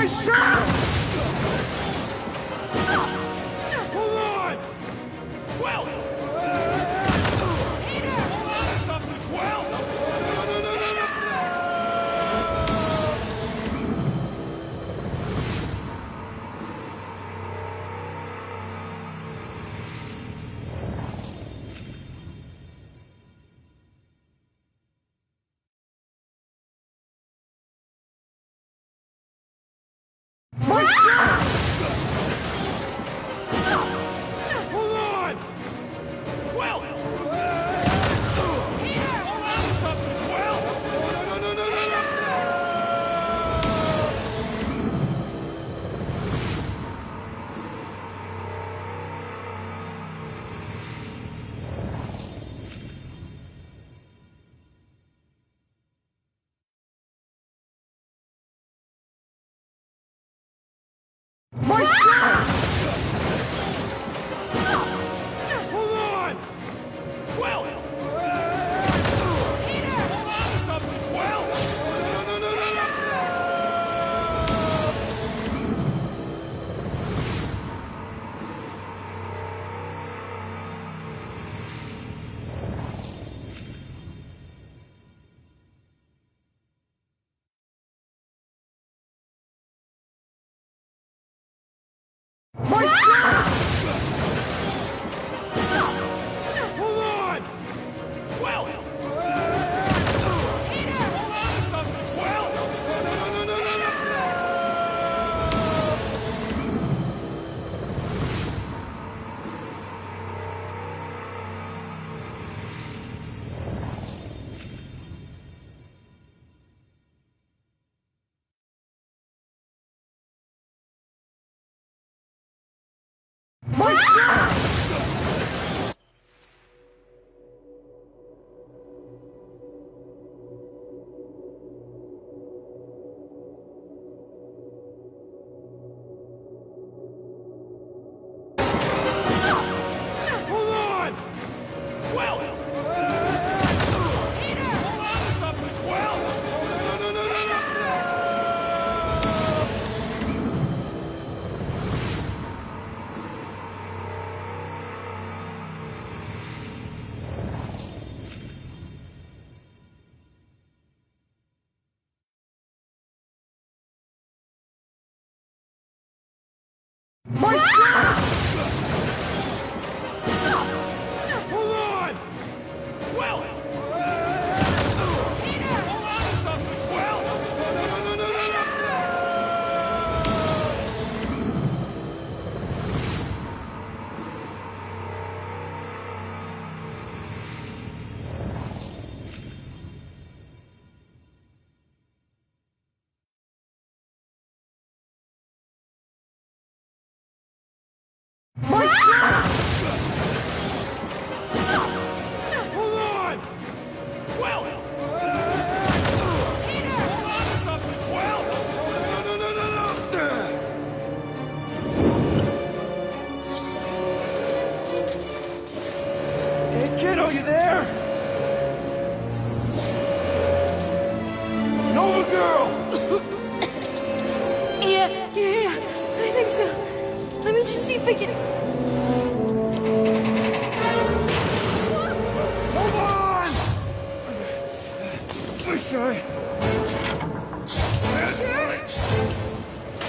shot! Hold on! Well! Peter! Hold on to something, Well! No! My shot! Hold on! Well! Peter! Hold on to something, Well! No! My shot! Hold on! Well! Peter! Hold on to something, Well! No! My shot! Hold on! Well! Peter! Hold on to something, Well! No! My shot! Hold on! Well! Peter! Hold on to something, Well! No! My shot! Hold on! Well! Peter! Hold on to something, Well! No! My shot! Hold on! Well! Peter! Hold on to something, Well! No! Hey, kiddo, you there? Nova girl! Yeah, I think so. Let me just see if I can... Hold on! Sorry.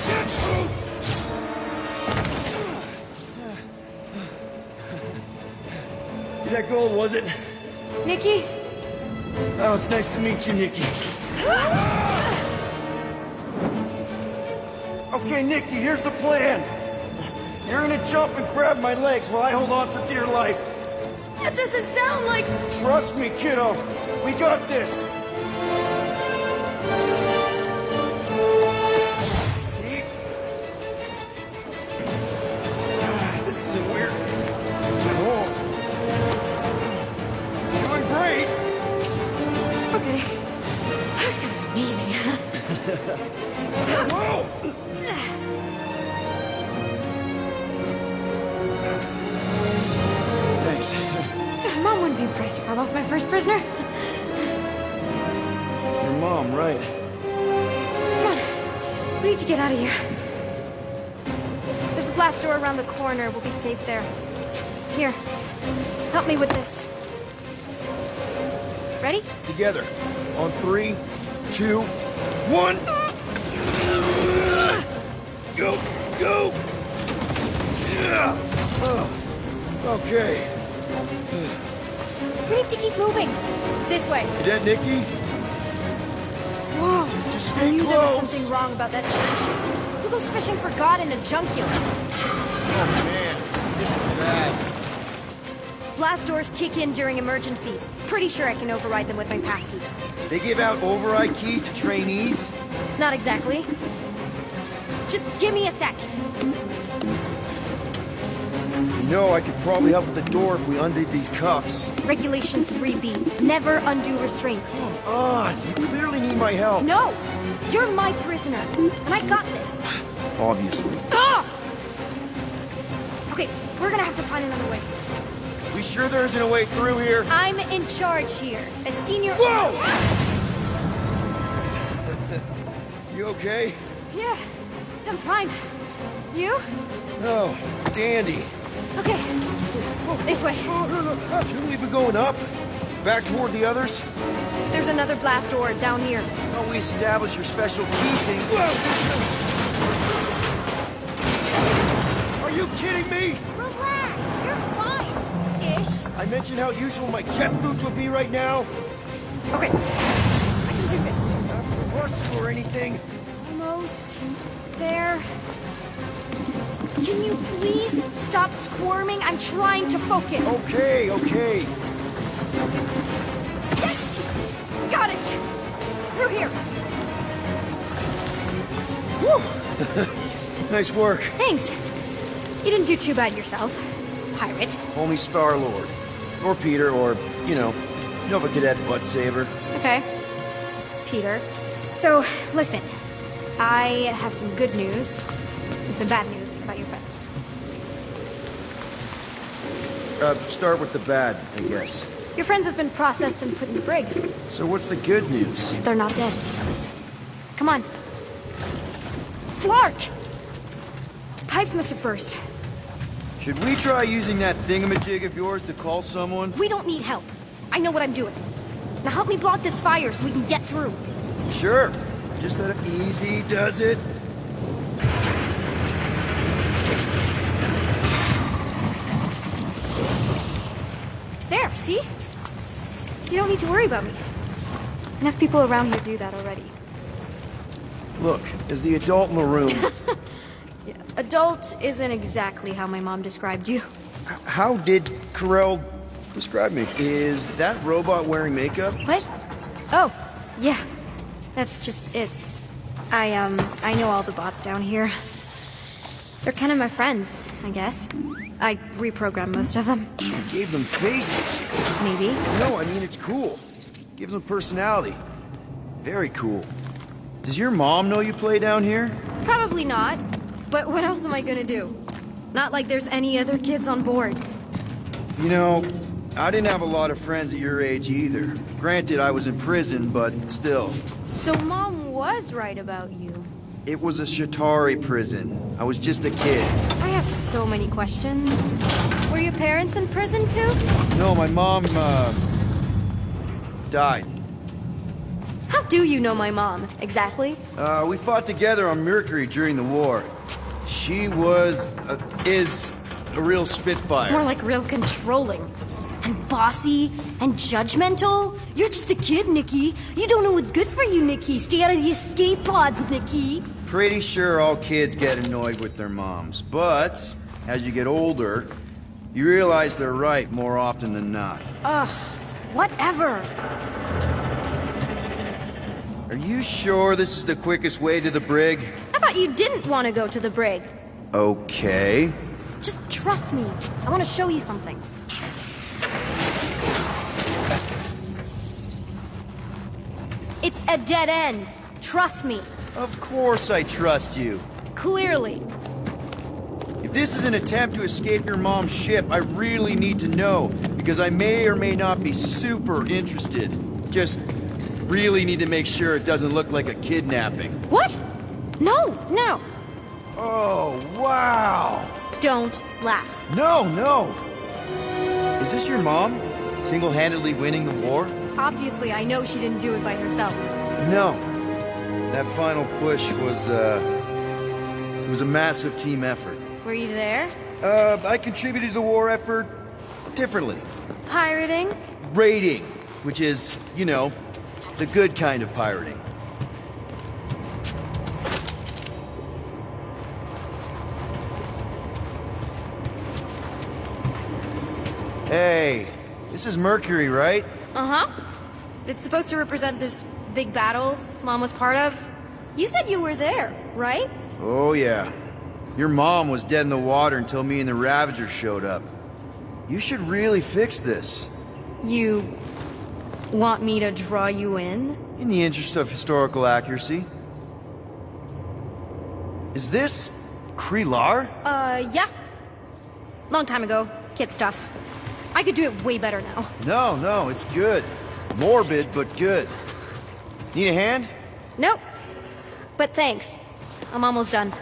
Get loose! That gold, was it? Nikki? Oh, it's nice to meet you, Nikki. Okay, Nikki, here's the plan. You're gonna jump and grab my legs while I hold on for dear life. That doesn't sound like... Trust me, kiddo. We got this. See? This isn't weird. Get home. Doing great. Okay. That was kind of amazing, huh? Whoa! Thanks. Mom wouldn't be impressed if I lost my first prisoner. Your mom, right? Come on. We need to get out of here. There's a blast door around the corner. We'll be safe there. Here, help me with this. Ready? Together. On 3, 2, 1. Go, go. Yeah. Okay. We need to keep moving. This way. Cadet Nikki? Whoa. Just I stay knew there was close. something wrong about that church. Who goes fishing for God in a junkyard? Oh man, this is bad. Blast doors kick in during emergencies. Pretty sure I can override them with my passkey. They give out override keys to trainees? Not exactly. Just give me a sec. You know, I could probably help with the door if we undid these cuffs. Regulation 3B. Never undo restraints. Come on, you clearly need my help. No! You're my prisoner, and I got this. Obviously. Ah! Okay, we're gonna have to find another way. We sure there isn't a way through here? I'm in charge here. A senior... Whoa! You okay? Yeah, I'm fine. You? Oh, dandy. Okay. This way. Oh, no. Shouldn't we be going up? Back toward the others? There's another blast door down here. How we establish your special key thing? Whoa! Are you kidding me? Relax, you're fine. Ish. I mentioned how useful my jet boots would be right now. Okay, I can do this. Not to rush you or anything. Almost there. Can you please stop squirming? I'm trying to focus. Okay. Yes! Got it! Through here. Whew. Nice work. Thanks. You didn't do too bad yourself, pirate. Only Star-Lord. Or Peter, or, Nova Cadet Butt Saver. Okay. Peter. So, listen. I have some good news and some bad news about your friends. Start with the bad, I guess. Your friends have been processed and put in the brig. So what's the good news? They're not dead. Come on. Flark! Pipes must have burst. Should we try using that thingamajig of yours to call someone? We don't need help. I know what I'm doing. Now help me block this fire so we can get through. Sure. Just that easy does it. There, see? You don't need to worry about me. Enough people around here do that already. Look, as the adult in the room, Yeah. Adult isn't exactly how my mom described you. how did Carell describe me? Is that robot wearing makeup? What? Oh, yeah. That's just it's. I know all the bots down here. They're kind of my friends, I guess. I reprogrammed most of them. You gave them faces. Maybe. No, I mean, it's cool. Gives them personality. Very cool. Does your mom know you play down here? Probably not. But what else am I gonna do? Not like there's any other kids on board. You know, I didn't have a lot of friends at your age either. Granted, I was in prison, but still. So Mom was right about you. It was a Shatari prison. I was just a kid. I have so many questions. Were your parents in prison too? No, my mom, died. How do you know my mom, exactly? We fought together on Mercury during the war. She is a real spitfire. More like real controlling. And bossy and judgmental. You're just a kid, Nikki. You don't know what's good for you, Nikki. Stay out of the escape pods, Nikki. Pretty sure all kids get annoyed with their moms, but as you get older, you realize they're right more often than not. Ugh, whatever. Are you sure this is the quickest way to the brig? I thought you didn't want to go to the brig. Okay. Just trust me. I want to show you something. It's a dead end. Trust me. Of course I trust you. Clearly. If this is an attempt to escape your mom's ship, I really need to know, because I may or may not be super interested. Just really need to make sure it doesn't look like a kidnapping. What? No. Oh, wow! Don't laugh. No! Is this your mom? Single-handedly winning the war? Obviously, I know she didn't do it by herself. No. That final push was, it was a massive team effort. Were you there? I contributed to the war effort differently. Pirating? Raiding, which is, you know, the good kind of pirating. Hey, this is Mercury, right? Uh-huh. It's supposed to represent this big battle Mom was part of. You said you were there, right? Oh, yeah. Your mom was dead in the water until me and the Ravagers showed up. You should really fix this. You want me to draw you in? In the interest of historical accuracy. Is this Krelar? Yeah. Long time ago. Kid stuff. I could do it way better now. No, it's good. Morbid, but good. Need a hand? Nope. But thanks. I'm almost done.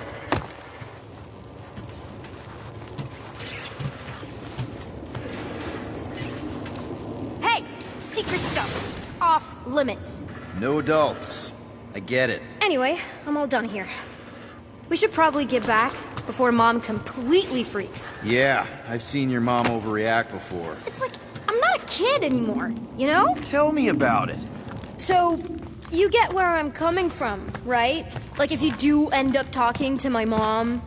Hey! Secret stuff. Off limits. No adults. I get it. Anyway, I'm all done here. We should probably get back before Mom completely freaks. Yeah, I've seen your mom overreact before. It's like, I'm not a kid anymore, you know? Tell me about it. So, you get where I'm coming from, right? Like if you do end up talking to my mom,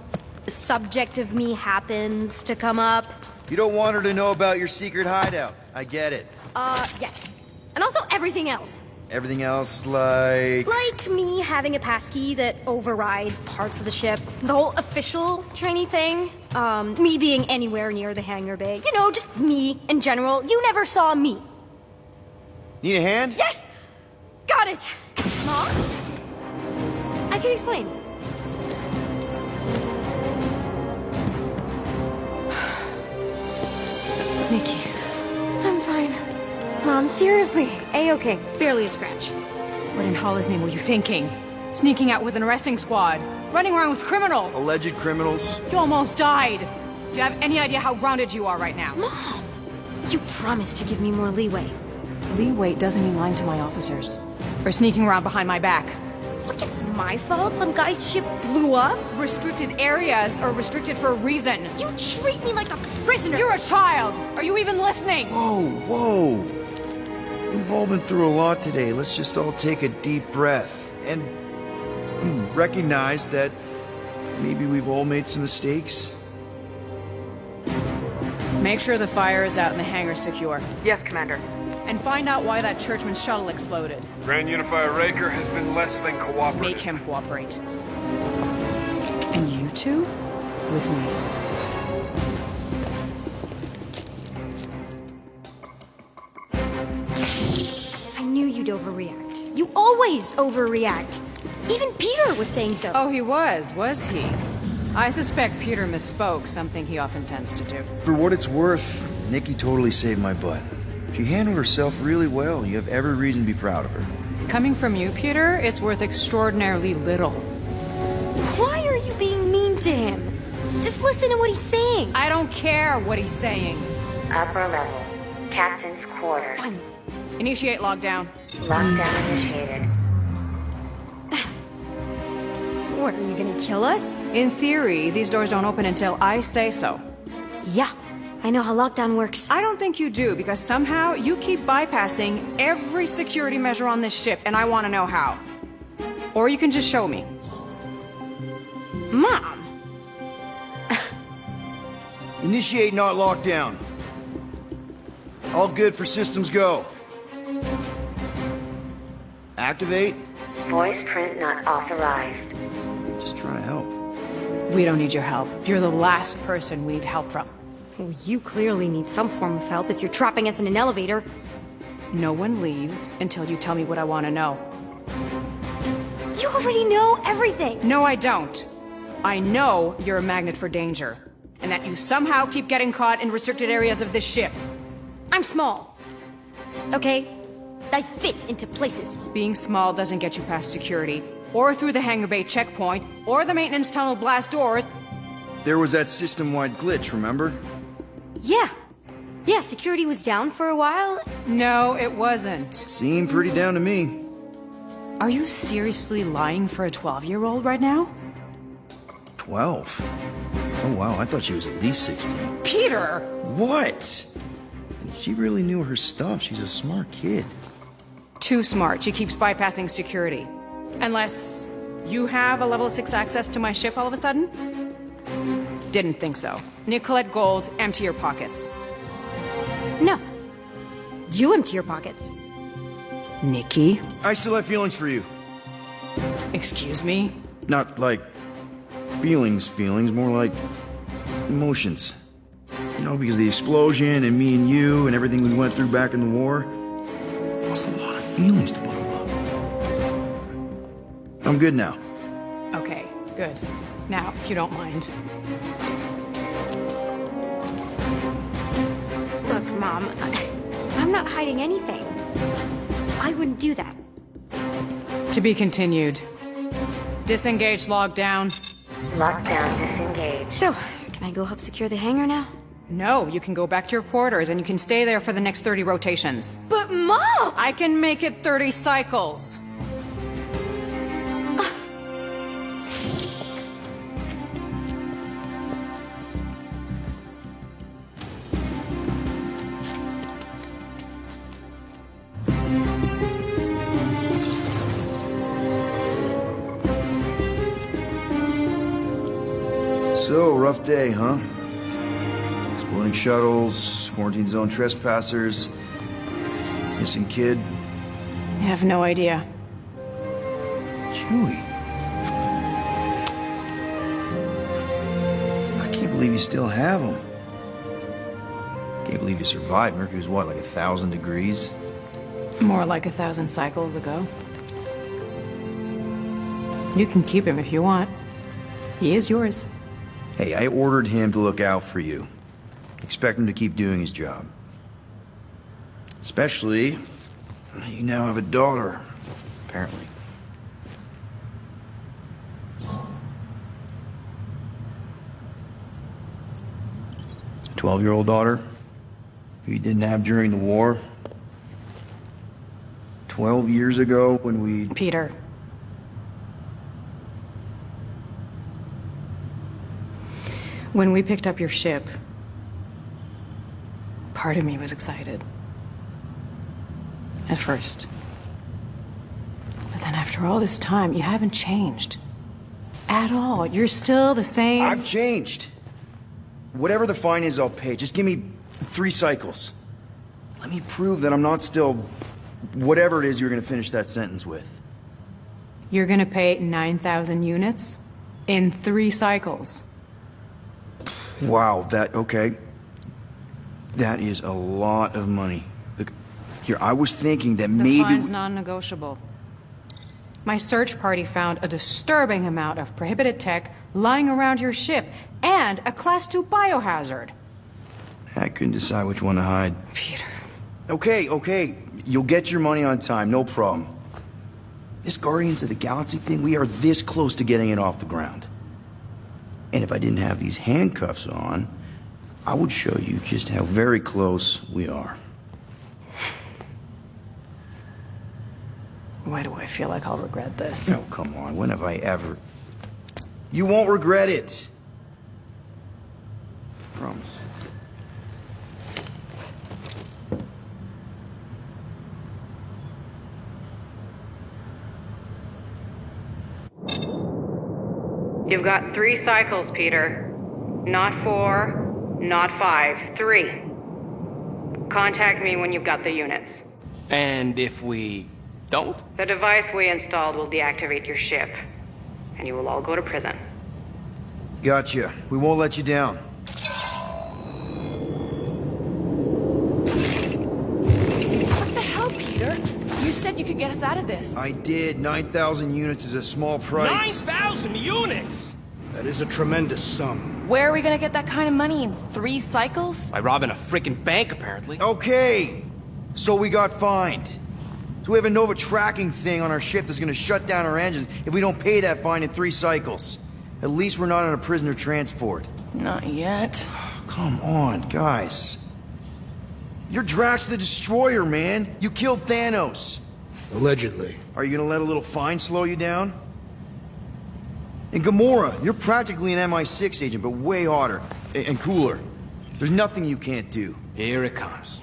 the subject of me happens to come up. You don't want her to know about your secret hideout. I get it. Yes. And also everything else. Everything else, like... Like me having a passkey that overrides parts of the ship. The whole official trainee thing. Me being anywhere near the hangar bay. You know, just me in general. You never saw me. Need a hand? Yes! Got it! Mom? I can explain. Nikki. I'm fine. Mom, seriously. A-okay. Barely a scratch. What in Hollis' name were you thinking? Sneaking out with an arresting squad? Running around with criminals? Alleged criminals? You almost died! Do you have any idea how grounded you are right now? Mom! You promised to give me more leeway. Leeway doesn't mean lying to my officers. Or sneaking around behind my back. Look, it's my fault some guy's ship blew up. Restricted areas are restricted for a reason. You treat me like a prisoner. You're a child! Are you even listening? Whoa. We've all been through a lot today. Let's just all take a deep breath and recognize that maybe we've all made some mistakes. Make sure the fire is out and the hangar's secure. Yes, Commander. And find out why that churchman's shuttle exploded. Grand Unifier Raker has been less than cooperative. Make him cooperate. And you two? With me. I knew you'd overreact. You always overreact. Even Peter was saying so. Oh, he was he? I suspect Peter misspoke, something he often tends to do. For what it's worth, Nikki totally saved my butt. She handled herself really well. You have every reason to be proud of her. Coming from you, Peter, it's worth extraordinarily little. Why are you being mean to him? Just listen to what he's saying. I don't care what he's saying. Upper level. Captain's quarters. Fine. Initiate lockdown. Lockdown initiated. What, are you gonna kill us? In theory, these doors don't open until I say so. Yeah, I know how lockdown works. I don't think you do, because somehow you keep bypassing every security measure on this ship, and I want to know how. Or you can just show me. Mom! Initiate not lockdown. All good for systems go. Activate. Voice print not authorized. Just trying to help. We don't need your help. You're the last person we need help from. Well, you clearly need some form of help if you're trapping us in an elevator. No one leaves until you tell me what I want to know. You already know everything! No, I don't. I know you're a magnet for danger, and that you somehow keep getting caught in restricted areas of this ship. I'm small. Okay? I fit into places. Being small doesn't get you past security. or through the hangar bay checkpoint, or the maintenance tunnel blast doors. There was that system-wide glitch, remember? Yeah. Yeah, security was down for a while. No, it wasn't. Seemed pretty down to me. Are you seriously lying for a 12-year-old right now? 12? Oh wow, I thought she was at least 16. Peter! What? She really knew her stuff. She's a smart kid. Too smart. She keeps bypassing security. Unless you have a level 6 access to my ship all of a sudden? Didn't think so. Nicolette Gold, empty your pockets. No. You empty your pockets. Nikki? I still have feelings for you. Excuse me? Not like feelings, more like emotions. You know, because the explosion and me and you and everything we went through back in the war, there was a lot of feelings to bottle up. I'm good now. Okay, good. Now, if you don't mind. Look, Mom, I'm not hiding anything. I wouldn't do that. To be continued. Disengage lockdown. Lockdown disengaged. So, can I go help secure the hangar now? No, you can go back to your quarters and you can stay there for the next 30 rotations. But Mom! I can make it 30 cycles. So, rough day, huh? Exploding shuttles, quarantine zone trespassers, missing kid. I have no idea. Chewie. I can't believe you still have him. Can't believe you survived. Mercury's what, like 1,000 degrees? More like 1,000 cycles ago. You can keep him if you want. He is yours. Hey, I ordered him to look out for you. Expect him to keep doing his job. Especially, you now have a daughter, apparently. 12-year-old daughter who you didn't have during the war. 12 years ago when we... Peter. When we picked up your ship, part of me was excited. At first. But then after all this time, you haven't changed. At all. You're still the same... I've changed. Whatever the fine is, I'll pay. Just give me 3 cycles. Let me prove that I'm not still... whatever it is you're gonna finish that sentence with. You're gonna pay 9,000 units in 3 cycles. Wow, okay. That is a lot of money. Look, here, I was thinking that The maybe... fine's non-negotiable. My search party found a disturbing amount of prohibited tech lying around your ship, and a Class 2 biohazard. I couldn't decide which one to hide. Peter. Okay. You'll get your money on time, no problem. This Guardians of the Galaxy thing, we are this close to getting it off the ground. And if I didn't have these handcuffs on, I would show you just how very close we are. Why do I feel like I'll regret this? Oh, come on. When have I ever... You won't regret it. Promise. You've got 3 cycles, Peter. Not 4, not 5, 3. Contact me when you've got the units. And if we don't? The device we installed will deactivate your ship, and you will all go to prison. Gotcha. We won't let you down. What the hell, Peter? You said you could get us out of this. I did. 9,000 units is a small price. 9,000 units! That is a tremendous sum. Where are we gonna get that kind of money in 3 cycles? By robbing a freaking bank, apparently. Okay. So we got fined. So we have a Nova tracking thing on our ship that's gonna shut down our engines if we don't pay that fine in 3 cycles. At least we're not on a prisoner transport. Not yet. Come on, guys. You're Drax the Destroyer, man. You killed Thanos. Allegedly. Are you gonna let a little fine slow you down? And Gamora, you're practically an MI6 agent, but way hotter and cooler. There's nothing you can't do. Here it comes.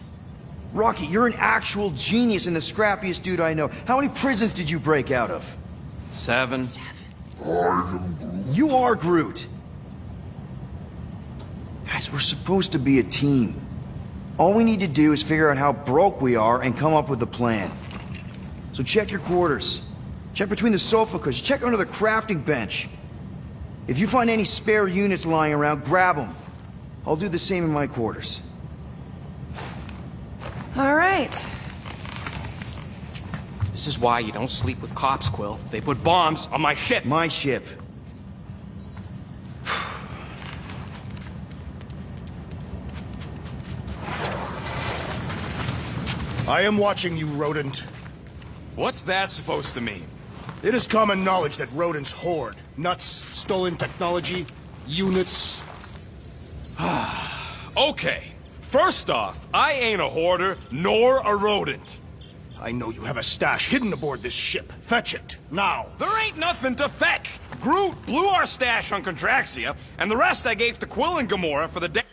Rocky, you're an actual genius and the scrappiest dude I know. How many prisons did you break out of? 7. You are Groot. Guys, we're supposed to be a team. All we need to do is figure out how broke we are and come up with a plan. So check your quarters. Check between the sofa cushions. Check under the crafting bench. If you find any spare units lying around, grab them. I'll do the same in my quarters. All right. This is why you don't sleep with cops, Quill. They put bombs on my ship. My ship. I am watching you, rodent. What's that supposed to mean? It is common knowledge that rodents hoard nuts, stolen technology, units. Okay. First off, I ain't a hoarder, nor a rodent. I know you have a stash hidden aboard this ship. Fetch it, now. There ain't nothing to fetch. Groot blew our stash on Contraxia, and the rest I gave to Quill and Gamora for the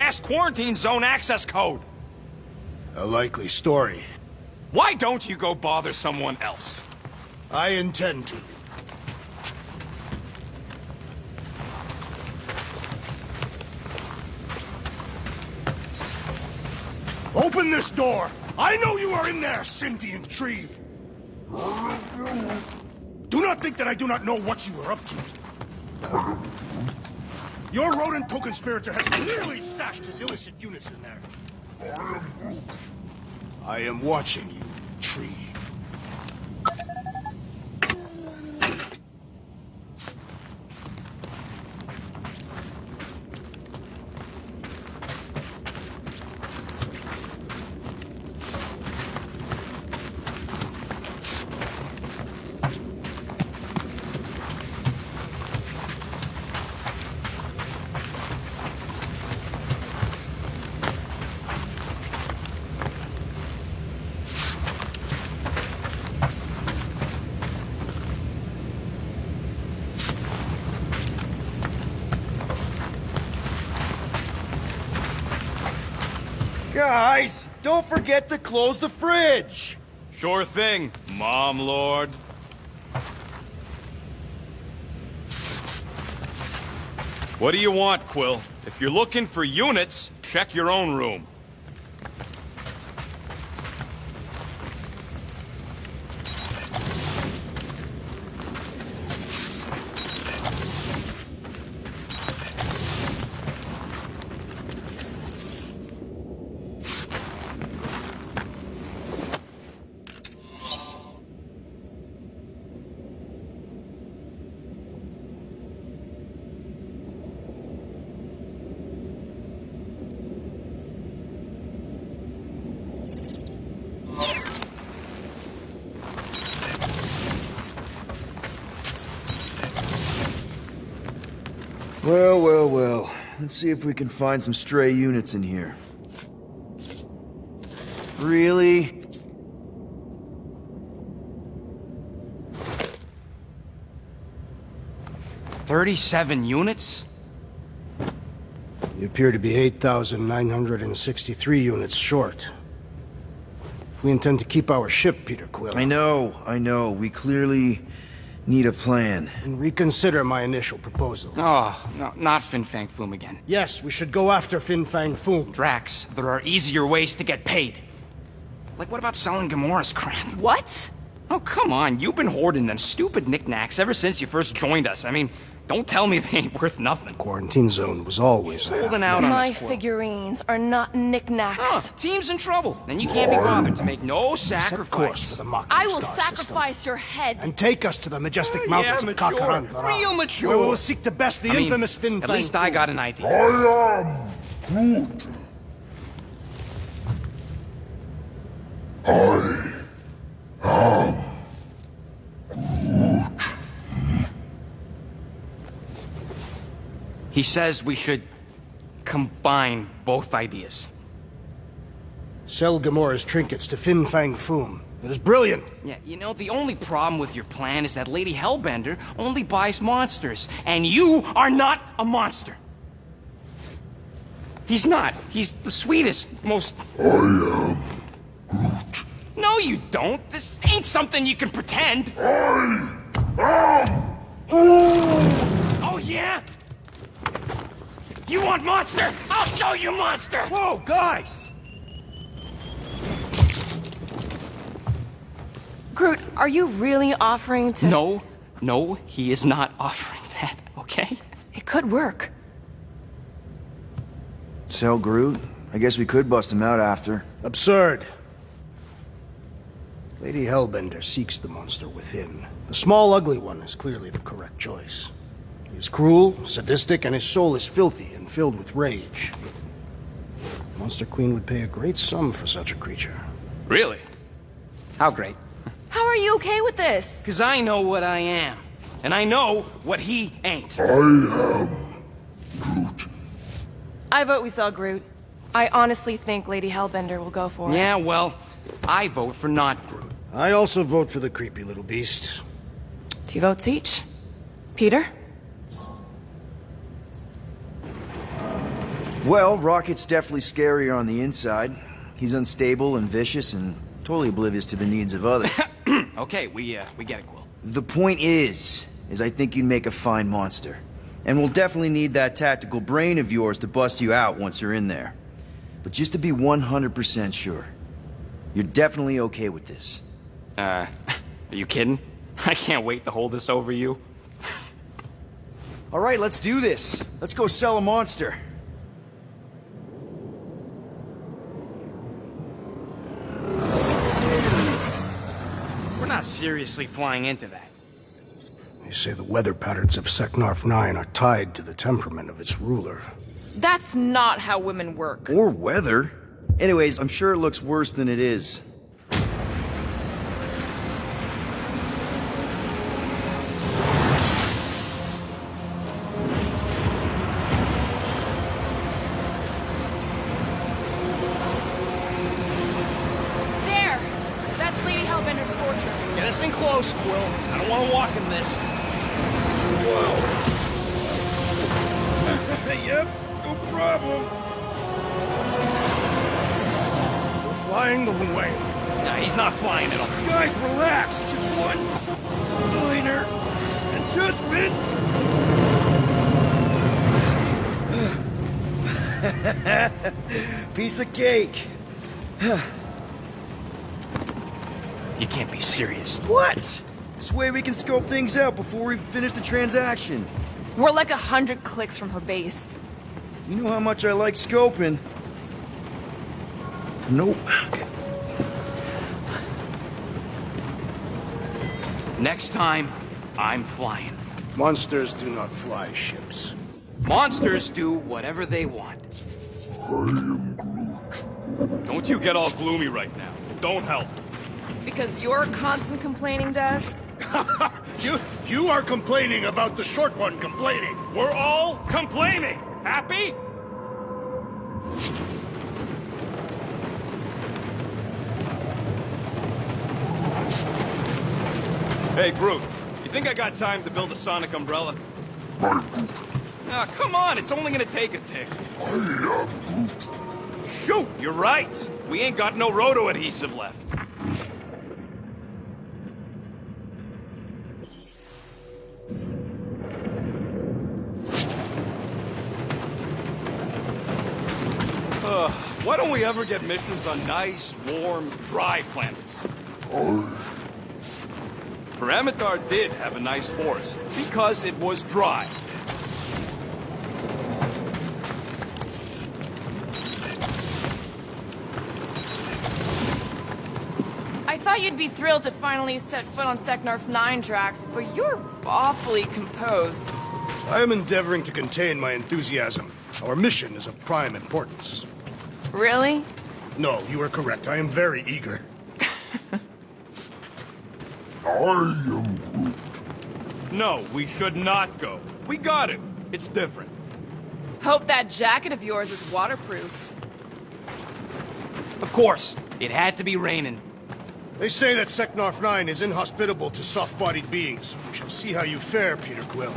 last quarantine zone access code. A likely story. Why don't you go bother someone else? I intend to. Open this door! I know you are in there, sentient tree! Do not think that I do not know what you are up to. Your rodent co-conspirator has clearly stashed his illicit units in there. I am watching you, tree. Guys, don't forget to close the fridge! Sure thing, Mom Lord. What do you want, Quill? If you're looking for units, check your own room. Well, well, well. Let's see if we can find some stray units in here. Really? $37 units? You appear to be 8,963 units short. If we intend to keep our ship, Peter Quill... I know. We clearly need a plan. And reconsider my initial proposal. Oh, no, not Fin Fang Foom again. Yes, we should go after Fin Fang Foom. Drax, there are easier ways to get paid. Like, what about selling Gamora's crap? What? Oh, come on. You've been hoarding them stupid knickknacks ever since you first joined us. I mean, don't tell me they ain't worth nothing. Quarantine zone was always Holding out on My us, Quill. figurines are not knickknacks. Huh, team's in trouble. Then you can't be bothered to make no Set course for sacrifice. the Mocking I will Star sacrifice system. your head. And take us to the majestic Yeah, mountains of mature. Kakarandara. Real mature. Where we will seek to best the I mean, infamous Fin at Fang least I Foom. got an idea. He says we should combine both ideas. Sell Gamora's trinkets to Fin Fang Foom. It is brilliant. Yeah, you know, the only problem with your plan is that Lady Hellbender only buys monsters, and you are not a monster. He's not. He's the sweetest, most... I am Groot. No, you don't. This ain't something you can pretend. I am Oh, yeah? You want monster? I'll show you monster! Whoa, guys! Groot, are you really offering to... No, he is not offering that, okay? It could work. Sell Groot? I guess we could bust him out after. Absurd. Lady Hellbender seeks the monster within. The small, ugly one is clearly the correct choice. He is cruel, sadistic, and his soul is filthy and filled with rage. Monster Queen would pay a great sum for such a creature. Really? How great? How are you okay with this? Because I know what I am. And I know what he ain't. I am Groot. I vote we sell Groot. I honestly think Lady Hellbender will go for it. Yeah, well, I vote for not Groot. I also vote for the creepy little beast. 2 votes each. Peter? Well, Rocket's definitely scarier on the inside. He's unstable and vicious and totally oblivious to the needs of others. Okay, we get it, Quill. The point is I think you'd make a fine monster. And we'll definitely need that tactical brain of yours to bust you out once you're in there. But just to be 100% sure, you're definitely okay with this. Are you kidding? I can't wait to hold this over you. All right, let's do this. Let's go sell a monster. We're not seriously flying into that. They say the weather patterns of Seknarf 9 are tied to the temperament of its ruler. That's not how women work. Or weather. Anyways, I'm sure it looks worse than it is. There! That's Lady Hellbender's fortress. Get us in close, Quill. I don't want to walk in this. Yep, no problem. We're flying the wing. Nah, he's not flying at all. Guys, relax. Just one minor adjustment. Piece of cake. You can't be serious. What? This way we can scope things out before we finish the transaction. We're like 100 clicks from her base. You know how much I like scoping. Nope. Okay. Next time, I'm flying. Monsters do not fly ships. Monsters do whatever they want. I am Groot. Don't you get all gloomy right now. Don't help. Because your constant complaining does? You are complaining about the short one complaining. We're all complaining. Happy? Hey, Groot. You think I got time to build a sonic umbrella? My Groot. Ah, come on. It's only gonna take a tick. I am Groot. Shoot, you're right. We ain't got no roto adhesive left. Why don't we ever get missions on nice, warm, dry planets? Parameter did have a nice forest, because it was dry. I thought you'd be thrilled to finally set foot on Seknarf 9 tracks, but you're awfully composed. I am endeavoring to contain my enthusiasm. Our mission is of prime importance. Really? No, you are correct. I am very eager. I am Groot. No, we should not go. We got it. It's different. Hope that jacket of yours is waterproof. Of course, it had to be raining. They say that Seknarf 9 is inhospitable to soft-bodied beings. We shall see how you fare, Peter Quill.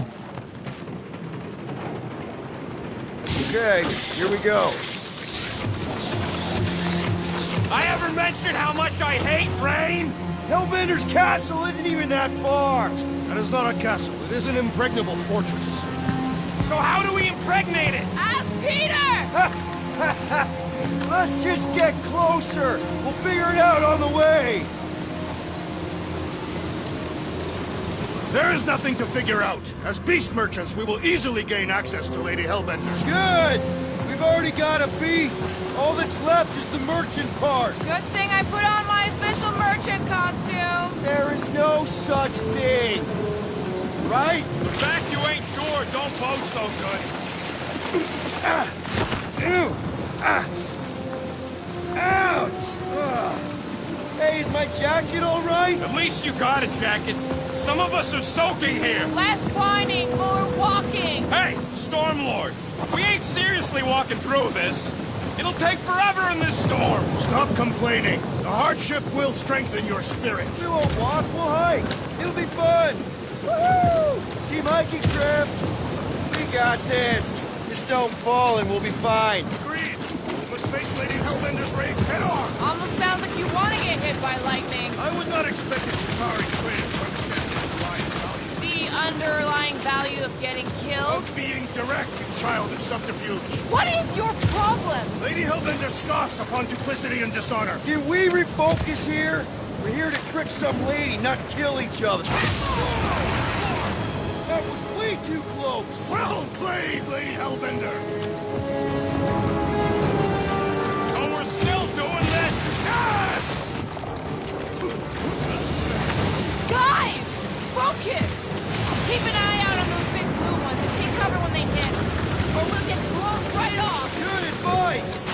Okay, here we go. I ever mentioned how much I hate rain? Hellbender's castle isn't even that far. That is not a castle. It is an impregnable fortress. So how do we impregnate it? Ask Peter! Let's just get closer. We'll figure it out on the way. There is nothing to figure out. As beast merchants, we will easily gain access to Lady Hellbender. Good. We've already got a beast. All that's left is the merchant part. Good thing I put on my official merchant costume. There is no such thing. Right? The fact you ain't sure don't bode so good. Ouch! Ugh. Hey, is my jacket all right? At least you got a jacket. Some of us are soaking here. Less whining, more walking. Hey, Stormlord, we ain't seriously walking through this. It'll take forever in this storm. Stop complaining. The hardship will strengthen your spirit. We won't walk, we'll hike. It'll be fun. Woohoo! Team hiking trip. We got this. Just don't fall and we'll be fine. Agreed. We must face Lady Hellbender's rage head on. Almost sounds like you want to get hit by lightning. I would not expect a Chitauri twin to understand the underlying value The underlying value of getting killed. of being direct and childish subterfuge. What is your problem? Lady Hellbender scoffs upon duplicity and dishonor. Can we refocus here? We're here to trick some lady, not kill each other. That was way too close. Well played, Lady Hellbender. So we're still doing this? Yes! Guys, focus! Keep an eye out on those big blue ones and take cover when they hit. Or we'll get blown right off. Good advice.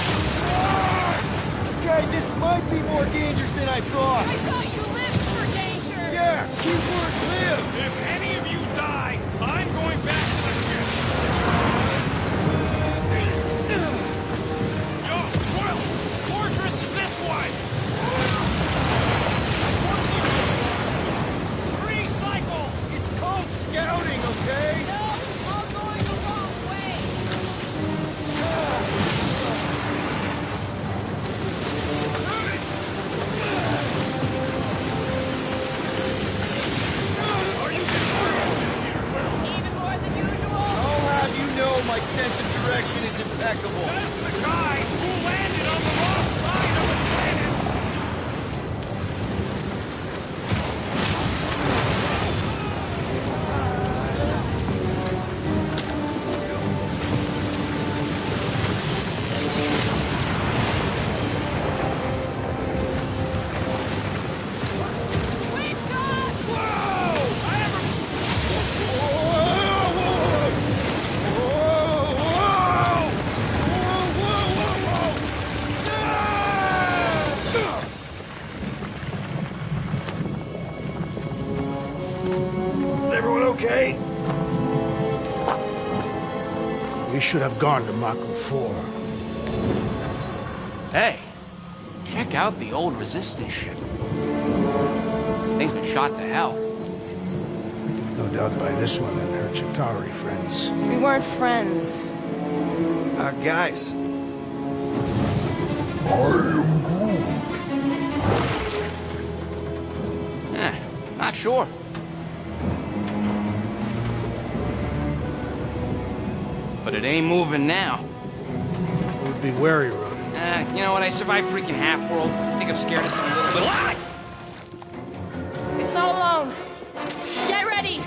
Okay, this might be more dangerous than I thought. I thought you lived for danger. Yeah, keyword live. If any of you die, I'm going back to the ship. Yo, Quill! Fortress is this way! Of course you do. 3 cycles! It's called scouting, okay? No, I'm going the wrong way. Are you determined, Peter Quill? Even more than usual. I'll have you know my sense of direction is impeccable. Says the guy who landed on the wrong side of the planet! We've got... Everyone okay? We should have gone to Mako 4. Hey, check out the old Resistance ship. Thing's been shot to hell. No doubt by this one and her Chitauri friends. We weren't friends. Guys, Not sure. But it ain't moving now. We'd be wary, Ronan. You know what? I survived freaking Half-World. I think I'm scared of some little bit. Ah! It's not alone. Get ready.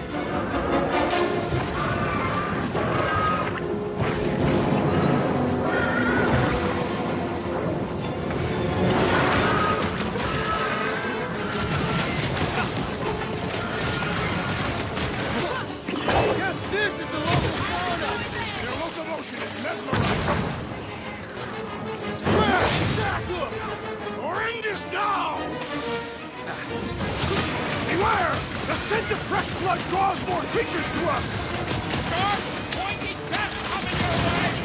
guess this is the local fauna. Their locomotion is mesmerizing. Horrendous now! Beware! The scent of fresh blood draws more creatures to us! Sharp, pointed death coming your way!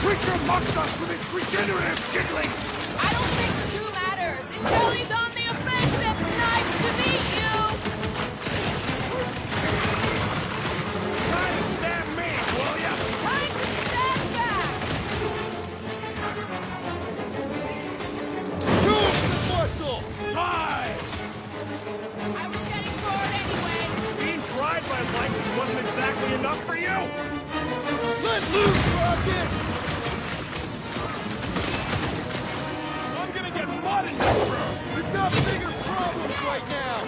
creature mocks us with its regenerative giggling! I don't think two matters. Jelly's on the offensive. Nice to meet you. Try to stab me, will ya? Time to stand back. Choose the muscle! Die! I was getting bored anyway. Being fried by lightning wasn't exactly enough for you? Let loose, Rocket! I'm gonna get mud in your throat! We've got bigger problems right now!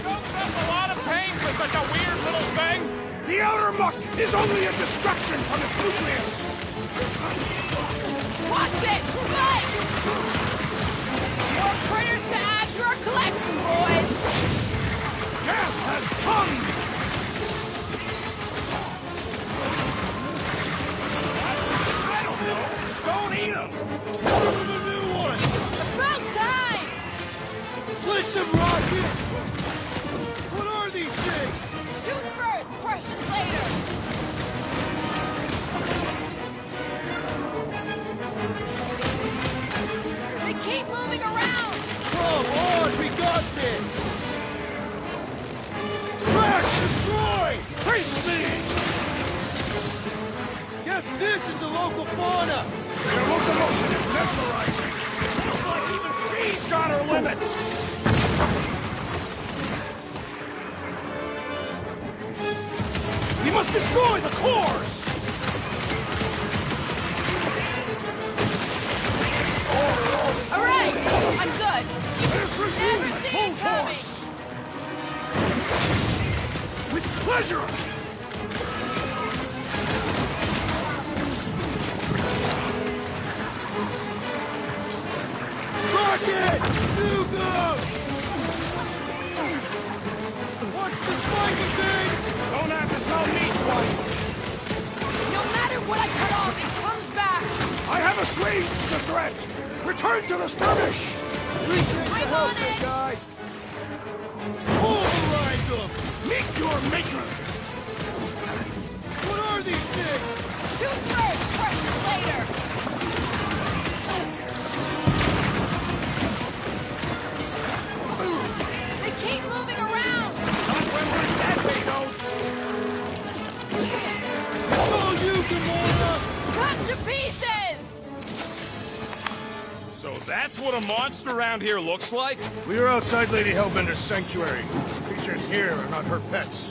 Don't suffer a lot of pain for such a weird little thing! The outer muck is only a distraction from its nucleus! Watch it. Spike. More critters to add to our collection, boys. Death has come! I don't know! Don't eat them! A new one! About time. Blitz him, Rocket! What are these things? Shoot first, questions later. They keep moving around. Come on, we got this! Track, destroy! Face me! Guess this is the local fauna! Their locomotion is mesmerizing! Looks like even she's got her limits! We must destroy the cores! All right, I'm good. Let's resume Never at see full it coming. force! With pleasure! Rocket! Hugo! What's the spiky things? Don't have to tell me twice! No matter what I cut off, it comes back. I have assuaged the threat! Return to the skirmish! I'm on it. guy! Pulverize them! Meet your maker! What are these things? Shoot first, questions later. They keep moving around. Not when we're dead, they don't! It's all you, Gamora! Cut to pieces. So that's what a monster around here looks like? We are outside Lady Hellbender's sanctuary. Creatures here are not her pets.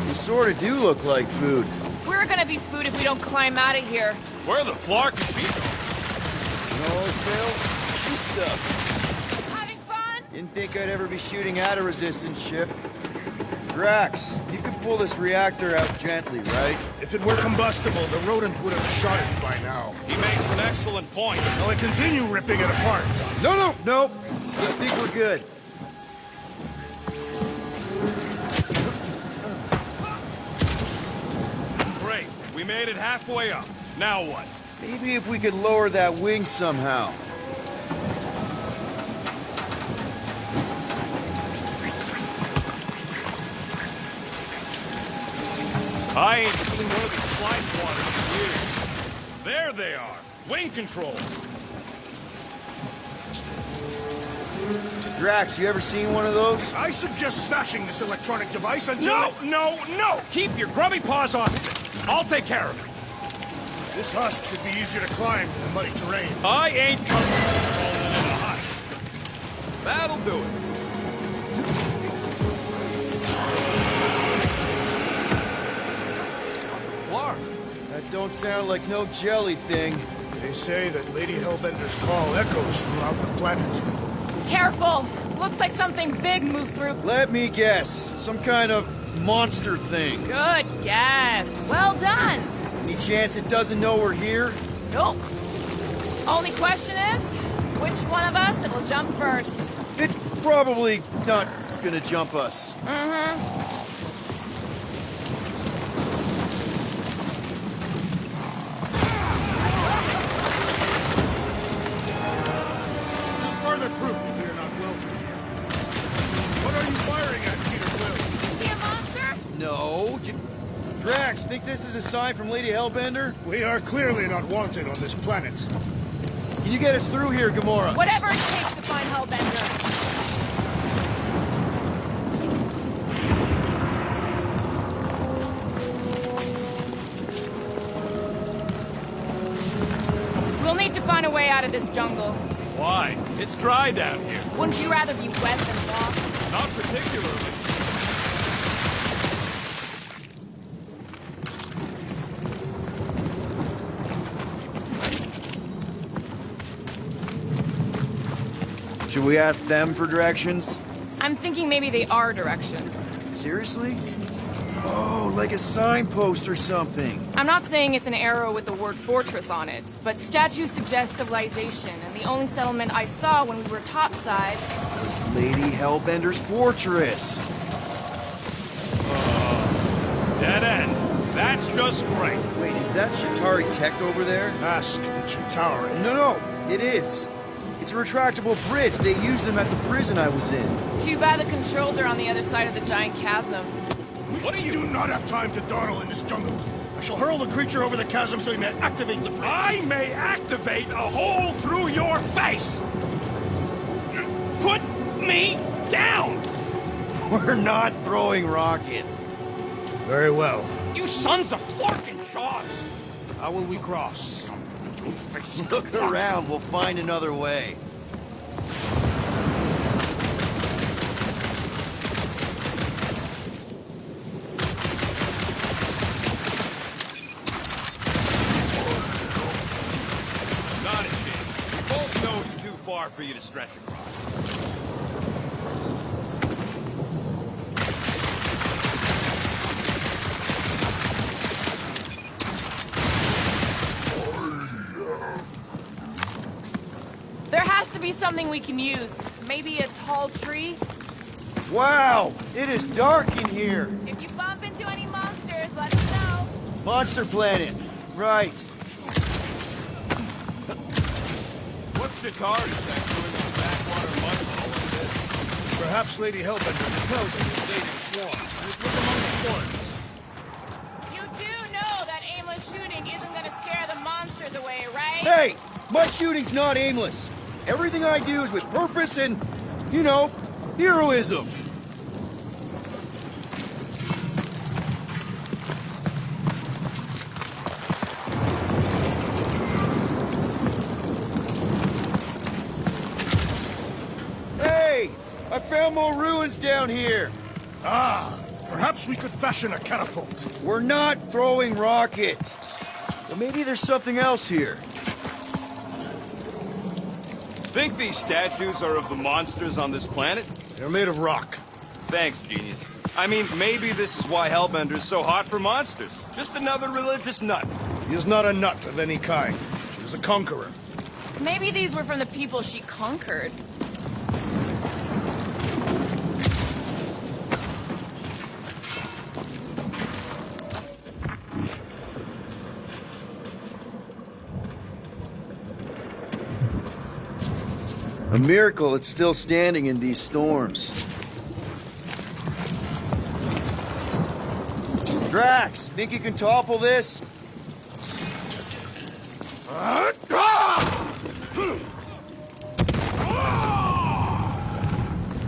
They sort of do look like food. We're gonna be food if we don't climb out of here. Where the flark is she? No fails, shoot stuff. Having fun? Didn't think I'd ever be shooting at a resistance ship. Drax, you could pull this reactor out gently, right? If it were combustible, the rodent would have shot it by now. He makes an excellent point. Will I continue ripping it apart? No. I think we're good. Great. We made it halfway up. Now what? Maybe if we could lower that wing somehow. I ain't seen one of these fly swatters in years. There they are. Wing controls. Drax, you ever seen one of those? I suggest smashing this electronic device until... No! Keep your grubby paws off of it. I'll take care of it. This husk should be easier to climb than the muddy terrain. I ain't comfortable crawling in a husk. That'll do it. Flark. That don't sound like no jelly thing. They say that Lady Hellbender's call echoes throughout the planet. Careful. Looks like something big moved through. Let me guess. Some kind of monster thing. Good guess. Well done. Any chance it doesn't know we're here? Nope. Only question is, which one of us will jump first? It's probably not gonna jump us. Just further proof that we are not welcome here. What are you firing at, Peter Quill? See a monster? No. Drax, think this is is a sign from Lady Hellbender? We are clearly not wanted on this planet. Can you get us through here, Gamora? Whatever it takes to find Hellbender. We'll need to find a way out of this jungle. Why? It's dry down here. Wouldn't you rather be wet than lost? Not particularly. Should we ask them for directions? I'm thinking maybe they are directions. Seriously? Oh, like a signpost or something. I'm not saying it's an arrow with the word fortress on it, but statues suggest civilization, and the only settlement I saw when we were topside... was Lady Hellbender's fortress. Dead end. That's just great. Wait, is that Shatari tech over there? Ask the Chitauri. No, it is. It's a retractable bridge. They used them at the prison I was in. Too bad the controls are on the other side of the giant chasm. What do you do not have time to dawdle in this jungle? I shall hurl the creature over the chasm so he may activate the bridge. I may activate a hole through your face! Put me down! We're not throwing rocket. Very well. You sons of forking shots! How will we cross? Don't face Look around. We'll find another way. Not a chance. We both know it's too far for you to stretch across. There has to be something we can use. Maybe a tall tree? Wow, it is dark in here. If you bump into any monsters, let us know. Monster Planet. Right. What's Chitauri tech doing in the backwater mud hole like this? Perhaps Lady Hellbender repelled an invading swarm, and it was among the spoils. You do know that aimless shooting isn't gonna scare the monsters away, right? Hey, my shooting's not aimless. Everything I do is with purpose and, you know, heroism. Hey, I found more ruins down here. Ah, perhaps we could fashion a catapult. We're not throwing rocket. Well, maybe there's something else here. Think these statues are of the monsters on this planet? They're made of rock. Thanks, genius. I mean, maybe this is why Hellbender's so hot for monsters. Just another religious nut. He is not a nut of any kind. He is a conqueror. Maybe these were from the people she conquered. A miracle it's still standing in these storms. Drax, think you can topple this?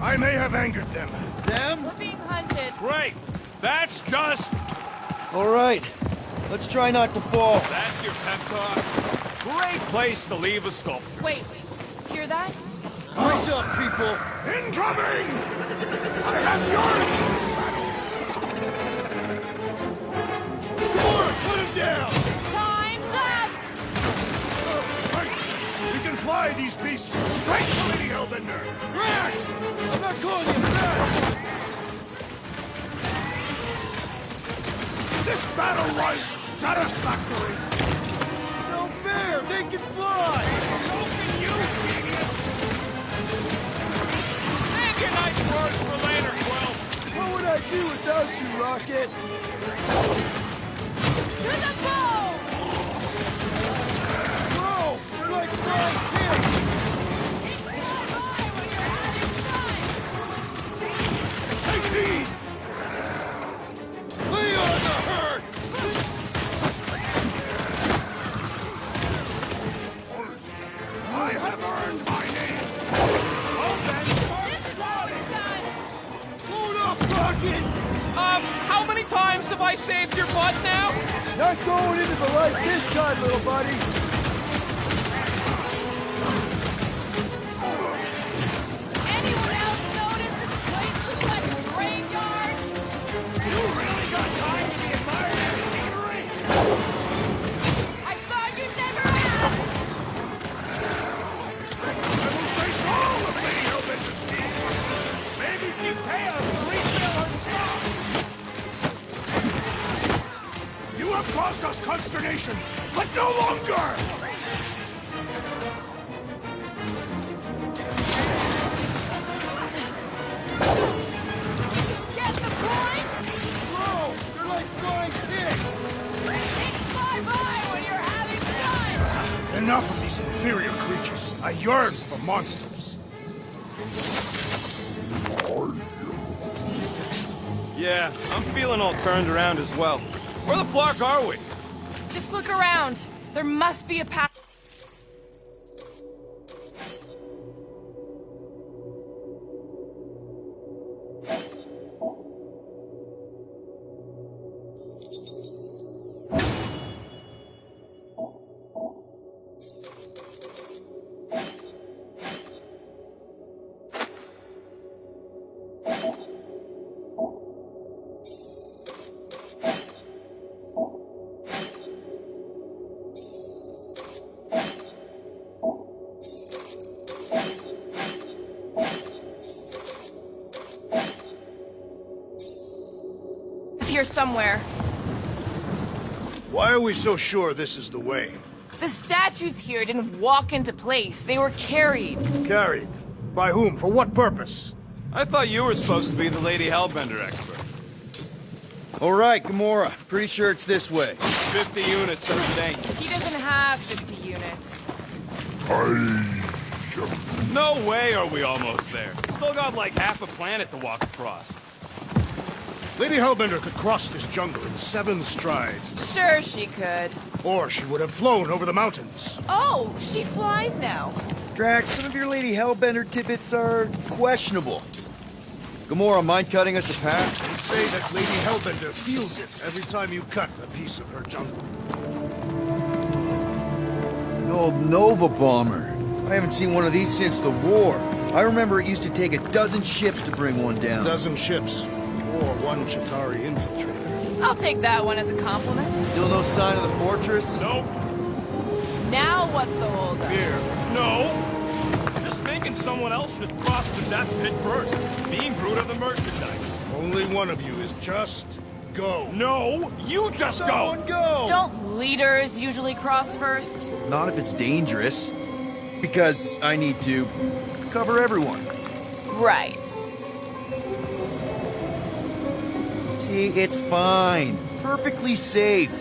I may have angered them. Them? We're being hunted. Great. That's just... All right. Let's try not to fall. That's your pep talk. Great place to leave a sculpture. Wait, hear that? Brace up, people. Incoming! I have yards in this battle! Gamora, put him down! Time's up! Right. We can fly these beasts straight to Lady Hellbender! Drax! I'm not calling you Drax! This battle was satisfactory! No fair! They can fly! So can you, idiot! Save your nice words for later, Quill. What would I do without you, Rocket? To the bow! Bro, you're like flying kids! It's fly by when you're having fun! Take heed! Lay on the herd! I saved your butt now? Not going into the light this time, little buddy. Anyone else notice this place looks like a graveyard? You really got time to be admiring that scenery? I thought you'd never ask! I will face all of Lady Hellbender's needs. Maybe she'd pay us to refill her stock. You have caused us consternation, but no longer! Get the point? Bro, you're like flying pigs! It's fly by when you're having fun! Enough of these inferior creatures. I yearn for monsters. Yeah, I'm feeling all turned around as well. Where the flark are we? Just look around. There must be a path. Here somewhere. Why are we so sure this is the way? The statues here didn't walk into place. They were carried. Carried. By whom? For what purpose? I thought you were supposed to be the Lady Hellbender expert. All right, Gamora. Pretty sure it's this way. 50 units says it ain't. He doesn't have 50 units. No way are we almost there. Still got like half a planet to walk across. Lady Hellbender could cross this jungle in 7 strides. Sure she could. Or she would have flown over the mountains. Oh, she flies now. Drax, some of your Lady Hellbender tidbits are questionable. Gamora, mind cutting us a path? They say that Lady Hellbender feels it every time you cut a piece of her jungle. An old Nova bomber. I haven't seen one of these since the war. I remember it used to take a dozen ships to bring one down. A dozen ships. Or 1 Chitauri infiltrator. I'll take that one as a compliment. Still no sign of the fortress? Nope. Now what's the holdup? Fear. No. Just thinking someone else should cross the death pit first. Being Groot of the merchandise. Only one of you is just go. No, you just Someone go! Don't leaders usually cross first? Not if it's dangerous. Because I need to cover everyone. Right. See, it's fine. Perfectly safe.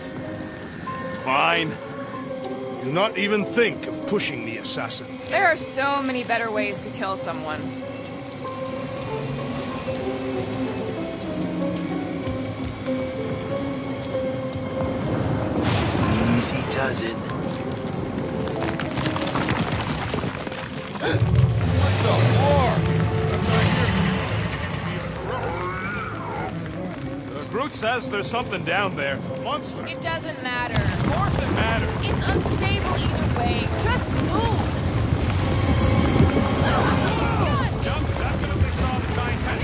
Fine. Do not even think of pushing the assassin. There are so many better ways to kill someone. Easy does it. Groot says there's something down there. Monster! It doesn't matter. Of course it matters. It's unstable either way. Just move. Yep, definitely saw the kind head.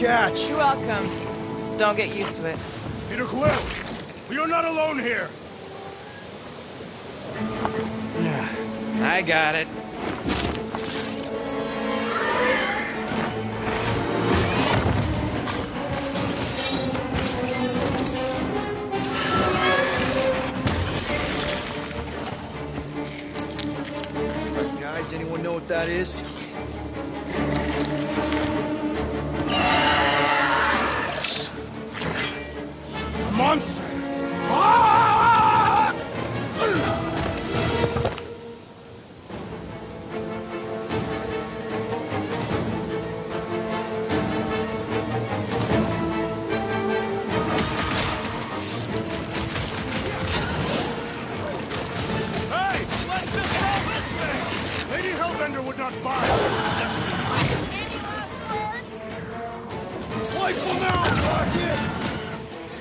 catch. You're welcome. Don't get used to it. Peter Quill, you're not alone here. I got it. Guys, anyone know what that is? Monster! Hey, let's dissolve this thing! Lady Hellbender would not buy such a Any last words? Wipe them out, Rocket!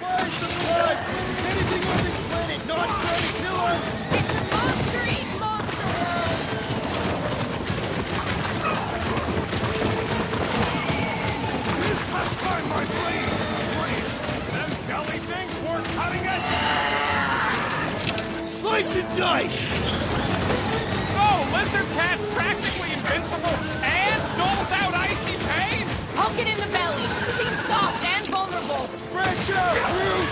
Rise to the blood! Is anything on this planet not trying to kill us? It's Monster Eat Monster World! This past time, my blade! Them belly things weren't cutting it! Slice and dice! So, Lizard Cat's practically invincible and doles out icy pain? Poke it in the belly. Seems soft and vulnerable. Branch out, Groot!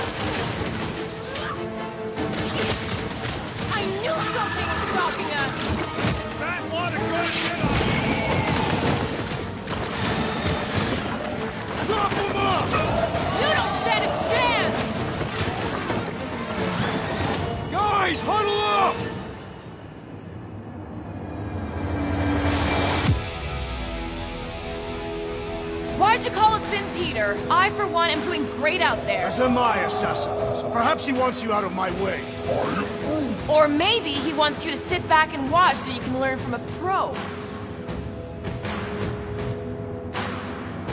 I knew something was stopping us. That lot of good shit on Chop them up! You don't stand a chance! Guys, huddle up! Why'd you call us in, Peter? I, for one, am doing great out there. As am I, Assassin. So perhaps he wants you out of my way. Or maybe he wants you to sit back and watch so you can learn from a pro.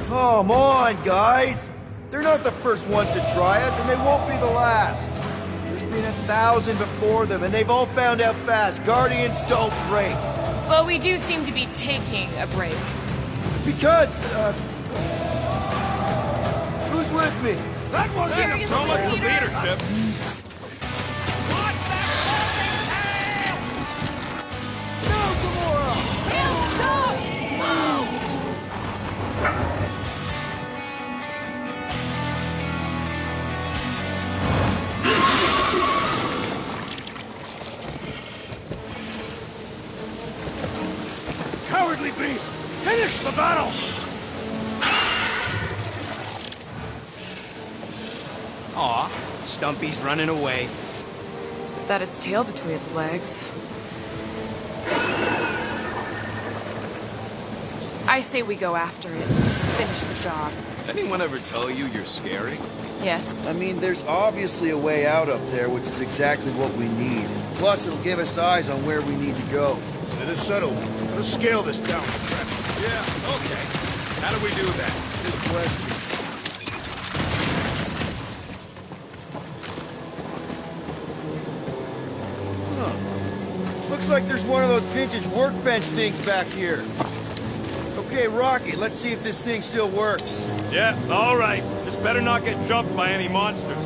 Come on, guys! They're not the first ones to try us, and they won't be the last. There's been 1,000 before them, and they've all found out fast. Guardians don't break. But we do seem to be taking a break. Because, who's with me? That wasn't Seriously, so much for Peter? leadership. Watch that floating tail! No, Gamora! Tail, stop! Move! Cowardly beast! Finish the battle! Aw, Stumpy's running away. That its tail between its legs. I say we go after it. Finish the job. Anyone ever tell you you're scary? Yes. I mean, there's obviously a way out up there, which is exactly what we need. Plus, it'll give us eyes on where we need to go. It is settled. Let's scale this down. Yeah, okay. How do we do that? Good question. Huh. Looks like there's one of those vintage workbench things back here. Okay, Rocky, let's see if this thing still works. Yeah, all right. This better not get jumped by any monsters.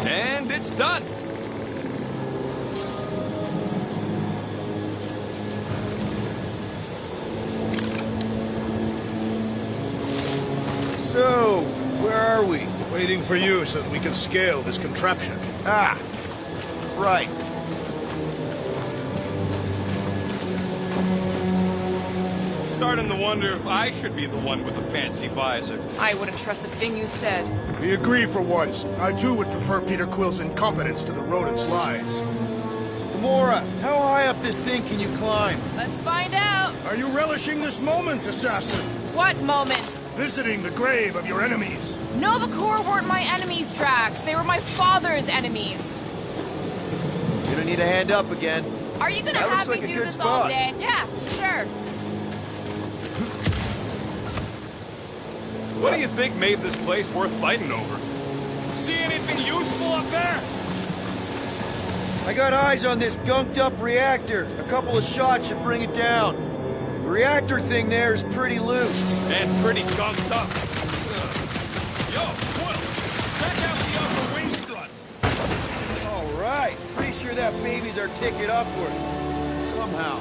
And it's done. So, where are we? Waiting for you so that we can scale this contraption. Ah, right. Starting to wonder if I should be the one with the fancy visor. I wouldn't trust a thing you said. We agree for once. I too would prefer Peter Quill's incompetence to the rodent's lies. Gamora, how high up this thing can you climb? Let's find out. Are you relishing this moment, assassin? What moment? Visiting the grave of your enemies. Nova Corps weren't my enemies, Drax. They were my father's enemies. You don't need a hand up again. Are you gonna That looks have me like a do good this all spot. day? Yeah, sure. What do you think made this place worth fighting over? See anything useful up there? I got eyes on this gunked up reactor. A couple of shots should bring it down. The reactor thing there is pretty loose. And pretty gunked up. Yo, Quill, check out the upper wing strut. All right. Pretty sure that baby's our ticket upward. Somehow.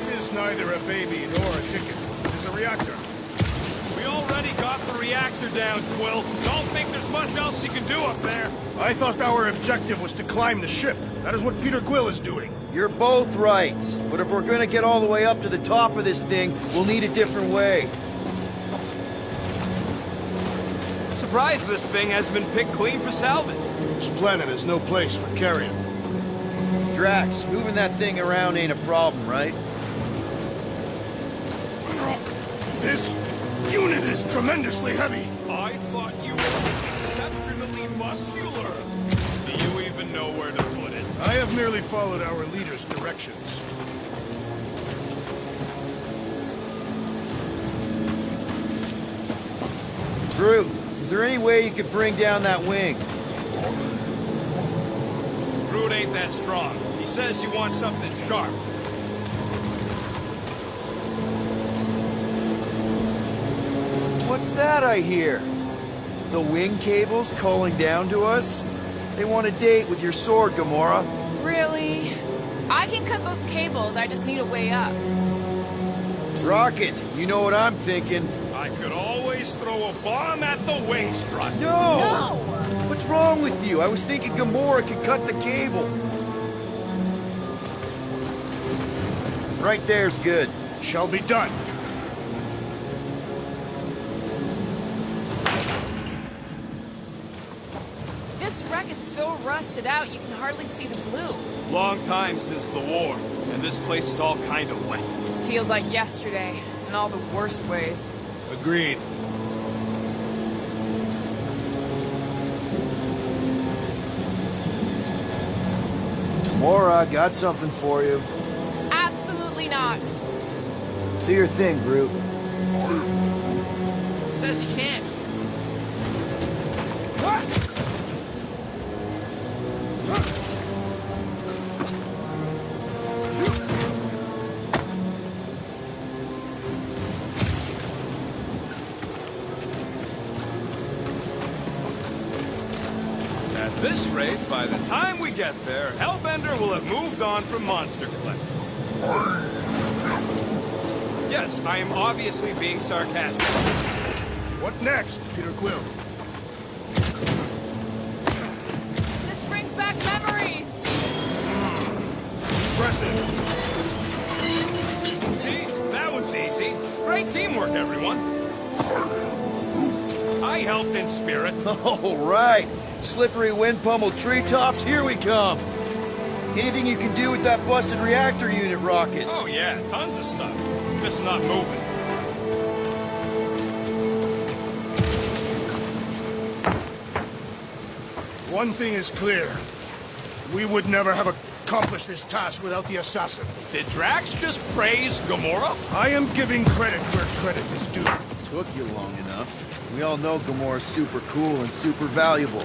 It is neither a baby nor a ticket. It is a reactor. We already got the reactor down, Quill. Don't think there's much else you can do up there. I thought our objective was to climb the ship. That is what Peter Quill is doing. You're both right. But if we're gonna get all the way up to the top of this thing, we'll need a different way. Surprised this thing hasn't been picked clean for salvage. This planet is no place for carrion. Drax, moving that thing around ain't a problem, right? This unit is tremendously heavy. I thought you were exceptionally muscular. Do you even know where to put it? I have merely followed our leader's directions. Groot, is there any way you could bring down that wing? Groot ain't that strong. He says you want something sharp. What's that I hear? The wing cables calling down to us? They want a date with your sword, Gamora. Really? I can cut those cables, I just need a way up. Rocket, you know what I'm thinking. I could always throw a bomb at the wing strut. No! What's wrong with you? I was thinking Gamora could cut the cable. Right there's good. Shall be done. This wreck is so rusted out you can hardly see the blue. Long time since the war, and this place is all kind of wet. Feels like yesterday, in all the worst ways. Agreed. Gamora, got something for you. Absolutely not. Do your thing, Groot. Says he can't. At this rate, by the time we get there, Hellbender will have moved on from Monster Cliff. Yes, I am obviously being sarcastic. What next, Peter Quill? This brings back memories. Impressive. See? That was easy. Great teamwork, everyone. I helped in spirit. All right. Slippery wind pummeled treetops, here we come. Anything you can do with that busted reactor unit, Rocket? Oh yeah, tons of stuff. Just not moving. One thing is clear. We would never have accomplished this task without the assassin. Did Drax just praise Gamora? I am giving credit where credit is due. Took you long enough. We all know Gamora's super cool and super valuable.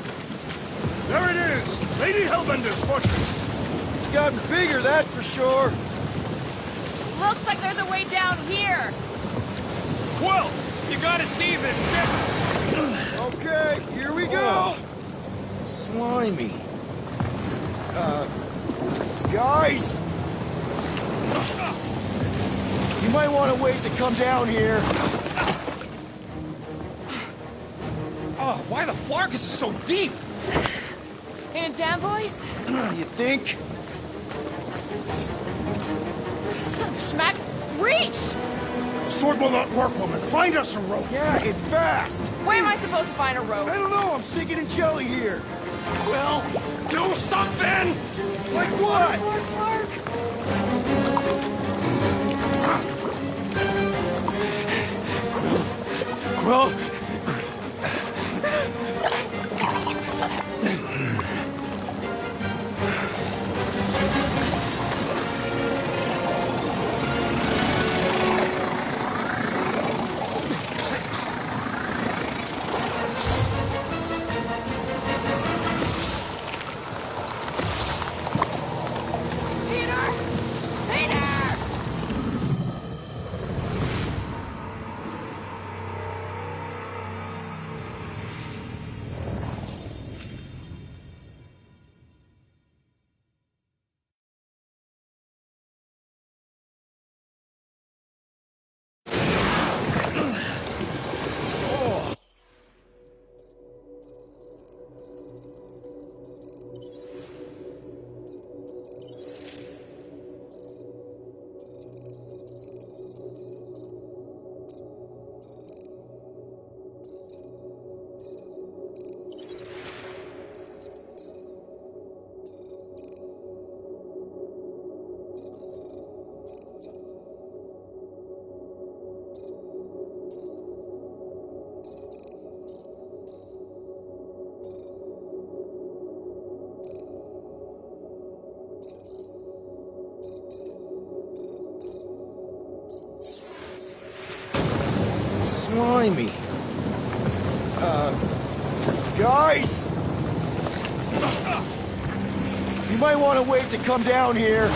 There it is! Lady Hellbender's fortress! It's gotten bigger, that's for sure. Looks like there's a way down here. Quill, you gotta see this ship. Okay, here we go. Slimy. Guys! You might want to wait to come down here. Oh, why the Flarkus is so deep? In a jam, boys? You think? Son of a schmack. Reach! The sword will not work, woman. Find us a rope. Yeah, and fast. Where am I supposed to find a rope? I don't know, I'm sinking in jelly here. Quill, do something! Like what? Quill, slimy. Guys! You might want to wait to come down here.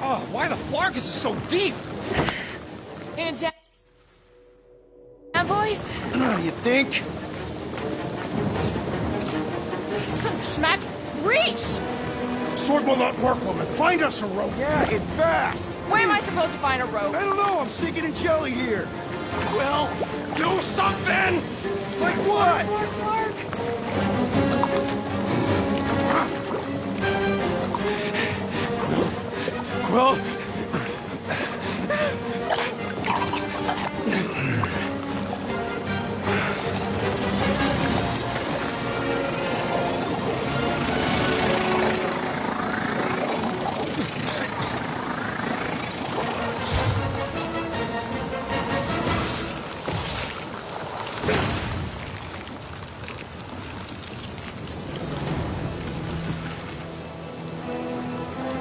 Oh, why the Flarkus is so deep? In a jam, boys? You think? Some schmack. Reach! Sword will not work, woman. Find us a rope. Yeah, and fast! Where am I supposed to find a rope? I don't know, I'm sinking in jelly here. Well, do something! Like what? Quill?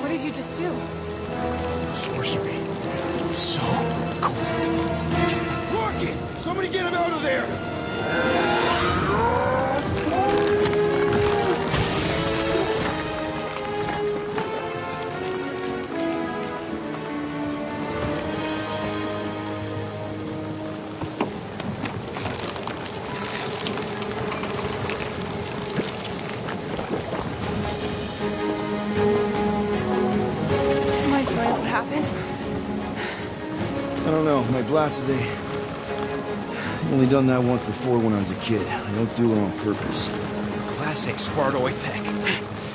What did you just do? Sorcery. So cold. Rocket! Somebody get him out of there! Mind telling us what happened? I don't know, my blast is I've only done that once before when I was a kid. I don't do it on purpose. Classic Spartoid tech.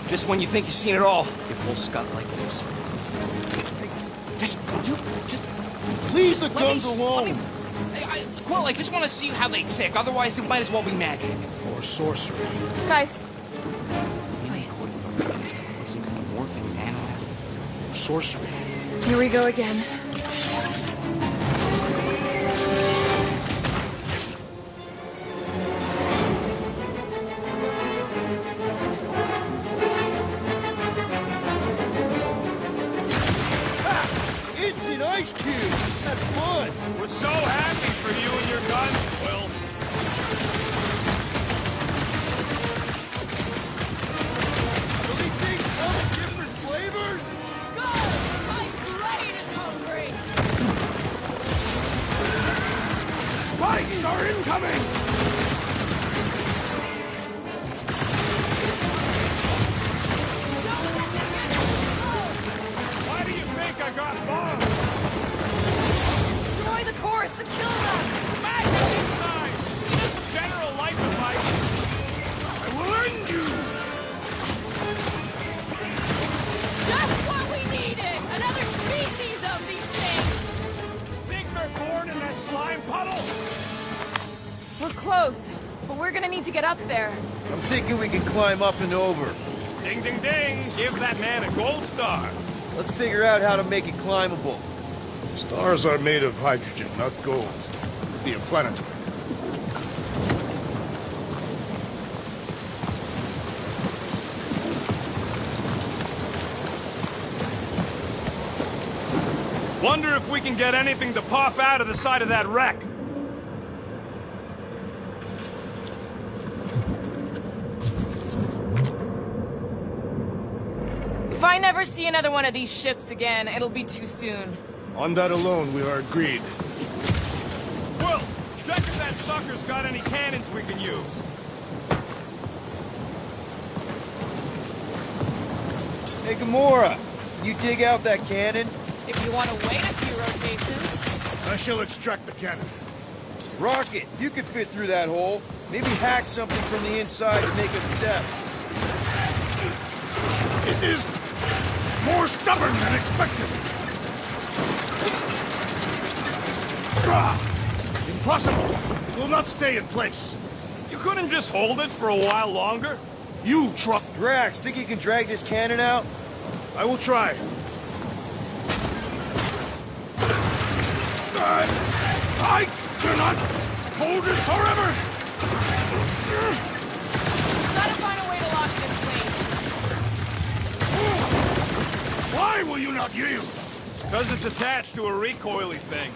Just when you think you've seen it all, you pull scut like this. Hey, just Leave the let me guns s- alone! let me- Quill, I just want to see how they tick. Otherwise, it might as well be magic. Or sorcery. Guys, Some kind of morphing nano. Or sorcery. here we go again. Instant ice cube! That's fun! We're so happy for you and your guns, Quill. Do these things come in different flavors? Go! My brain is hungry! Spikes are incoming! Why do you think I got bombs? Destroy the course to kill them! Smack them inside! Just general life advice. I will end you! Just what we needed! Another species of these things! Think they're born in that slime puddle? We're close, but we're gonna need to get up there. I'm thinking we can climb up and over. Ding, ding, ding! Give that man a gold star. Let's figure out how to make it climbable. Stars are made of hydrogen, not gold. The planetary. Wonder if we can get anything to pop out of the side of that wreck. If I never see another one of these ships again, it'll be too soon. On that alone, we are agreed. Quill, check if that sucker's got any cannons we can use. Hey, Gamora, you dig out that cannon? If you want to wait a few rotations. I shall extract the cannon. Rocket, you could fit through that hole. Maybe hack something from the inside to make us steps. It is more stubborn than expected. Impossible! It will not stay in place. You couldn't just hold it for a while longer? You try. Drax, think you can drag this cannon out? I will try. I cannot hold it forever! Gotta find a way to lock this place. Why will you not yield? Because it's attached to a recoily thing.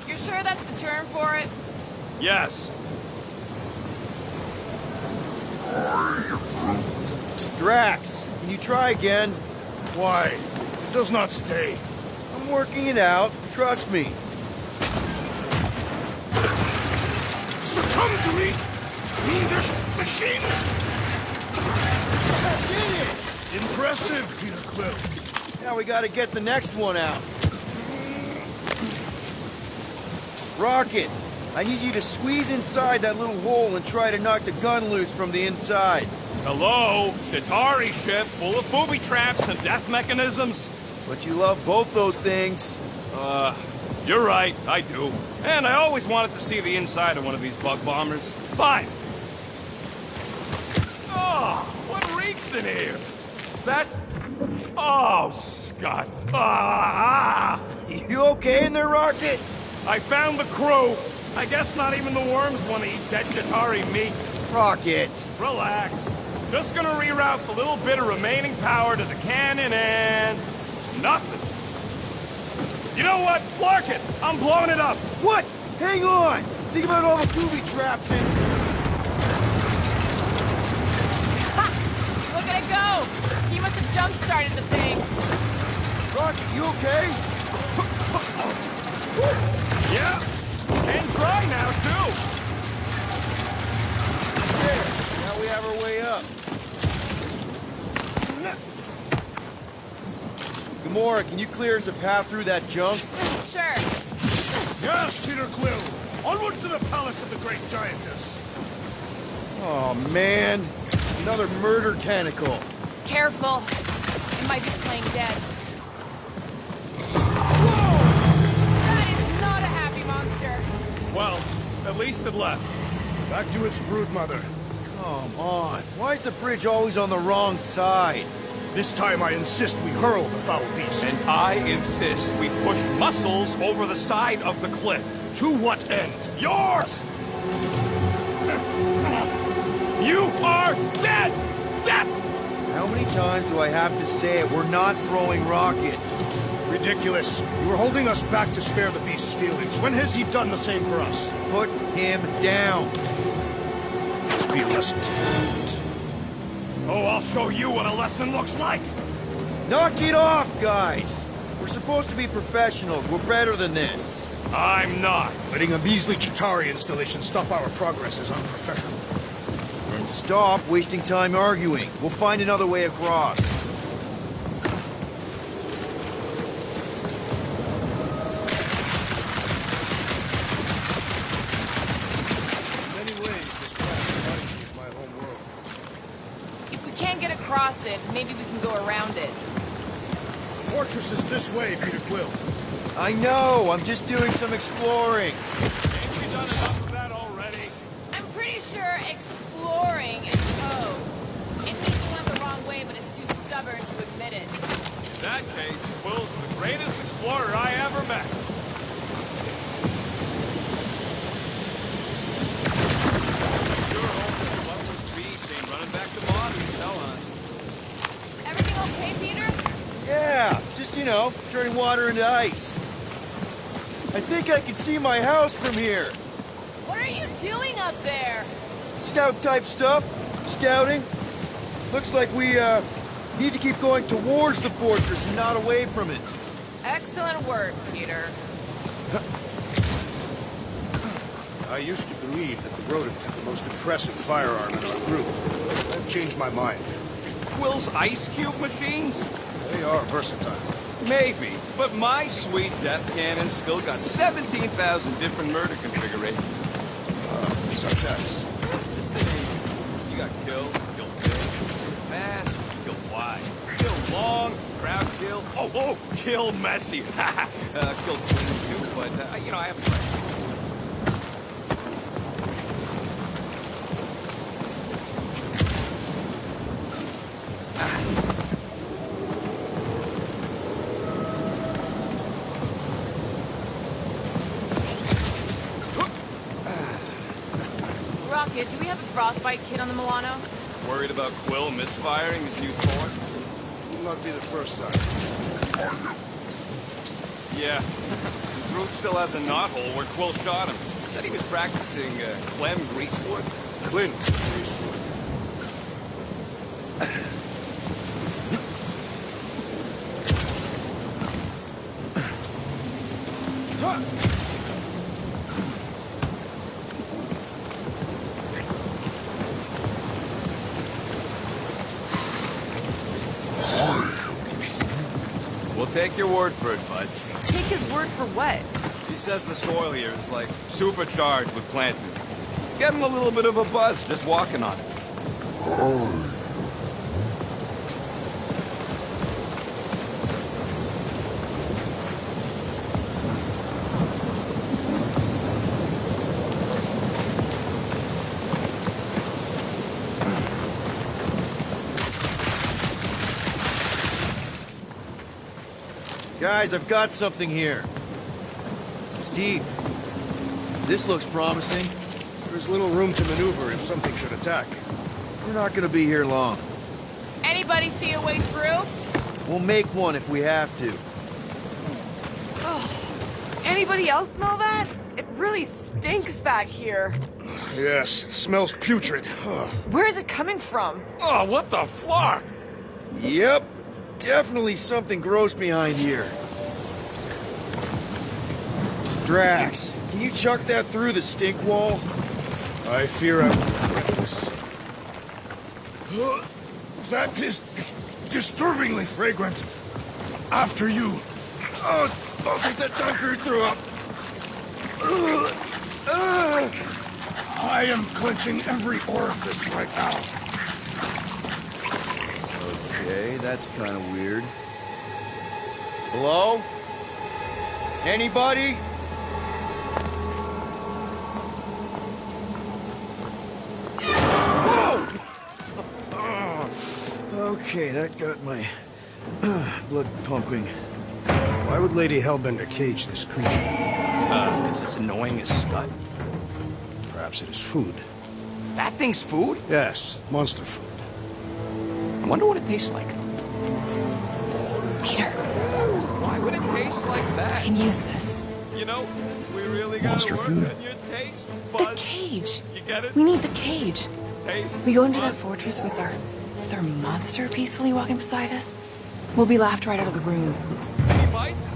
You're sure that's the term for it? Yes. Drax, can you try again? Why? It does not stay. I'm working it out. Trust me. Succumb to me, fiendish machine! I did it! Impressive, Peter Quill. Now we gotta get the next one out. Rocket, I need you to squeeze inside that little hole and try to knock the gun loose from the inside. Hello? Chitauri ship full of booby traps and death mechanisms? But you love both those things. You're right, I do. And I always wanted to see the inside of one of these bug bombers. Fine. Oh, what reeks in here? That's... Oh, Scott. Ah! You okay in there, Rocket? I found the crew. I guess not even the worms want to eat dead Chitauri meat. Rocket. Relax. Just gonna reroute the little bit of remaining power to the cannon and... nothing. You know what? Flark it! I'm blowing it up! What? Hang on! Think about all the booby traps and... Ha! Look at it go! He must have jump-started the thing. Rocket, you okay? Yeah! And dry now, too! There. Now we have our way up. Gamora, can you clear us a path through that junk? Sure. Yes, Peter Quill! Onward to the palace of the great giantess! Oh, man. Another murder tentacle. Careful. It might be playing dead. Whoa! That is not a happy monster. Well, at least it left. Back to its broodmother. Come on. Why is the bridge always on the wrong side? This time I insist we hurl the foul beast. And I insist we push muscles over the side of the cliff. To what end? Yours! You are dead! Death! How many times do I have to say it? We're not throwing Rocket. Ridiculous. You were holding us back to spare the beast's feelings. When has he done the same for us? Put him down. Must be a lesson to learn. Oh, I'll show you what a lesson looks like! Knock it off, guys! We're supposed to be professionals. We're better than this. I'm not. Letting a measly Chitauri installation stop our progress is unprofessional. Then stop wasting time arguing. We'll find another way across. In many ways, this planet reminds me of my home world. If we can't get across it, maybe we can go around it. The fortress is this way, Peter Quill. I know. I'm just doing some exploring. Ain't we done enough of that already? I'm pretty sure exploring is code. It means we went the wrong way, but it's too stubborn to admit it. In that case, Quill's the greatest explorer I ever met. Sure hope that the loveless beast ain't running back to modern, tell us. Everything okay, Peter? Yeah, just, turning water into ice. I think I can see my house from here. What are you doing up there? Scout-type stuff. Scouting. Looks like we, need to keep going towards the fortress and not away from it. Excellent work, Peter. I used to believe that the rodent had the most impressive firearm in our group. I've changed my mind. Quill's ice cube machines? They are versatile. Maybe, but my sweet death cannon still got 17,000 different murder configurations. Such as... Just to name it. You got killed big, fast, kill wide, kill long, crowd kill, kill messy. Kill clean too, but, I haven't tried. Rocket, do we have a frostbite kit on the Milano? Worried about Quill misfiring his new toy? Will not be the first time. Yeah. Groot still has a knothole where Quill shot him. Said he was practicing Clem Greasewood. Clint Greasewood. We'll take your word for it, bud. Take his word for what? He says the soil here is like supercharged with plant nutrients. Getting a little bit of a buzz just walking on it. Guys, I've got something here. It's deep. This looks promising. There's little room to maneuver if something should attack. We're not gonna be here long. Anybody see a way through? We'll make one if we have to. Anybody else smell that? It really stinks back here. Yes, it smells putrid. Where is it coming from? Oh, what the fuck? Yep. Definitely something gross behind here. Drax, can you chuck that through the stink wall? I fear I'm reckless. That is disturbingly fragrant. After you. Oh, it smells like that Dunker threw up. I am clenching every orifice right now. Okay, that's kind of weird. Hello? Anybody? Whoa! Okay, that got my blood pumping. Why would Lady Hellbender cage this creature? Because it's annoying as scut. Perhaps it is food. That thing's food? Yes, monster food. I wonder what it tastes like. Peter, Why would it taste like I that? can use this. You know, we really gotta Monster work food. on your taste The buds. cage. You get it? We need the cage. Taste We go into that buds. fortress with our monster peacefully walking beside us. We'll be laughed right out of the room. Any bites?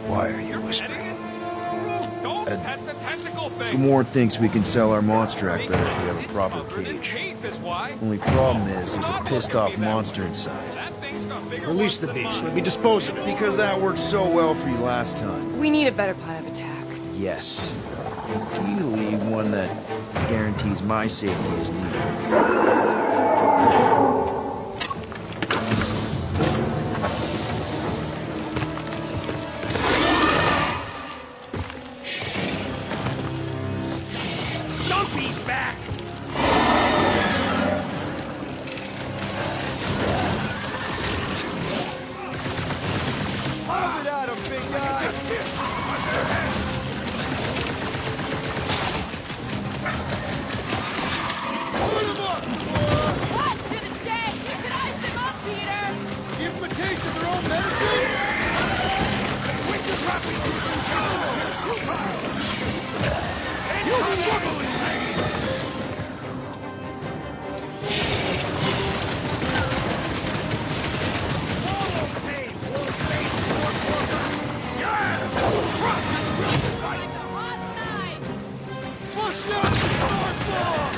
Why are you Petting whispering? it? Groot, don't pet the tentacle thing. Gamorrean thinks we can sell our monster act better if we have a It's proper covered in cage. teeth is why. Only problem is there's a pissed off monster inside. That thing's got bigger Release the ones than beast. mine. Let me dispose of it. Because that worked so well for you last time. We need a better plan of attack. Yes. Ideally, one that guarantees my safety is needed. Stumpy's back! Pop it at him, big guy! What to the chain? You can ice them up, Peter! Give them a taste of their own medicine! You struggling! Swallow pain! Will face your brother! Yes! Crush its will to fight! It's a hot night! Bust out the sword ball!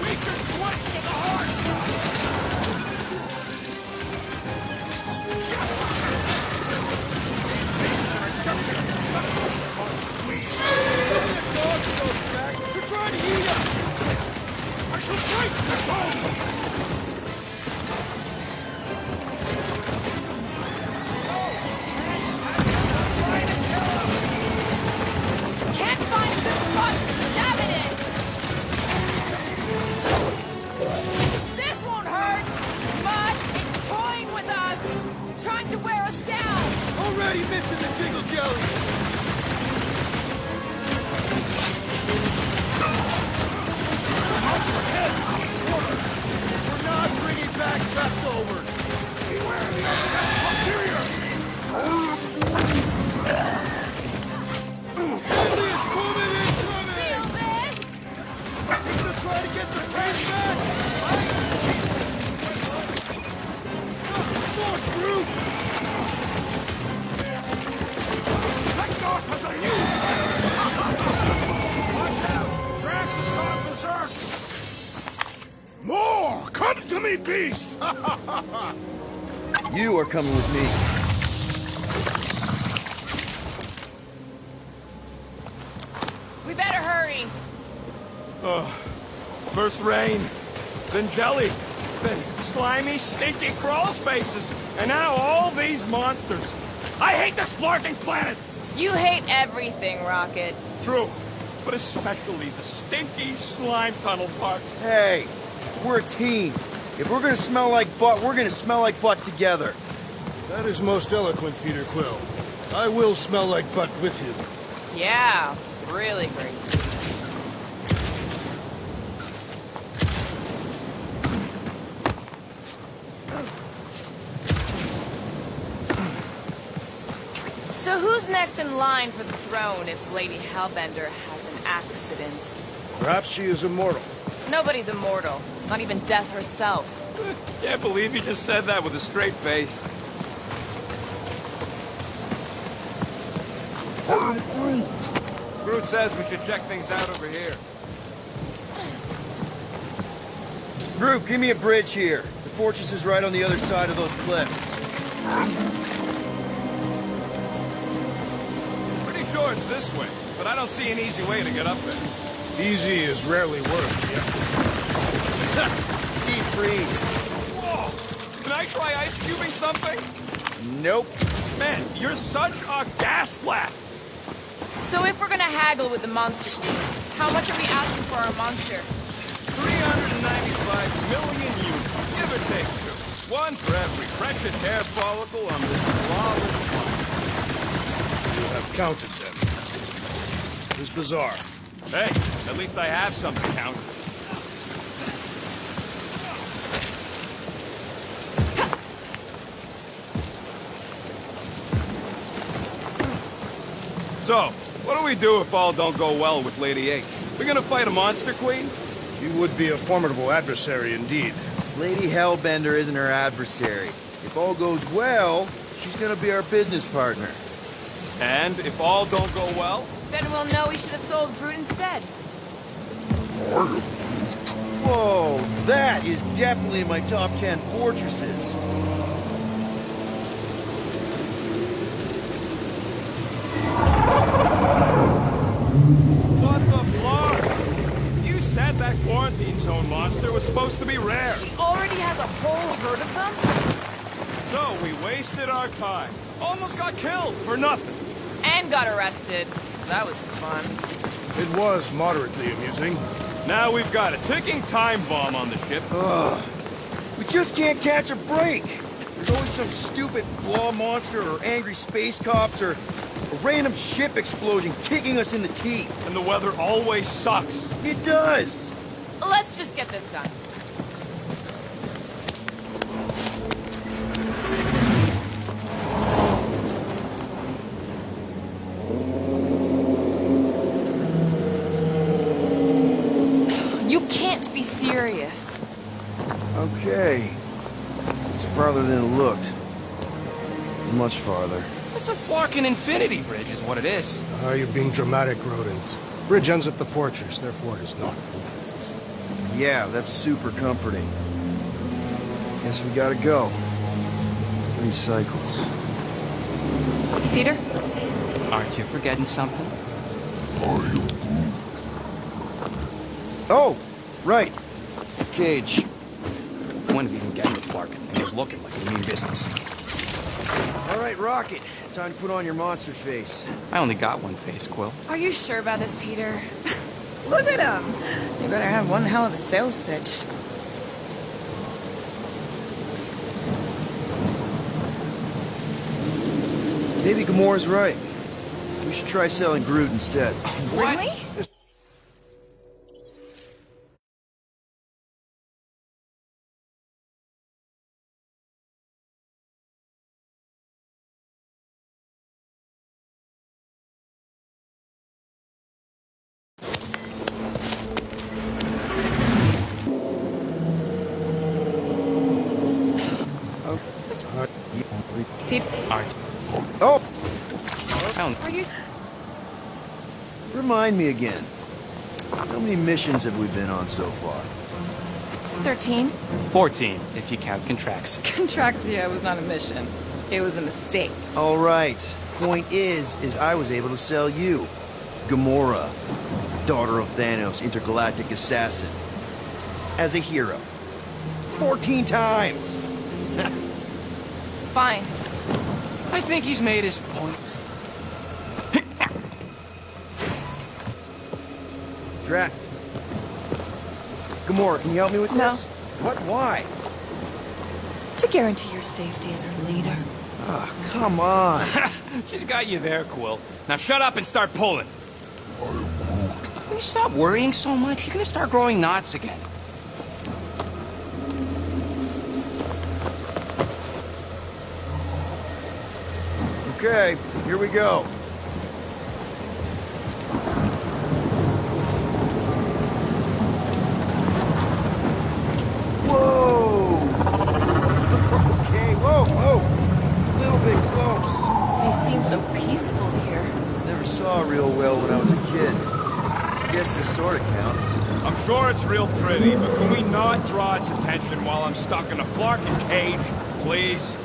We can sweat to the heart! These beasts are exceptional! Just like the monster queen! They're trying to eat us! I shall break their bones! Can't find a good spot to stab it in! This won't hurt! But it's toying with us! Trying to wear us down! Already missing the jiggle jellies! We're not get the case back! Short group! Sektor has a new! Watch out! Drax has gone berserk! More! Come to me, beast! You are coming with me. We better hurry. First rain, then jelly, then slimy, stinky crawl spaces, and now all these monsters. I hate this flarking planet! You hate everything, Rocket. True, but especially the stinky slime tunnel part. Hey, we're a team. If we're gonna smell like butt, we're gonna smell like butt together. That is most eloquent, Peter Quill. I will smell like butt with you. Yeah, really great. So who's next in line for the throne if Lady Hellbender has an accident? Perhaps she is immortal. Nobody's immortal, not even death herself. Can't believe you just said that with a straight face. Groot says we should check things out over here. Groot, give me a bridge here. The fortress is right on the other side of those cliffs. Pretty sure it's this way, but I don't see an easy way to get up there. Easy is rarely worth the effort. Deep freeze. Whoa! Can I try ice cubing something? Nope. Man, you're such a gas flat! So if we're gonna haggle with the Monster Queen, how much are we asking for our monster? 395 million units, give or take two. One for every precious hair follicle on this flawless planet. You have counted them. It is bizarre. Hey, at least I have something to count. So, what do we do if all don't go well with Lady 8? We're gonna fight a monster queen? She would be a formidable adversary indeed. Lady Hellbender isn't her adversary. If all goes well, she's gonna be our business partner. And if all don't go well? Then we'll know we should have sold Groot instead. Whoa, that is definitely in my top 10 fortresses. What the floor? You said that quarantine zone monster was supposed to be rare. She already has a whole herd of them? So we wasted our time. Almost got killed for nothing. And got arrested. That was fun. It was moderately amusing. Now we've got a ticking time bomb on the ship. Ugh. We just can't catch a break. There's always some stupid claw monster or angry space cops or a random ship explosion kicking us in the teeth. And the weather always sucks. It does. Let's just get this done. You can't be serious. Okay. It's farther than it looked. Much farther. It's a flarkin' infinity bridge is what it is. You're being dramatic, Rodent. Bridge ends at the fortress, therefore it is not infinite. Yeah, that's super comforting. Guess we gotta go. 3 cycles. Peter? Aren't you forgetting something? Oh, right. Cage. When did we even get the flarkin' thing? It was looking like we mean business. All right, Rocket. Time to put on your monster face. I only got one face, Quill. Are you sure about this, Peter? Look at him. You better have one hell of a sales pitch. Maybe Gamora's right. We should try selling Groot instead. What? Really? Alright. Oh, Are you... remind me again. How many missions have we been on so far? 13? 14, if you count contracts. Contraxia was not a mission. It was a mistake. All right. Point is I was able to sell you. Gamora, daughter of Thanos, intergalactic assassin. As a hero. 14 times! Fine. I think he's made his point. Drac. Gamora, can you help me with this? What? Why? To guarantee your safety as our leader. Ah, come on. She's got you there, Quill. Now shut up and start pulling. Will you stop worrying so much? You're gonna start growing knots again. Okay, here we go. Whoa! Okay, whoa! A little bit close. They seem so peaceful here. Never saw real well when I was a kid. I guess this sort of counts. I'm sure it's real pretty, but can we not draw its attention while I'm stuck in a flarkin' cage, please?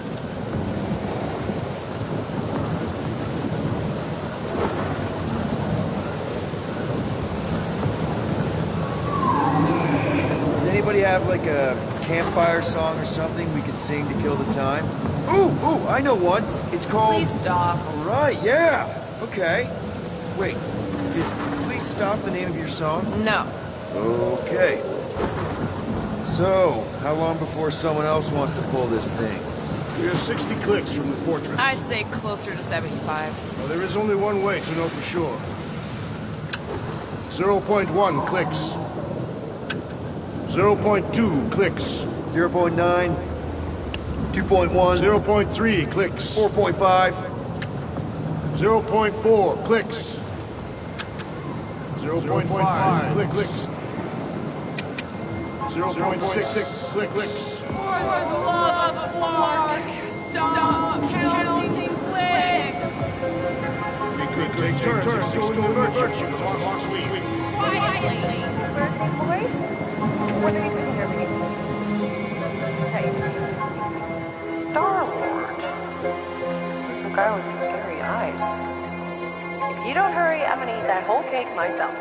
Does anybody have like a campfire song or something we could sing to kill the time? Ooh, I know one. It's called... Please stop. All right, yeah. Okay. Wait, is Please Stop the name of your song? No. Okay. So, how long before someone else wants to pull this thing? We are 60 clicks from the fortress. I'd say closer to 75. Well, there is only one way to know for sure. 0.1 clicks. 0.2 clicks. 0.9, 2.1, 0.3 clicks. 4.5. 0.4 clicks. 0.5 clicks. 0.6 clicks. For the love of Mark, stop counting clicks. We could take turns extolling the virtues of Lost Week. Quietly. What are you doing here, baby? Hey. Star-Lord. The guy with the scary eyes. If you don't hurry, I'm gonna eat that whole cake myself.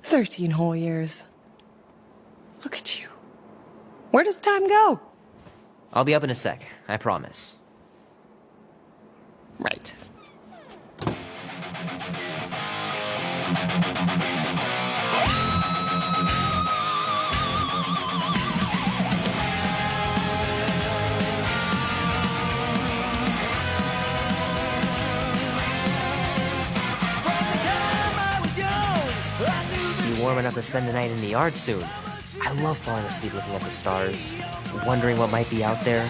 "13 whole years. Look at you. Where does time go?" I'll be up in a sec, I promise. Right. Be warm enough to spend the night in the yard soon. I love falling asleep looking at the stars, wondering what might be out there.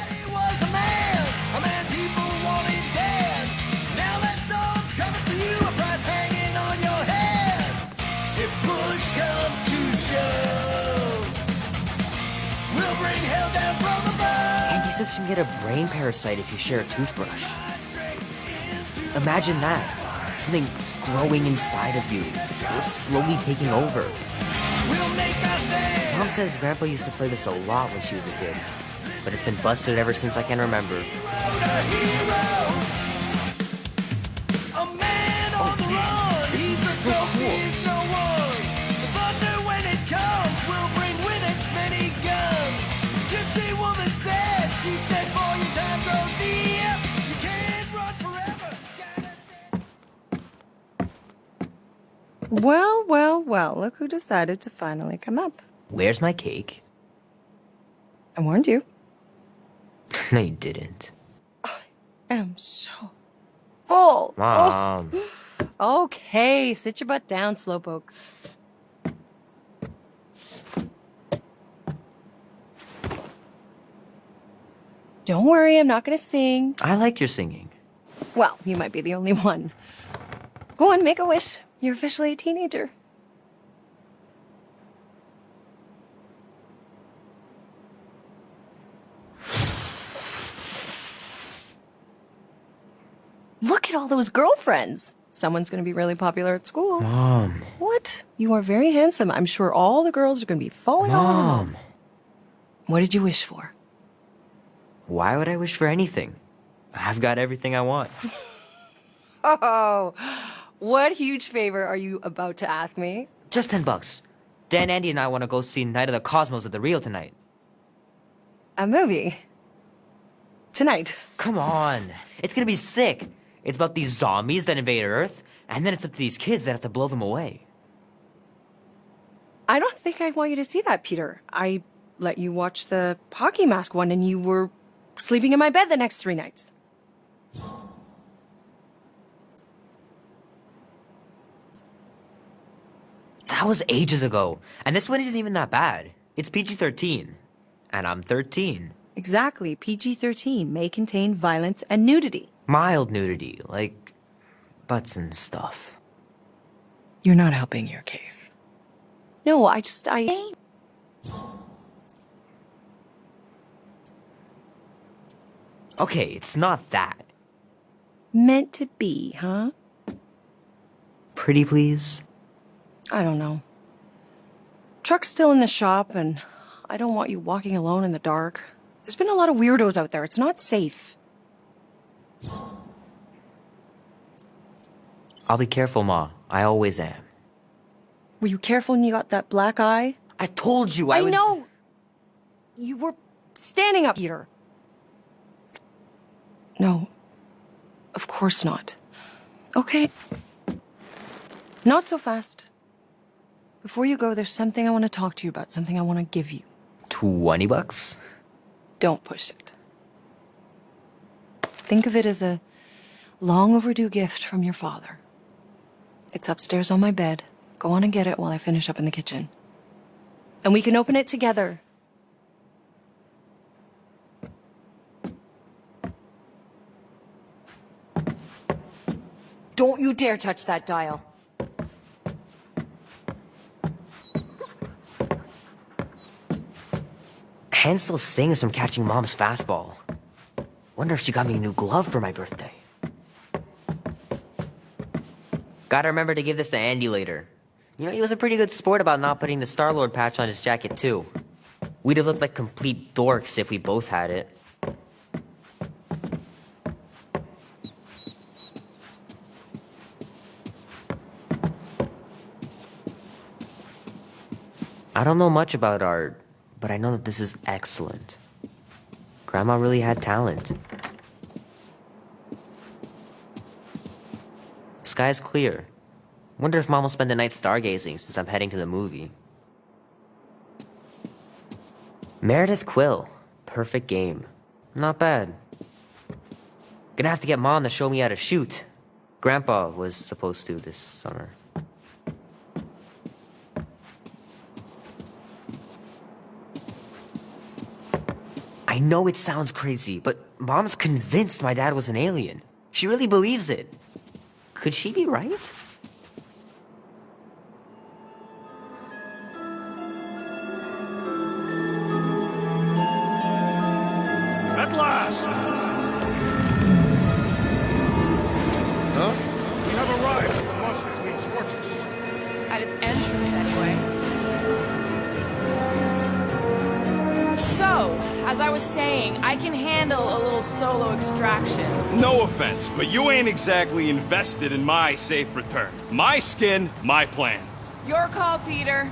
Andy says you can get a brain parasite if you share a toothbrush. Imagine that. Something growing inside of you, slowly taking over. Mom says Grandpa used to play this a lot when she was a kid, but it's been busted ever since I can remember. Oh, this is so cool. Well, well, well, look who decided to finally come up. Where's my cake? I warned you. No, you didn't. I am so full. Mom. Oh. Okay, sit your butt down, Slowpoke. Don't worry, I'm not gonna sing. I like your singing. Well, you might be the only one. Go on, make a wish. You're officially a teenager. Look at all those girlfriends. Someone's gonna be really popular at school. Mom. What? You are very handsome. I'm sure all the girls are gonna be falling on you. Mom. What did you wish for? Why would I wish for anything? I've got everything I want. Oh, what huge favor are you about to ask me? Just $10. Dan, Andy, and I want to go see Night of the Cosmos at the Rio tonight. A movie? Tonight? Come on. It's gonna be sick. It's about these zombies that invade Earth, and then it's up to these kids that have to blow them away. I don't think I want you to see that, Peter. I let you watch the hockey mask one and you were sleeping in my bed the next 3 nights. That was ages ago, and this one isn't even that bad. It's PG-13, and I'm 13. Exactly. PG-13 may contain violence and nudity. Mild nudity, like butts and stuff. You're not helping your case. No, I Okay, it's not that. Meant to be, huh? Pretty please? I don't know. Truck's still in the shop, and I don't want you walking alone in the dark. There's been a lot of weirdos out there. It's not safe. I'll be careful, Ma. I always am. Were you careful when you got that black eye? I told you I was... know! You were standing up, Peter. No. Of course not. Okay. Not so fast. Before you go, there's something I want to talk to you about, something I want to give you. $20? Don't push it. Think of it as a long overdue gift from your father. It's upstairs on my bed. Go on and get it while I finish up in the kitchen. And we can open it together. Don't you dare touch that dial. Hand still stings from catching Mom's fastball. Wonder if she got me a new glove for my birthday. Gotta remember to give this to Andy later. You know, he was a pretty good sport about not putting the Star-Lord patch on his jacket, too. We'd have looked like complete dorks if we both had it. I don't know much about art, but I know that this is excellent. Grandma really had talent. Sky's clear. Wonder if Mom will spend the night stargazing since I'm heading to the movie. Meredith Quill. Perfect game. Not bad. Gonna have to get Mom to show me how to shoot. Grandpa was supposed to this summer. I know it sounds crazy, but Mom's convinced my dad was an alien. She really believes it. Could she be right? At last! Huh? We have arrived at the Monster Queen's fortress. At its entrance, anyway. So, as I was saying, I can handle a little solo extraction. No offense, but you ain't exactly invested in my safe return. My skin, my plan. Your call, Peter.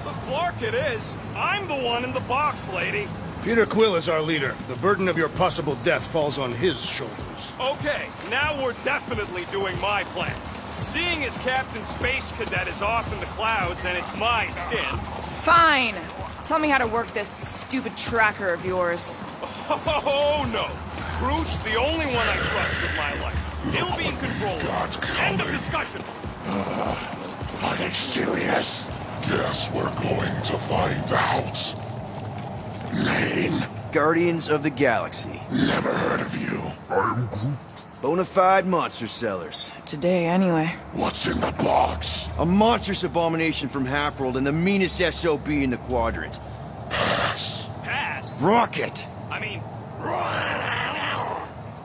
The Clark it is. I'm the one in the box, lady. Peter Quill is our leader. The burden of your possible death falls on his shoulders. Okay, now we're definitely doing my plan. Seeing as Captain Space Cadet is off in the clouds and it's my skin... Fine. Tell me how to work this stupid tracker of yours. Oh, no. Bruce, the only one I trust with my life. He'll be in control. End of discussion. Are they serious? Guess we're going to find out. Name? Guardians of the Galaxy. Never heard of you. I'm Groot. Bonafide monster sellers. Today, anyway. What's in the box? A monstrous abomination from Half-World and the meanest SOB in the quadrant. Pass. Pass? Rocket! I mean...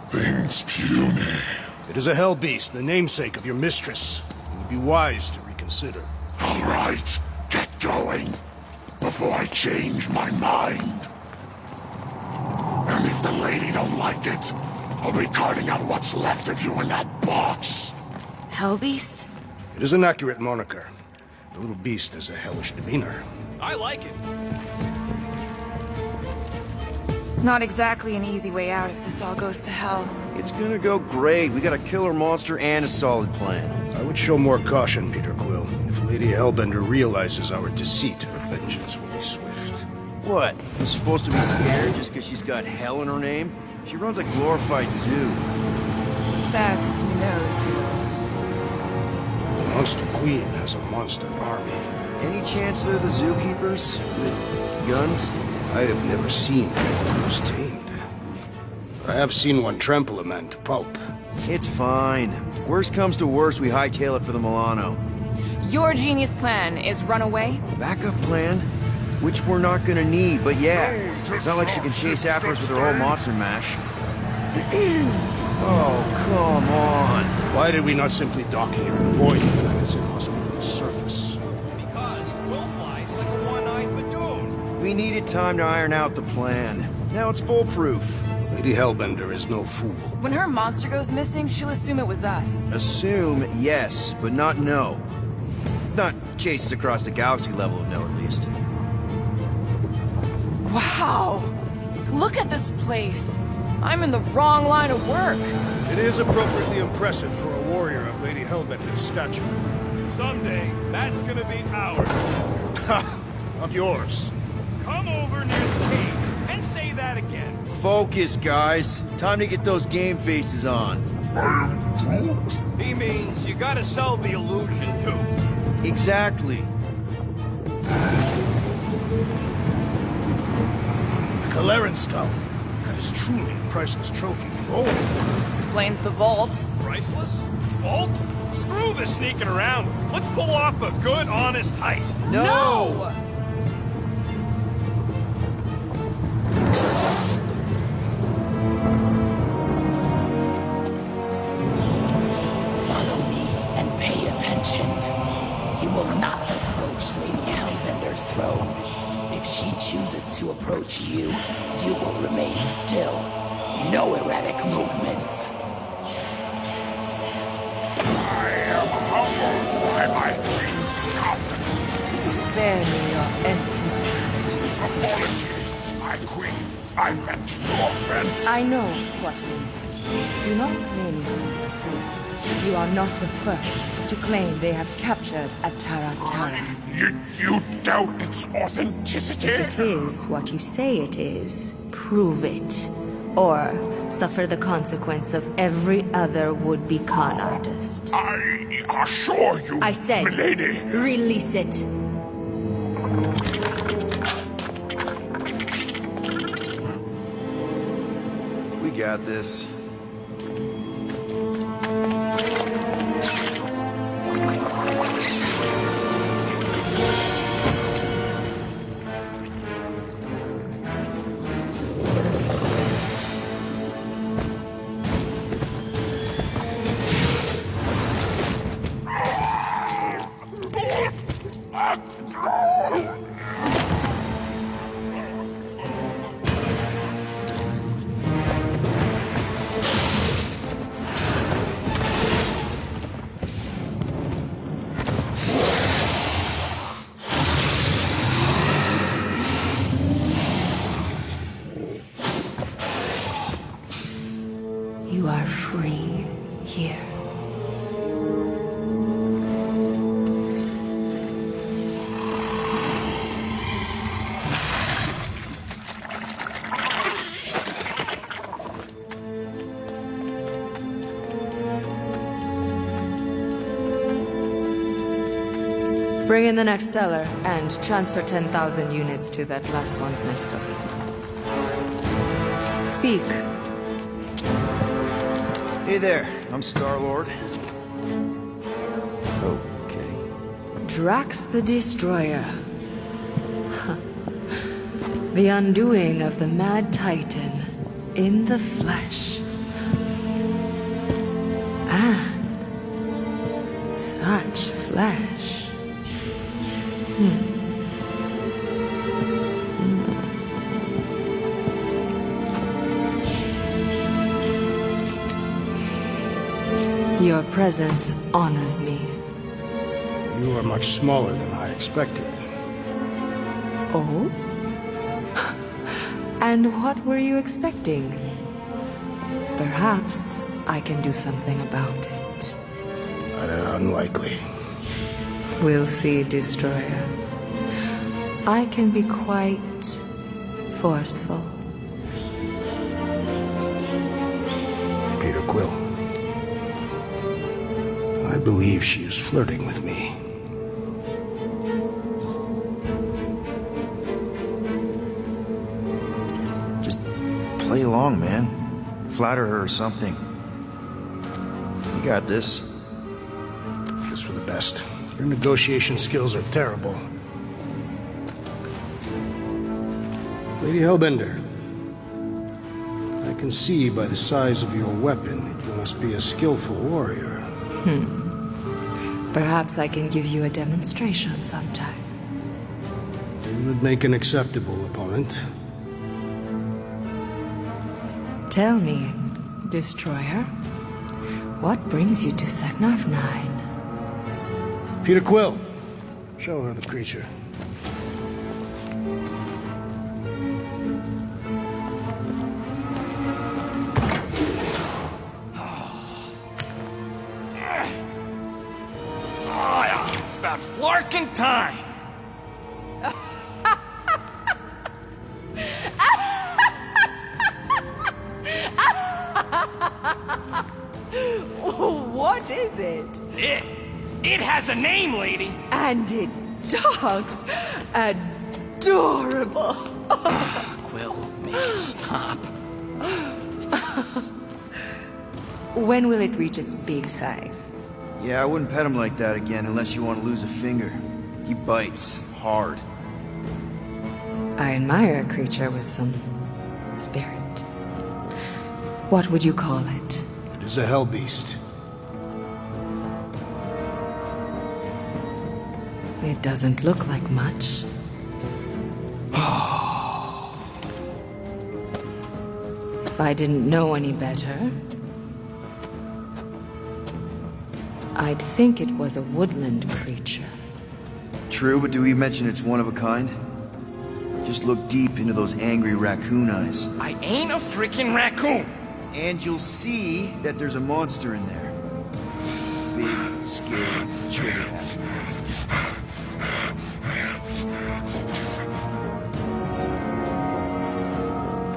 Things Seems puny. It is a hell beast, the namesake of your mistress. It would be wise to reconsider. All right, get going, before I change my mind. And if the lady don't like it, I'll be carting out what's left of you in that box. Hellbeast? It is an accurate moniker. The little beast has a hellish demeanor. I like it. Not exactly an easy way out if this all goes to hell. It's gonna go great. We got a killer monster and a solid plan. I would show more caution, Peter Quill. If Lady Hellbender realizes our deceit, her vengeance will be swift. What? Is she supposed to be scared just because she's got hell in her name? She runs a glorified zoo. That's no zoo. The Monster Queen has a monster army. Any chance they're the zookeepers? With guns? I have never seen one of those tamed. But I have seen one trample a man to pulp. It's fine. Worst comes to worst, we hightail it for the Milano. Your genius plan is run away? Backup plan? Which we're not gonna need, but yeah. It's not like she can chase after us with her old monster mash. Oh, come on. Why did we not simply dock here and avoid the planet's inhospitable surface? Because Quill flies like a one-eyed Badoon. We needed time to iron out the plan. Now it's foolproof. Lady Hellbender is no fool. When her monster goes missing, she'll assume it was us. Assume, yes, but not no. Not chase us across the galaxy level of no, at least. Wow! Look at this place! I'm in the wrong line of work. It is appropriately impressive for a warrior of Lady Hellbender's stature. Someday, that's gonna be ours. Ha! Not yours. Come over near the cave and say that again. Focus, guys. Time to get those game faces on. I am Groot. He means you gotta sell the illusion, too. Exactly. The Kaleran skull. That is truly a priceless trophy. Behold. Explains the vault. Priceless? Vault? Screw the sneaking around. Let's pull off a good, honest heist. No! Follow me and pay attention. You will not approach Lady Hellbender's throne. If she chooses to approach you, you will remain still. No erratic movements. I am humbled by my king's competence. Spare me your empty gratitude. Apologies, my queen. I meant no offense. I know what you mean. Do not play me for a fool. You are not the first to claim they have captured Atara Tara. You doubt its authenticity? If it is what you say it is, prove it. Or suffer the consequence of every other would-be con artist. I assure you, I say, milady. Release it. We got this. You are free here. Bring in the next seller and transfer 10,000 units to that last one's next of kin. Speak. Hey there, I'm Star-Lord. Okay. Drax the Destroyer. The undoing of the Mad Titan in the flesh. Your presence honors me. You are much smaller than I expected. Oh? And what were you expecting? Perhaps I can do something about it. Unlikely. We'll see, Destroyer. I can be quite forceful. Peter Quill. I believe she is flirting with me. Just play along, man. Flatter her or something. You got this. Just for the best. Your negotiation skills are terrible. Lady Hellbender, I can see by the size of your weapon that you must be a skillful warrior. Perhaps I can give you a demonstration sometime. You would make an acceptable opponent. Tell me, Destroyer, what brings you to Seknarf 9? Peter Quill, show her the creature. It's about flarking time. What is it? It has a name, lady. And it talks adorable. Quill, make it stop. When will it reach its big size? Yeah, I wouldn't pet him like that again unless you want to lose a finger. He bites hard. I admire a creature with some spirit. What would you call it? It is a hell beast. It doesn't look like much. If I didn't know any better, I'd think it was a woodland creature. True, but do we mention it's one of a kind? Just look deep into those angry raccoon eyes. I ain't a freaking raccoon. And you'll see that there's a monster in there. Big, scary, trigger-happy monster.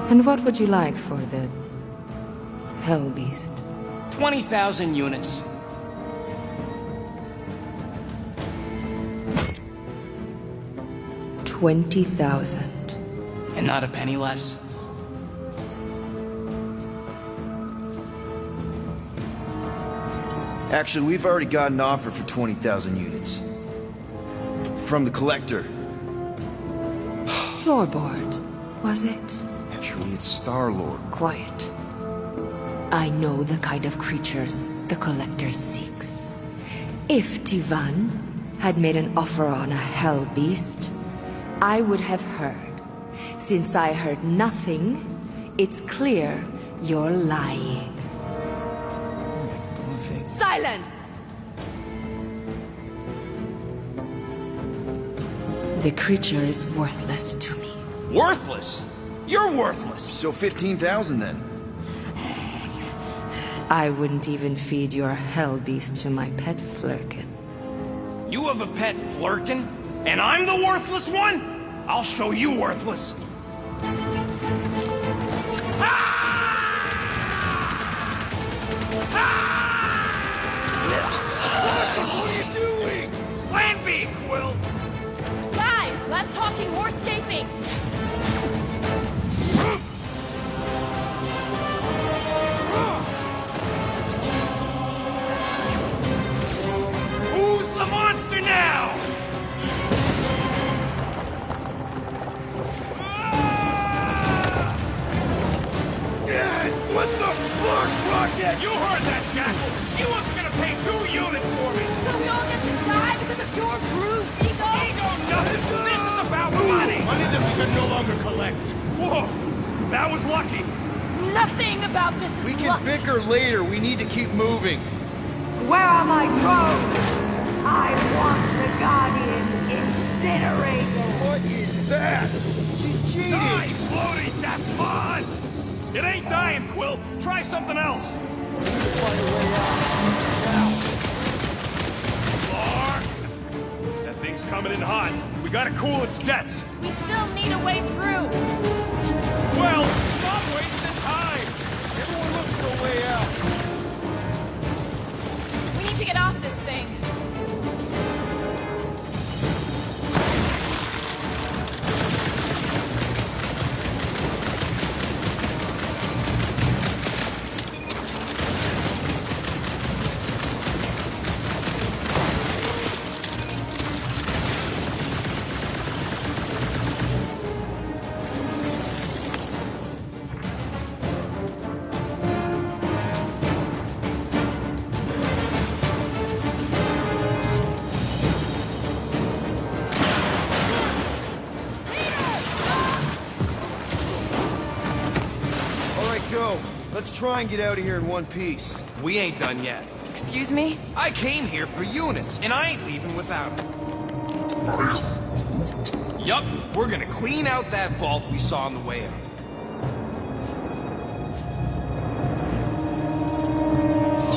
And what would you like for the hell beast? 20,000 units. $20,000. And not a penny less. Actually, we've already got an offer for 20,000 units. From the collector. Floorboard, was it? Actually, it's Star-Lord. Quiet. I know the kind of creatures the Collector seeks. If Tivan had made an offer on a hell beast, I would have heard. Since I heard nothing, it's clear you're lying. Silence! The creature is worthless to me. Worthless? You're worthless. So 15,000 then. I wouldn't even feed your hell beast to my pet Flurkin. You have a pet Flurkin? And I'm the worthless one? I'll show you worthless. What are you doing? Plan B, Quill. Guys, less talking, more escaping. Who's the monster now? What the fuck, Rocket? You heard that, Jackal. She wasn't gonna pay 2 units for me. So we all get to die because of your bruised ego? Ego nothing. This is about money. Money that we can no longer collect. Whoa, that was lucky. Nothing about this is We can lucky. bicker later. We need to keep moving. Where are my drones? I want the Guardians incinerated. What is that? She's cheating! Die, floating! That's fun! It ain't dying, Quill! Try something else! Find a way out. Clark! That thing's coming in hot. We gotta cool its jets. We still need a way through. Well, stop wasting time! Everyone looks for a way out. We need to get off this thing. Go. Let's try and get out of here in one piece. We ain't done yet. Excuse me? I came here for units, and I ain't leaving without them. Yup, we're gonna clean out that vault we saw on the way up.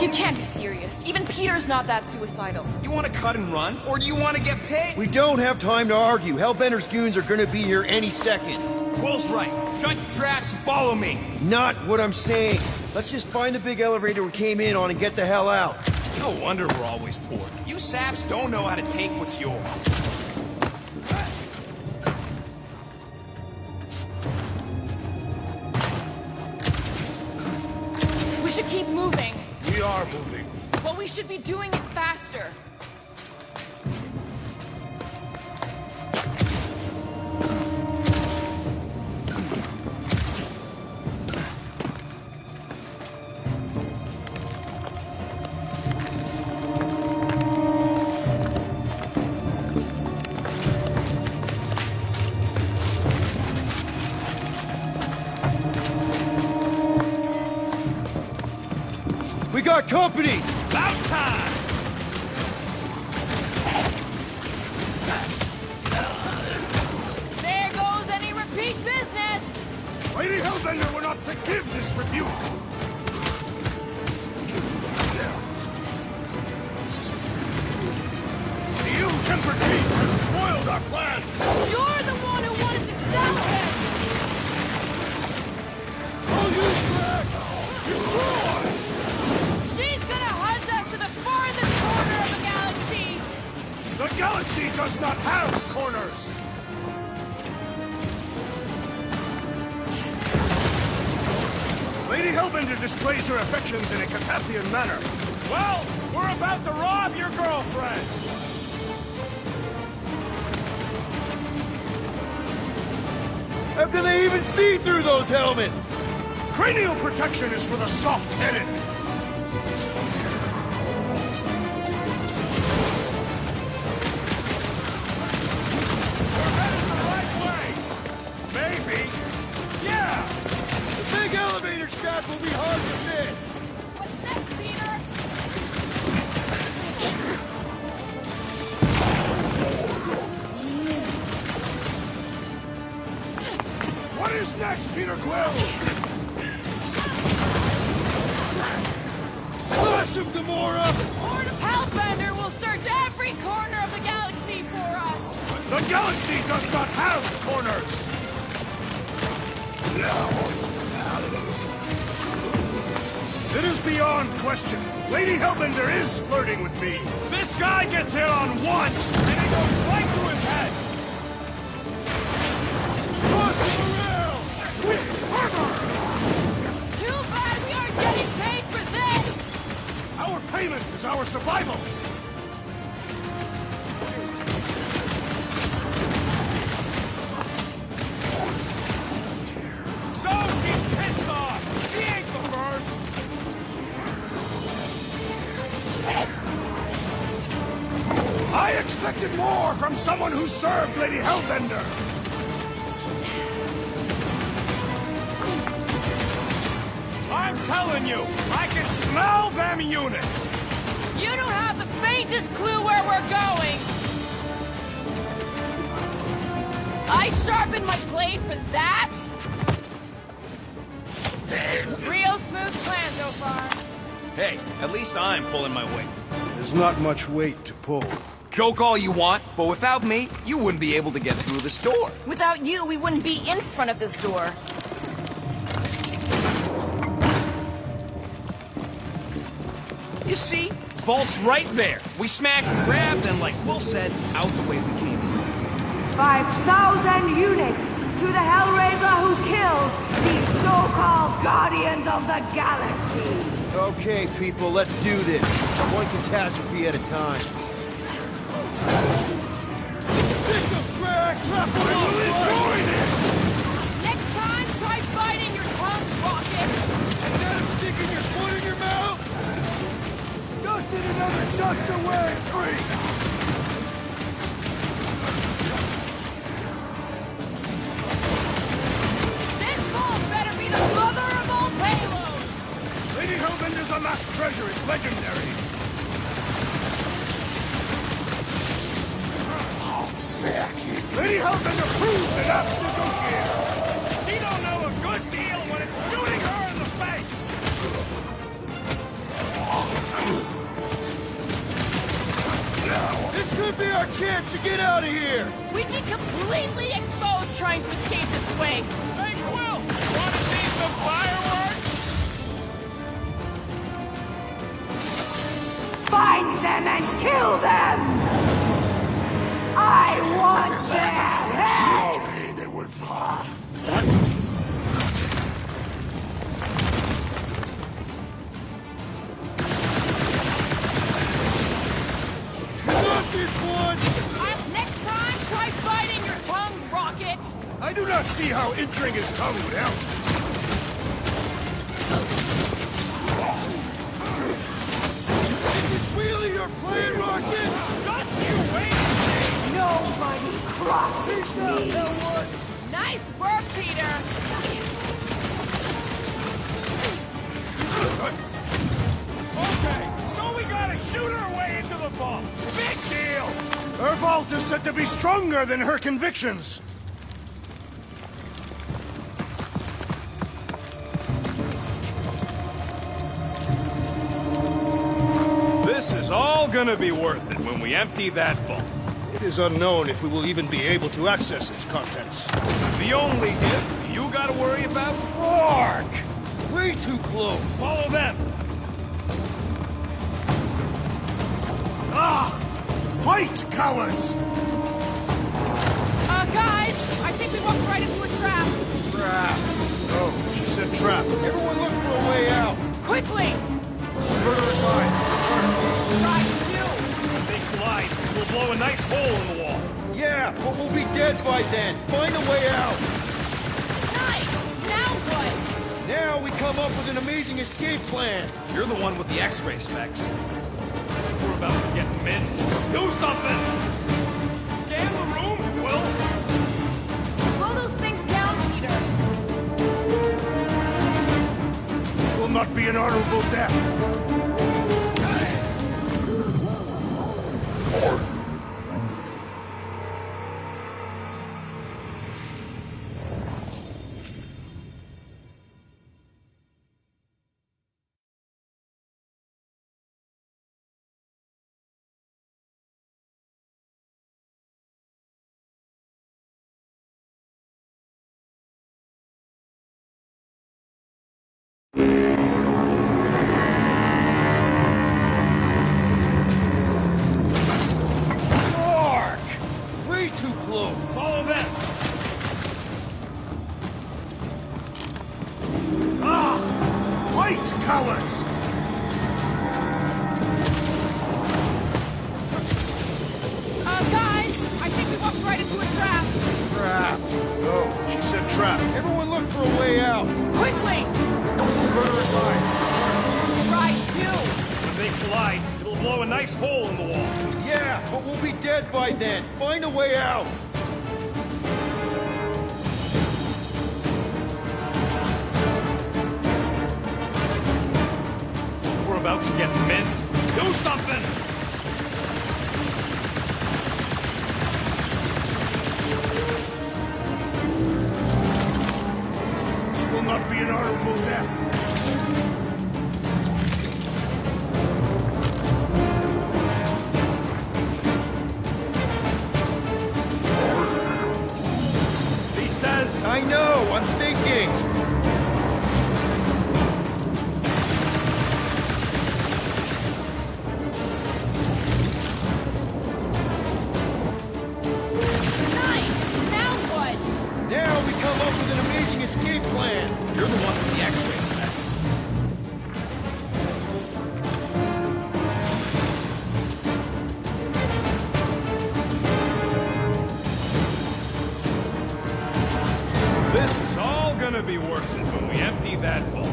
You can't be serious. Even Peter's not that suicidal. You wanna cut and run, or do you wanna get paid? We don't have time to argue. Hellbender's goons are gonna be here any second. Quill's right. Shut your traps and follow me. Not what I'm saying. Let's just find the big elevator we came in on and get the hell out. No wonder we're always poor. You saps don't know how to take what's yours. We should keep moving. We are moving. But we should be doing it faster. We got company! About time! There goes any repeat business! Lady Hellbender will not forgive this rebuke! The ill-tempered beast has spoiled our plans! You're the one who wanted to sell him! All you tracks! Destroy! She's gonna hunt us to the farthest corner of the galaxy! The galaxy does not have corners! Lady Hellbender displays her affections in a Catathian manner. Well, we're about to rob your girlfriend! How can they even see through those helmets? Cranial protection is for the soft-headed! Maybe. Yeah! The big elevator shaft will be hard to miss! What's next, Peter? What is next, Peter Quill? Slash him, Gamora! Lord of Hellbender will search every corner of the galaxy for us! The galaxy does not have corners! It is beyond question. Lady Hellbender is flirting with me. This guy gets hit on once, and it goes right through his head! Toss him around! With fervor! Too bad we aren't getting paid for this! Our payment is our survival! So she's pissed off! She ain't the first! I expected more from someone who served Lady Hellbender! I'm telling you, I can smell them units! You don't have the faintest clue where we're going! I sharpened my blade for that? Real smooth plan so far. Hey, at least I'm pulling my weight. There's not much weight to pull. Joke all you want, but without me, you wouldn't be able to get through this door. Without you, we wouldn't be in front of this door. You see? Vault's right there. We smashed and grabbed, and like Will said, out the way we came in. 5,000 units to the Hellraiser who kills these so-called Guardians of the Galaxy. Okay, people, let's do this. One catastrophe at a time. Sick of drag! We'll enjoy this! Next time, try biting your tongue, Rocket! Instead of sticking your foot in your mouth, dust in another dust away! Freak! This ball better be the mother of all payloads! Lady Hellbender's unmasked treasure is legendary. Lady Hellbender proved an apt negotiator. He don't know a good deal when it's shooting her in the face! This could be our chance to get out of here! We'd be completely exposed trying to escape this swing! Hey, Quill! Want to see some fireworks? Find them and kill them! I want their head! Slowly they will fall. Got this one! Next time, try biting your tongue, Rocket! I do not see how injuring his tongue would help. Is this really your plan, Rocket? Just you wait! Nobody crosses me! Nice work, Peter! Okay, so we gotta shoot our way into the vault. Big deal! Her vault is said to be stronger than her convictions. This is all gonna be worth it when we empty that vault. It is unknown if we will even be able to access its contents. The only if you gotta worry about? Mark! Way too close. Follow them! Ah! Fight, cowards! Guys, I think we walked right into a trap. Trap. Oh, she said trap. Everyone look for a way out. Quickly! Murderous eyes. Right, you! If they collide, we'll blow a nice hole in the wall. Yeah, but we'll be dead by then. Find a way out. Nice! Now what? Now we come up with an amazing escape plan. You're the one with the X-ray specs. We're about to get minced. Do something! Scan the room, Will. Slow those things down, Peter. This will not be an honorable death. Mark! Way too close. Follow them! Ah! Fight, cowards! Guys, I think we walked right into a trap. Trap. Oh, she said trap. Everyone look for a way out. Quickly! Murderous eyes. Right, you! When they collide, it'll blow a nice hole in the wall. Yeah, but we'll be dead by then. Find a way out. We're about to get minced. Do something! This will not be an honorable death. He says... I know, I'm thinking. Nice! Now what? Now we come up with an amazing escape plan. You're the one with the X-rays, Max. This is all gonna be worth it when we empty that vault.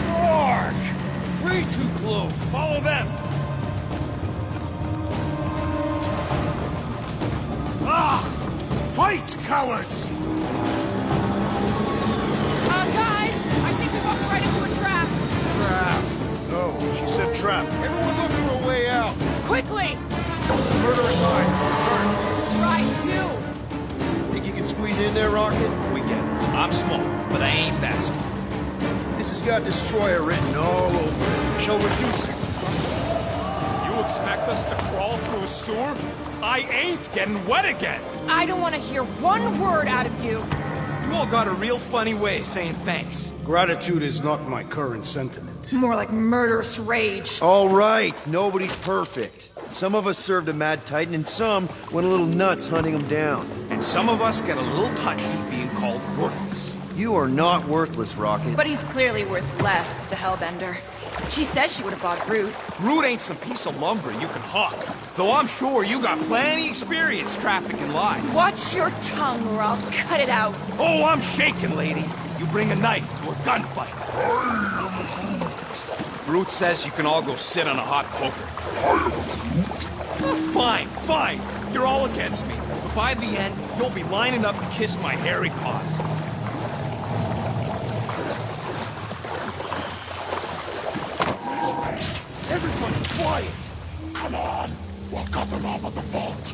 Mark! Way too close. Follow them! Ah! Fight, cowards! Guys, I think we walked right into a trap. Trap. No, she said trap. Everyone look for a way out. Quickly! Murderous eyes, return. Try to. Think you can squeeze in there, Rocket? We get it. I'm small, but I ain't that small. This has got Destroyer written all over it. Shall reduce it. You expect us to crawl through a sewer? I ain't getting wet again! I don't want to hear one word out of you. You all got a real funny way of saying thanks. Gratitude is not my current sentiment. More like murderous rage. All right, nobody's perfect. Some of us served a Mad Titan, and some went a little nuts hunting them down. And some of us get a little touchy being called worthless. You are not worthless, Rocket. But he's clearly worth less to Hellbender. She says she would have bought Groot. Groot ain't some piece of lumber you can hawk. Though I'm sure you got plenty experience trafficking live. Watch your tongue or I'll cut it out. Oh, I'm shaking, lady. You bring a knife to a gunfight. Groot says you can all go sit on a hot poker. Fine, fine. You're all against me. But by the end, you'll be lining up to kiss my hairy paws. Everybody quiet! Come on, we'll cut them off at the vault.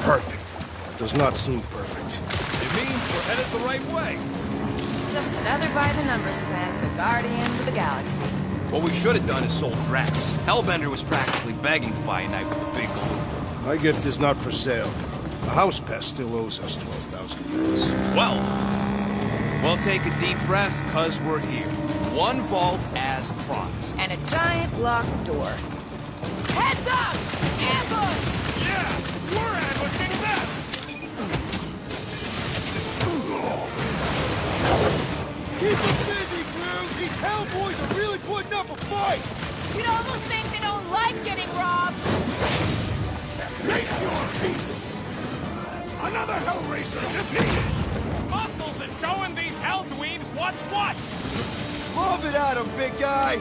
Perfect. That does not seem perfect. It means we're headed the right way. Just another by-the-numbers plan for the Guardians of the Galaxy. What we should have done is sold Drax. Hellbender was practically begging to buy a night with the big galoo. My gift is not for sale. The house pest still owes us 12,000 credits. 12? Well, take a deep breath, cause we're here. One vault as promised. And a giant locked door. Heads up! Ambush! Yeah, we're ambushing them! Keep them busy, crew! These Hellboys are really putting up a fight! You'd almost think they don't like getting robbed. Make your peace! Another Hellraiser defeated! Muscles are showing these hell dweebs what's what! Lob it at him, big guy!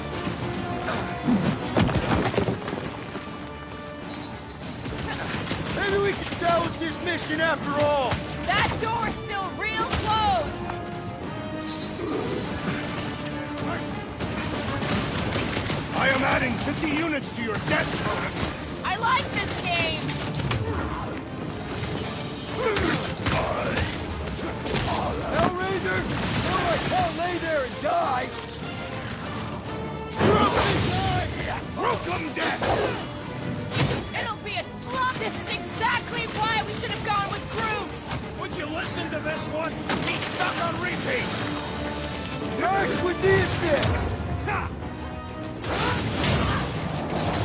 Maybe we can salvage this mission after all! That door's still real closed. I am adding 50 units to your debt totem. I like this game. Hellraiser! More like hell lay there and die! Welcome, death! It'll be a slump. This is exactly why we should have gone with Groot. Would you listen to this one? He's stuck on repeat! Max with the assist!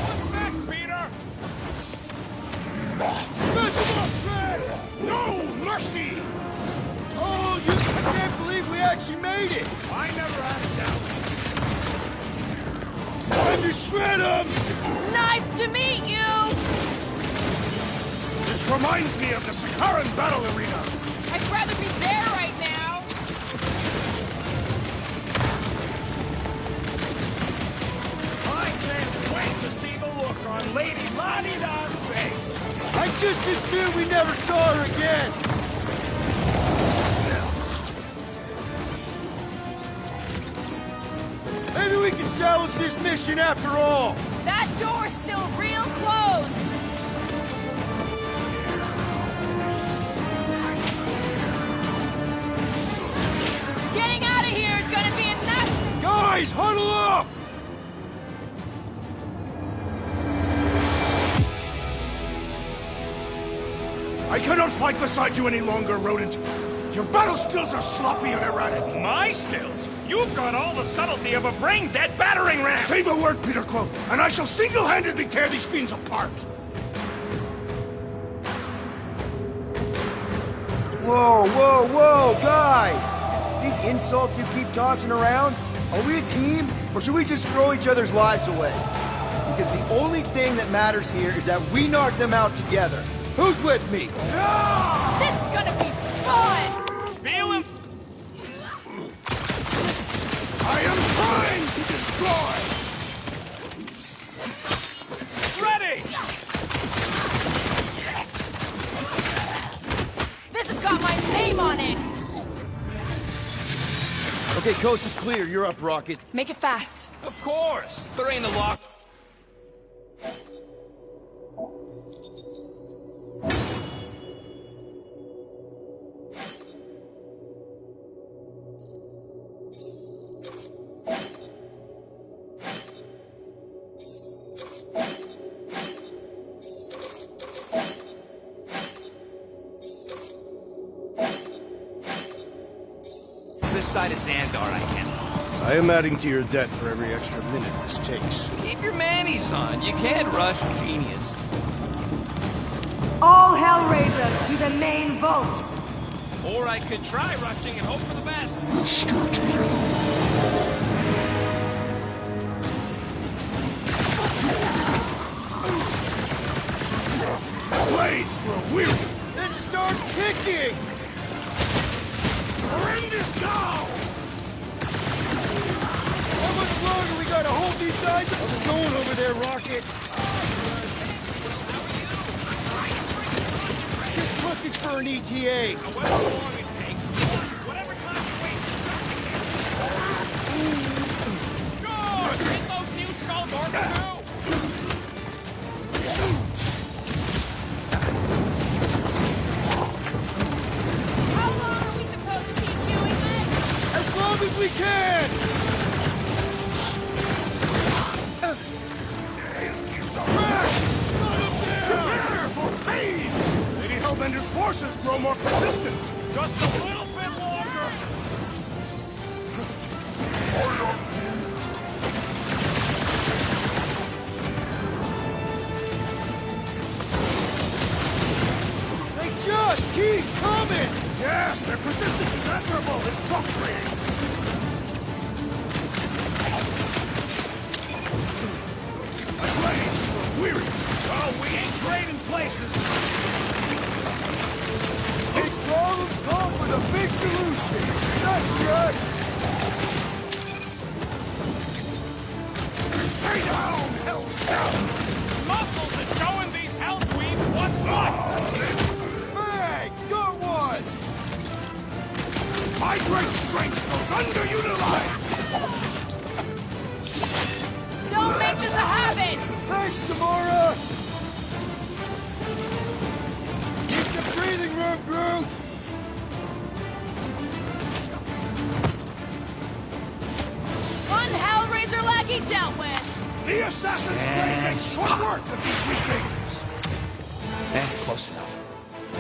What's next, Peter? Smash him up, Max! mercy! Oh, I can't believe we actually made it! I never had a doubt. Time to shred him! Knife to meet you! This reminds me of the Sakaran battle arena. I'd rather be there right now. I can't wait to see the look on Lady Lanida's face! I just assumed we never saw her again! Maybe we can salvage this mission after all! That door's still real closed. Getting out of here is gonna be enough. Guys, huddle up! I cannot fight beside you any longer, rodent. Your battle skills are sloppy and erratic. My skills? You've got all the subtlety of a brain-dead battering ram! Say the word, Peter Quill, and I shall single-handedly tear these fiends apart. Whoa, whoa, whoa, guys! These insults you keep tossing around, are we a team, or should we just throw each other's lives away? Because the only thing that matters here is that we knock them out together. Who's with me? This is gonna be fun. Feel him? I am trying to destroy! Ready! This has got my name on it. Okay, coast is clear. You're up, Rocket. Make it fast. Of course! There ain't a lock. This side of Xandar, I can. I am adding to your debt for every extra minute this takes. Keep your manis on. You can't rush genius. All Hellraisers to the main vault. Or I could try rushing and hope for the best. Blades grow weary. Then start kicking! Horrendous go! How much longer we gotta hold these guys? How's it going over there, Rocket? Just looking for an ETA. However long it takes, whatever time you waste. Good. Get those new skull doors through. How long are we supposed to keep doing this? As long as we can! Prepare for pain! Lady Hellbender's forces grow more persistent. Just a little bit longer! They just keep coming! Yes, their persistence is admirable. It's frustrating. My blades grow weary. Oh, we ain't trading places! Big problems come with a big solution! That's right! Stay down, Hell Scout! Muscles are showing these hell queens what's what! Hey, got one! My great strength goes underutilized! Don't make this a habit. Thanks, Gamora! Keep some breathing room, Groot! One Hellraiser lackey dealt with. The Assassin's Blade makes short work of these weaklings! Close enough.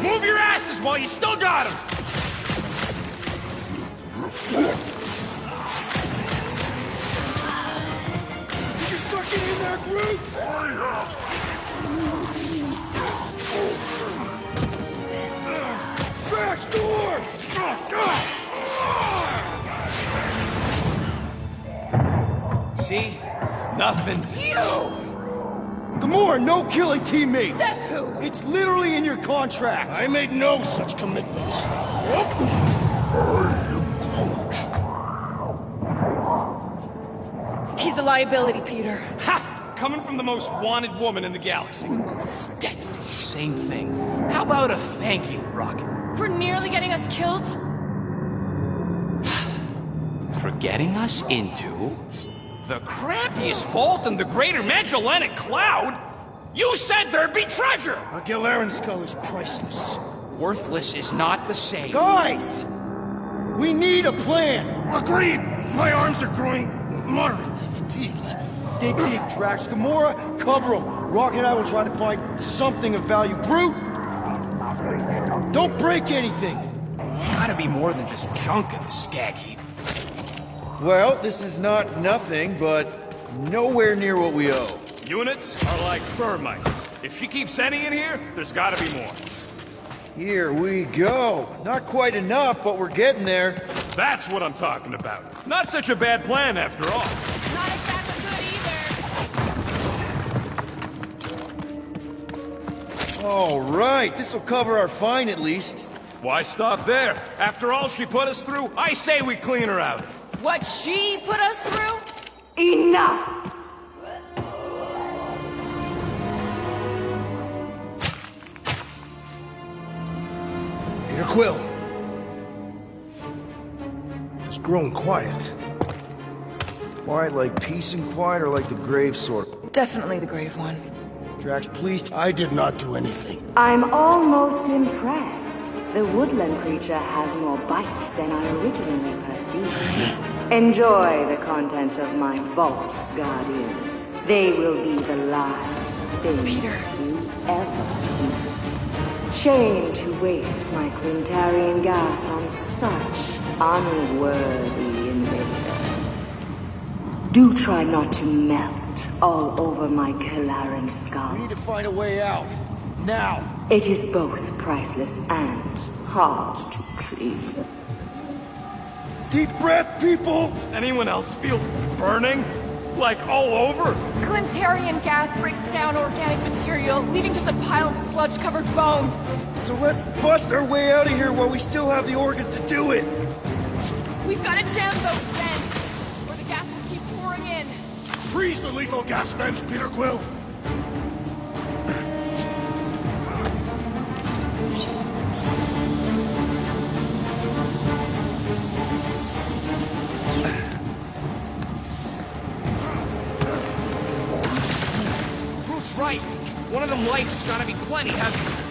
Move your asses while you still got him! You sucking in there, Groot? Back See? Nothing. Gamora, no killing teammates! Says who? It's literally in your contract! I made no such commitment. He's a liability, Peter. Ha! Coming from the most wanted woman in the galaxy. Most deadly. Same thing. How about a thank you, Rocket? For nearly getting us killed? For getting us into the crappiest vault in the greater Magellanic Cloud? You said there'd be treasure! A Gilleran skull is priceless. Worthless is not the same. Guys! We need a plan! Agreed! My arms are growing moderately fatigued. Dig deep, Drax. Gamora, cover him. Rocket and I will try to find something of value. Groot! Don't break anything! It's gotta be more than just junk in the skag heap. Well, this is not nothing, but nowhere near what we owe. Units are like termites. If she keeps any in here, there's gotta be more. Here we go. Not quite enough, but we're getting there. That's what I'm talking about. Not such a bad plan after all. Not exactly good either. All right, this'll cover our fine at least. Why stop there? After all she put us through, I say we clean her out. What she put us through? Enough! Peter Quill. It's grown quiet. Quiet like peace and quiet, or like the grave sort? Definitely the grave one. Drax, please. I did not do anything. I'm almost impressed. The woodland creature has more bite than I originally perceived. Enjoy the contents of my vault, Guardians. They will be the last thing you ever see. Shame to waste my Clintarian gas on such unworthy invader. Do try not to melt all over my Gilleran skull. We need to find a way out. Now! It is both priceless and hard to clean. Deep breath, people! Anyone else feel burning? Like all over? Clintarian gas breaks down organic material, leaving just a pile of sludge-covered bones. So let's bust our way out of here while we still have the organs to do it! We've got to jam those vents, or the gas will keep pouring in. Freeze the lethal gas vents, Peter Quill! Groot's right. One of them lights has gotta be plenty heavy.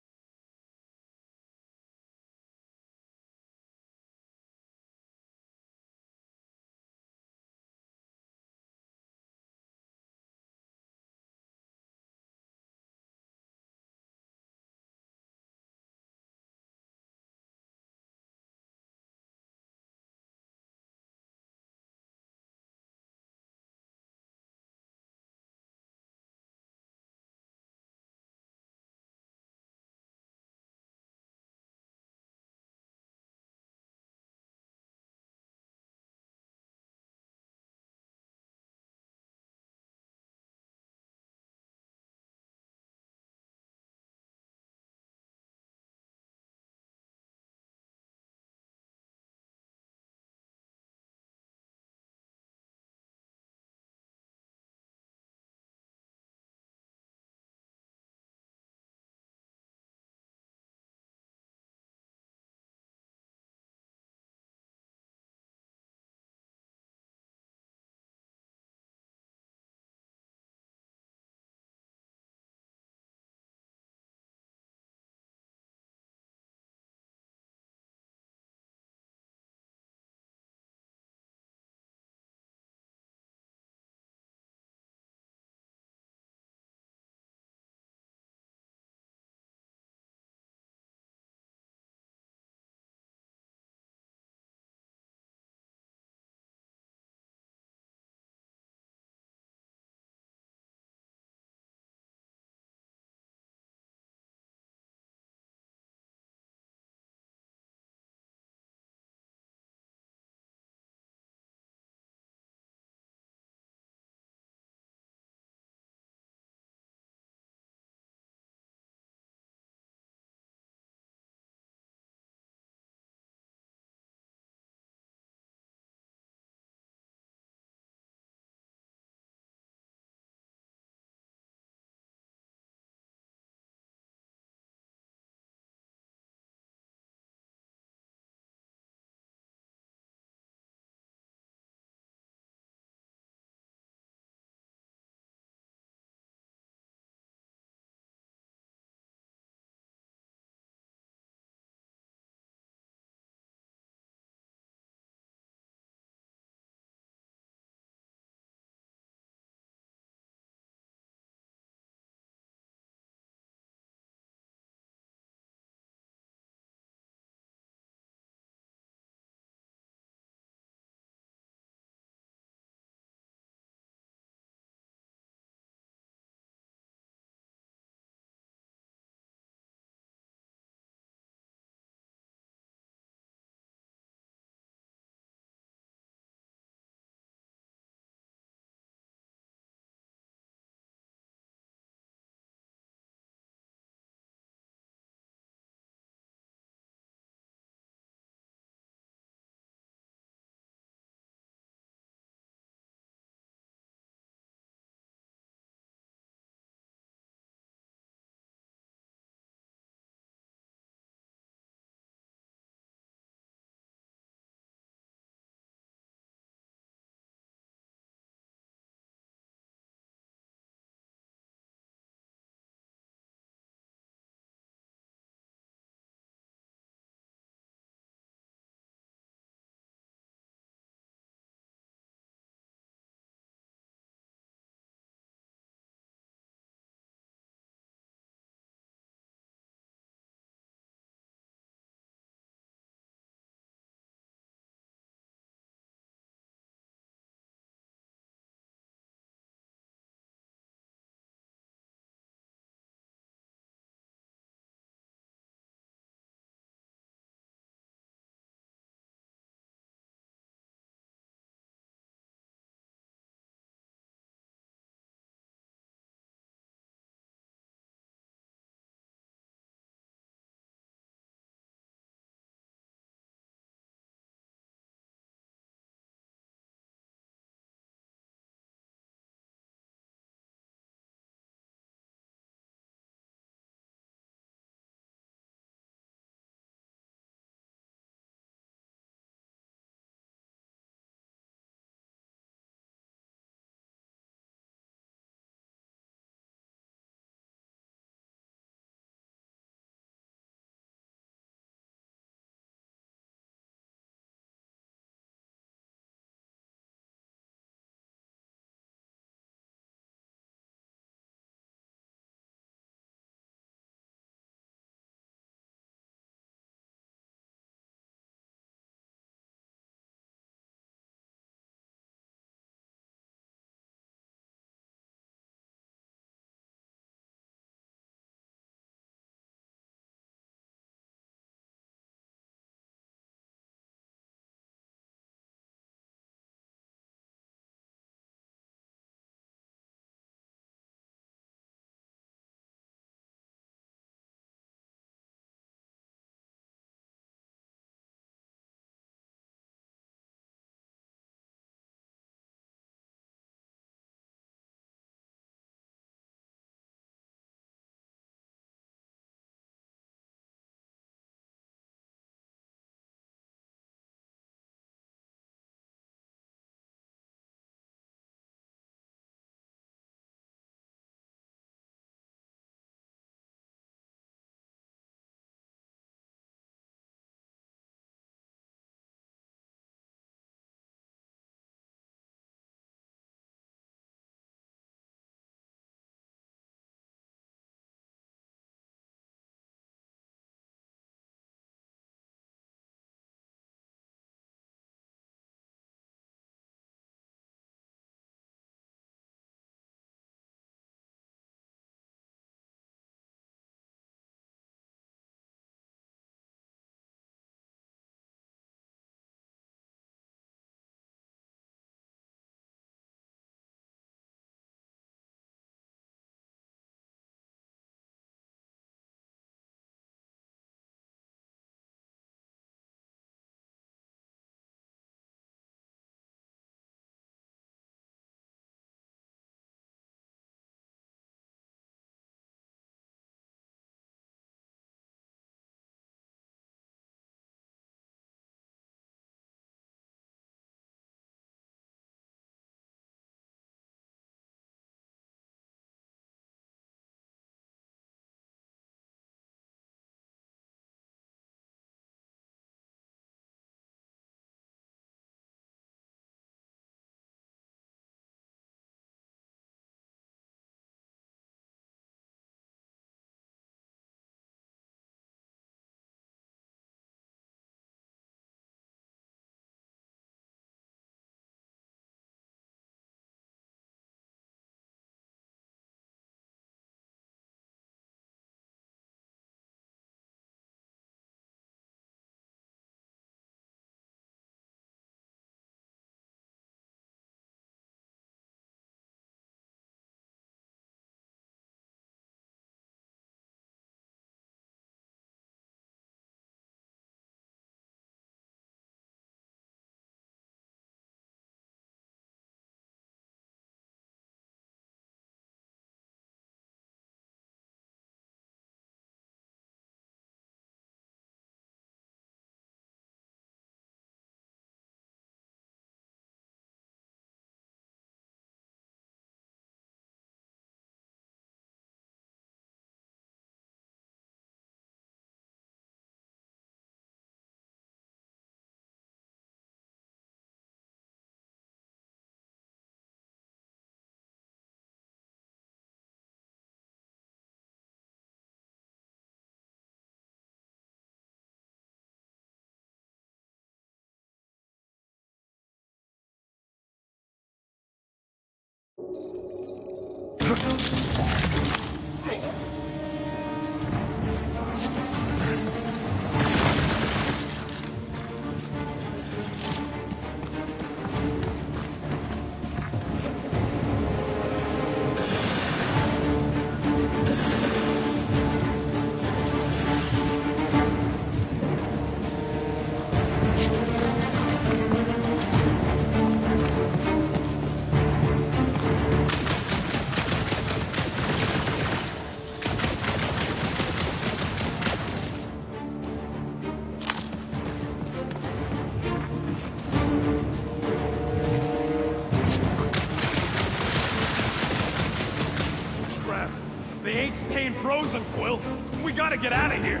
They ain't staying frozen, Quill. We gotta get out of here.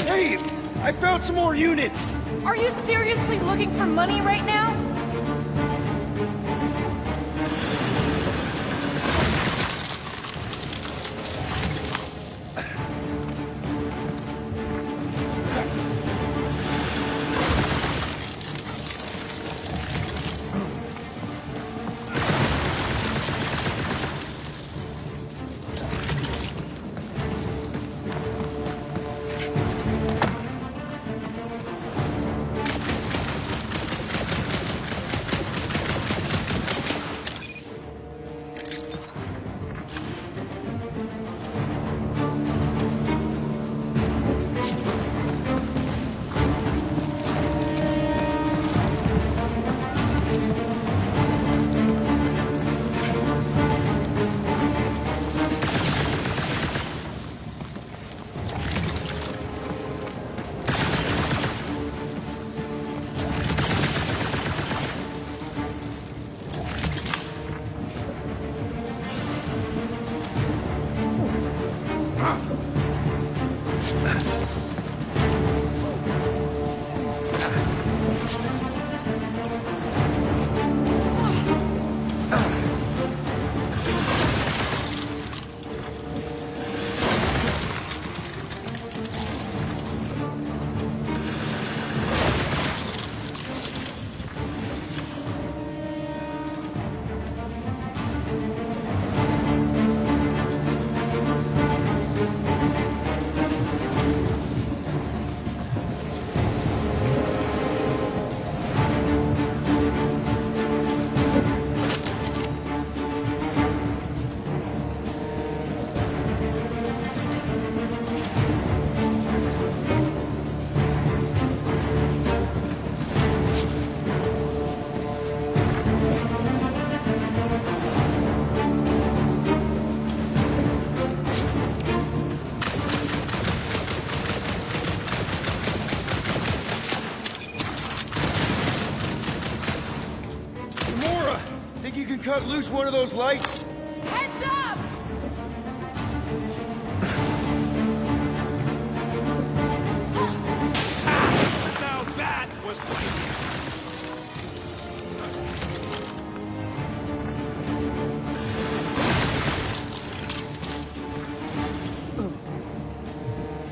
Hey! I found some more units! Are you seriously looking for money right now? Cut loose one of those lights? Heads up! Now that was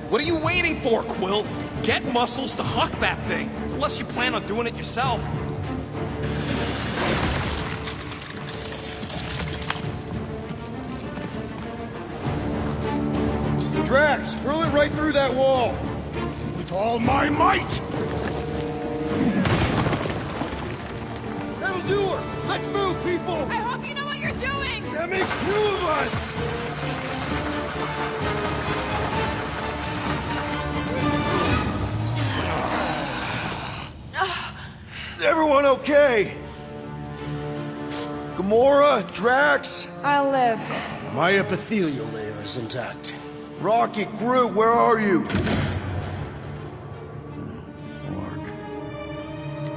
What are you waiting for, Quill? Get muscles to huck that thing. Unless you plan on doing it yourself. Drax, hurl it right through that wall! With all my might! That'll do her! Let's move, people! I hope you know what you're doing! That makes two of us! Is everyone okay? Gamora? Drax? I'll live. My epithelial layer is intact. Rocket, Groot, where are you?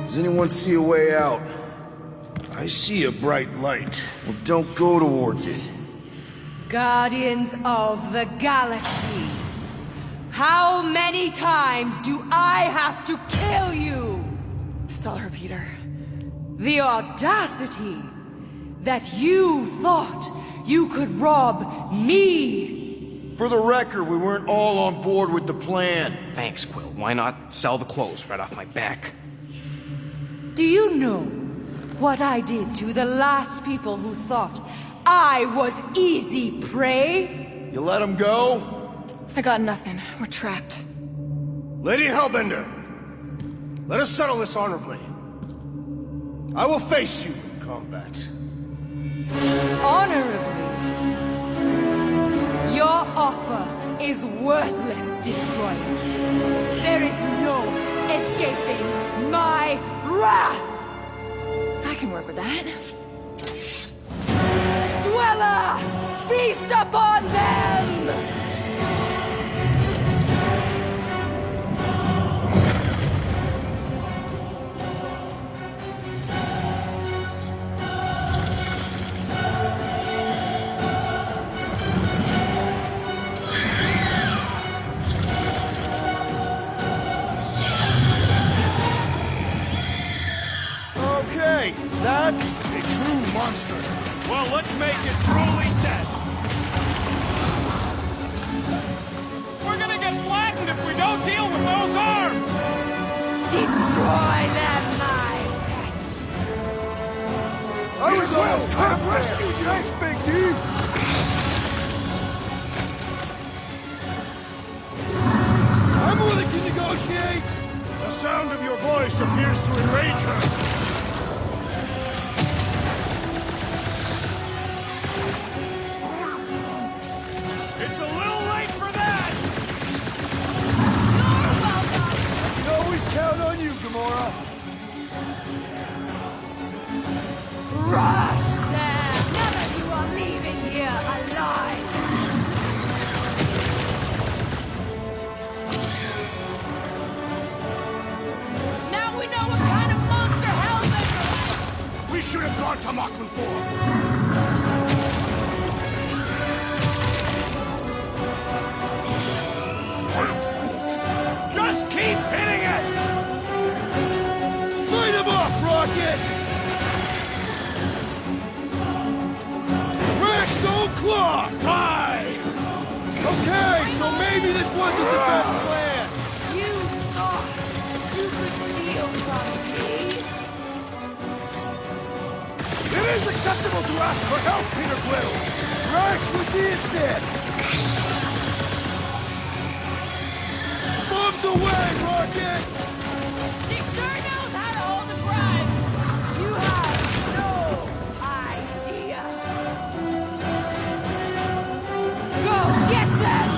Does anyone see a way out? I see a bright light. Well, don't go towards it. Guardians of the Galaxy. How many times do I have to kill you? Stall her, Peter. The audacity that you thought you could rob me. For the record, we weren't all on board with the plan. Thanks, Quill. Why not sell the clothes right off my back? Do you know what I did to the last people who thought I was easy prey? You let him go? I got nothing. We're trapped. Lady Hellbender, let us settle this honorably. I will face you in combat. Honorably? Your offer is worthless, Destroyer. There is no escaping my wrath! I can work with that. Dweller! Feast upon them! Okay, that's a true monster. Well, let's make it truly dead. We're gonna get flattened if we don't deal with those arms! Destroy them, my pet! I was almost could have rescued you! Thanks, Big D! I'm willing to negotiate! The sound of your voice appears to enrage her. It's a little late for that! I can always count on you, Gamora! Rush them! None of you are leaving here alive! Now we know what kind of monster Hellbender is! We should have gone to Maklu for. Just keep hitting it! Light him up, Rocket! Drax Claw! Die! Okay, so maybe this wasn't the best plan! You thought you could steal from me? It is acceptable to ask for help, Peter Quill! Drax with the assist! Bombs away, Rocket! She sure knows how to hold the prize! You have no idea. Go get them!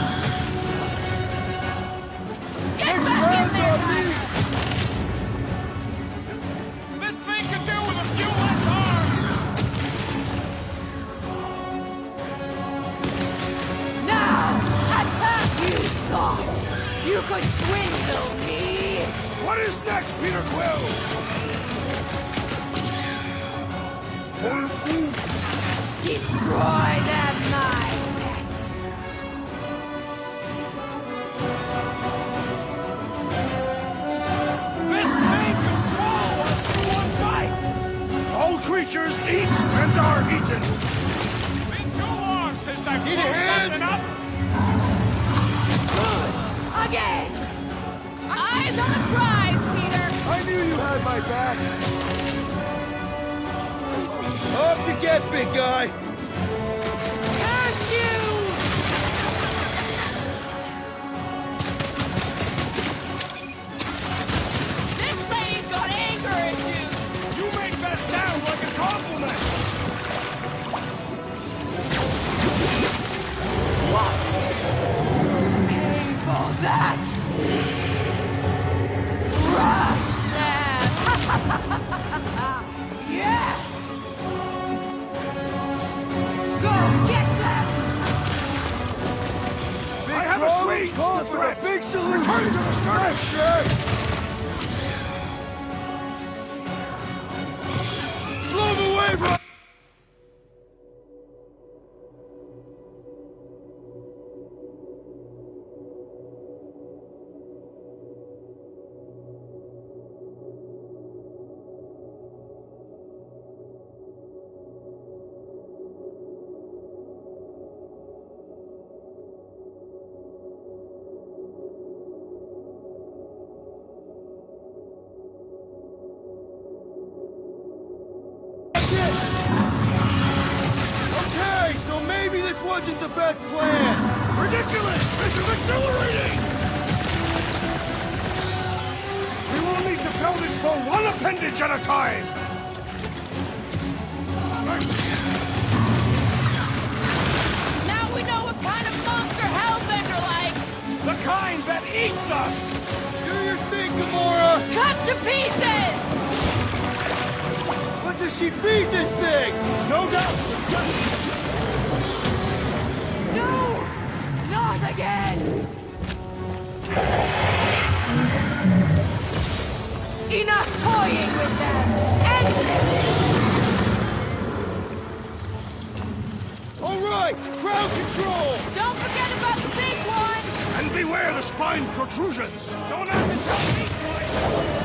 Get Next back in round's there, on me! This thing could do with a few less arms! Now, attack you thought! You could swindle me! What is next, Peter Quill? Destroy them, my pet! This thing could swallow us in one bite! All creatures eat and are eaten. Been too long since I Need a blew hand? something up! Again! Eyes on the prize, Peter! I knew you had my back! Up you get, big guy! Curse you! This lady's got anger issues! You make that sound like a compliment! Pay for that! Rush them! Yes! Go get them! I have assuaged the threat. A big solution! Return to the skirmish! Blow him away, bro! wasn't the best plan! Ridiculous! This is exhilarating! We will need to fill this for one appendage at a time! Now we know what kind of monster Hellbender likes! The kind that eats us! Do your thing, Gamora! Cut to pieces! What does she feed this thing? No doubt! No! Not again! Enough toying with them! End this! All right, crowd control! Don't forget about the big one! And beware the spine protrusions! Don't have to tell me twice!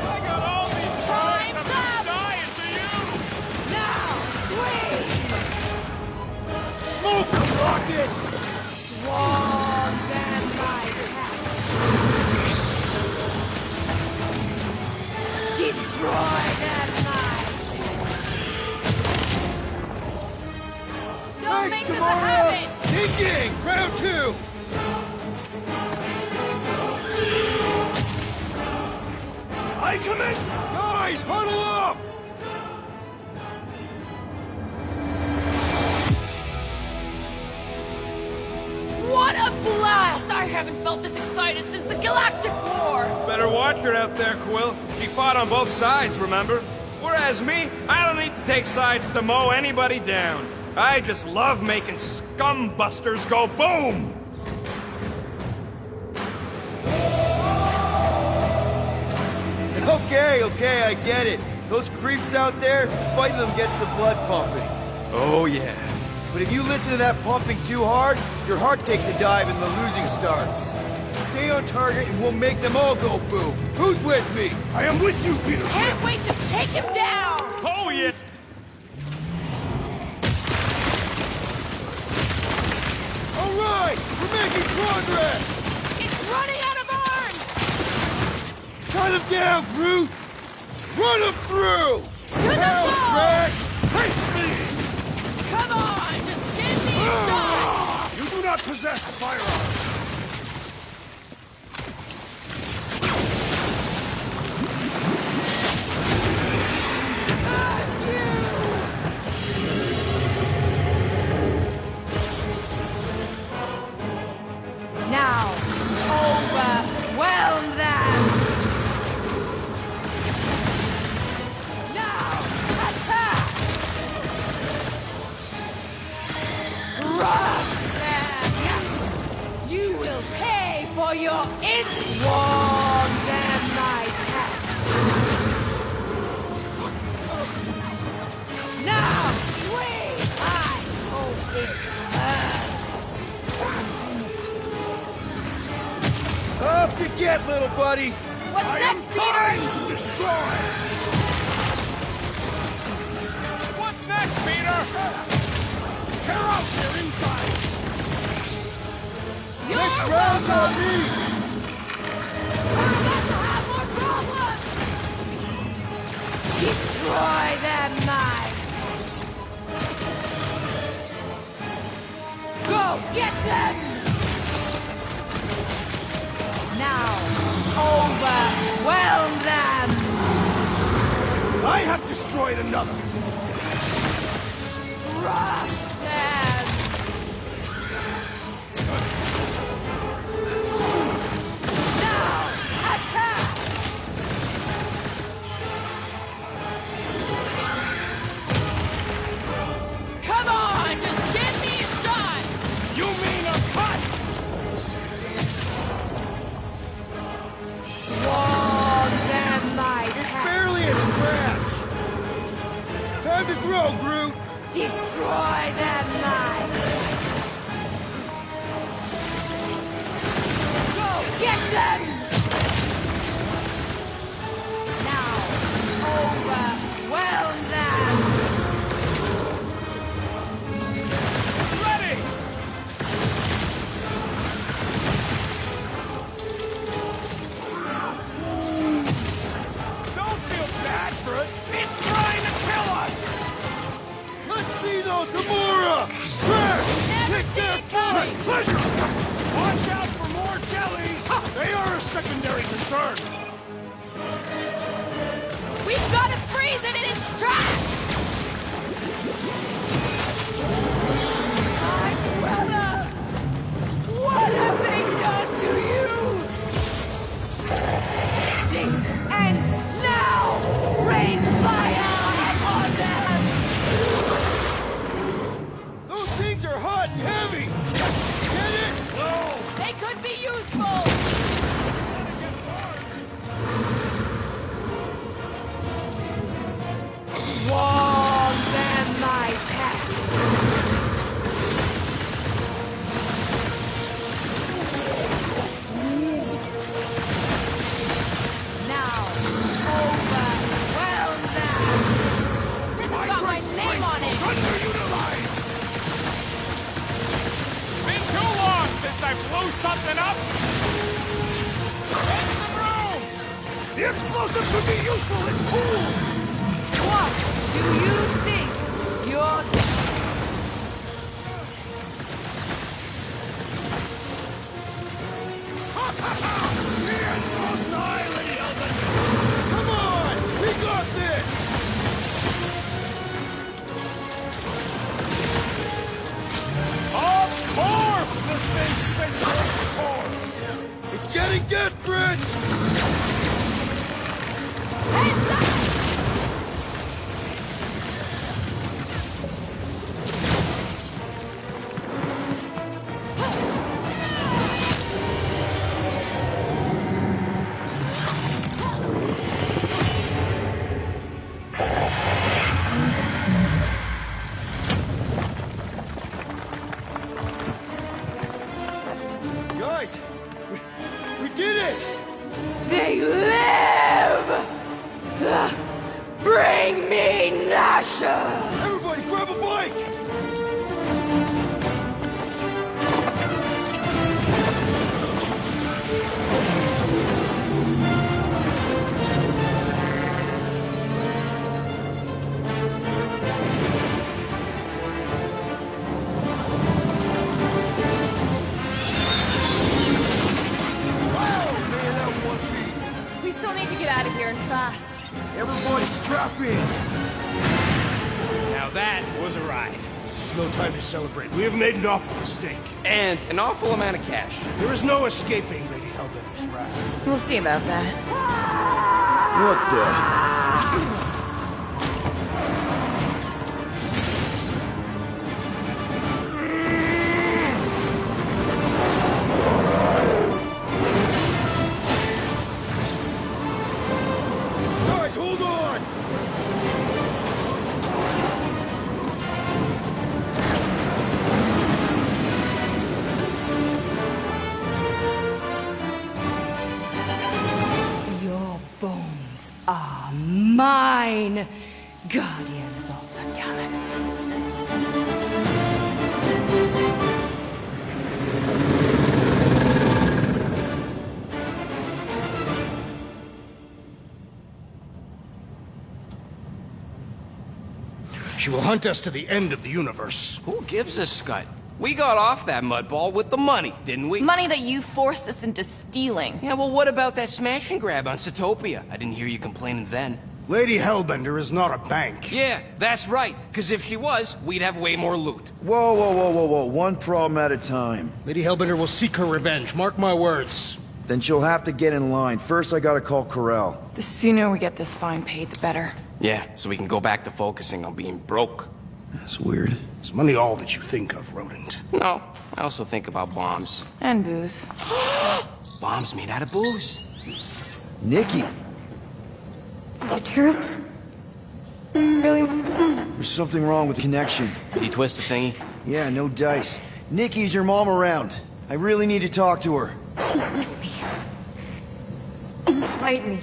I got all these Time's up! dying to you! Now, swing! Smoke rocket! Swarm them, my cat! Destroy them, my Don't Thanks, make this a Gamora! habit! Thinking! Round 2! I commit! Guys, huddle up! What a blast! I haven't felt this excited since the Galactic War! Better watch her out there, Quill. She fought on both sides, remember? Whereas me, I don't need to take sides to mow anybody down. I just love making scumbusters go boom! Okay, I get it. Those creeps out there, fighting them gets the blood pumping. Oh, yeah. But if you listen to that pumping too hard, your heart takes a dive and the losing starts. Stay on target and we'll make them all go boom. Who's with me? I am with you, Peter! Can't wait to take him down! Oh, yeah! All right, we're making progress! It's running out of arms! Cut him down, Groot! Run him through! To the ball! Drax! Face me! Come on, just give me a shot! You do not possess a firearm! Curse you! Now, overwhelm them! Now, attack! Crush them! You will pay for your swarm them, my cat! Now, swing! I hope it hurts! Up you get, little buddy! What's next, Peter? To destroy! What's next, Peter? Tear out their insides! You're Next round's on me! We're about to have more problems! Destroy them, my Go get them! Now, overwhelm them! I have destroyed another! Crush them! Now, attack! Come on, just give me a shot! You mean a cut? Swarm them, my cat! Barely a scratch! Time to grow, Groot! Destroy them! coming! Pleasure! Watch out for more jellies! They are a secondary concern! We've got to freeze it in its tracks! My brother! What have they done to you? This ends now! Rain fire upon them! Those things are hot and heavy! Get it? No! They could be useful! Swarm them, my pets! Now, overwhelm them! This has got my name on it! Underutilized! Been too long since I blew something up! Make some room! The explosive could be useful! It's cool! What do you think you're... Come on! We got this! Of course! This thing spits on its course! It's getting desperate! Guys! We did it! They live! Bring me Nasha! Everybody grab a bike! We still need to get out of here and fast. Everybody strap in! Now that was a ride. This is no time to celebrate. We have made an awful mistake. And an awful amount of cash. There is no escaping Lady Hellbender's wrath. We'll see about that. What the? Guys, hold on! Your bones are mine, guardians of the galaxy. She will hunt us to the end of the universe. Who gives a scut? We got off that mudball with the money, didn't we? Money that you forced us into stealing. Yeah, well, what about that smash and grab on Satopia? I didn't hear you complaining then. Lady Hellbender is not a bank. Yeah, that's right. Because if she was, we'd have way more loot. Whoa, whoa, whoa, whoa, whoa. One problem at a time. Lady Hellbender will seek her revenge. Mark my words. Then she'll have to get in line. First, I gotta call Corral. The sooner we get this fine paid, the better. Yeah, so we can go back to focusing on being broke. That's weird. Is money all that you think of, rodent? No, I also think about bombs. And booze. Bombs made out of booze. Nikki! Is it true? Really? There's something wrong with the connection. Did he twist the thingy? Yeah, no dice. Nikki, is your mom around? I really need to talk to her. She's with me. Invite me.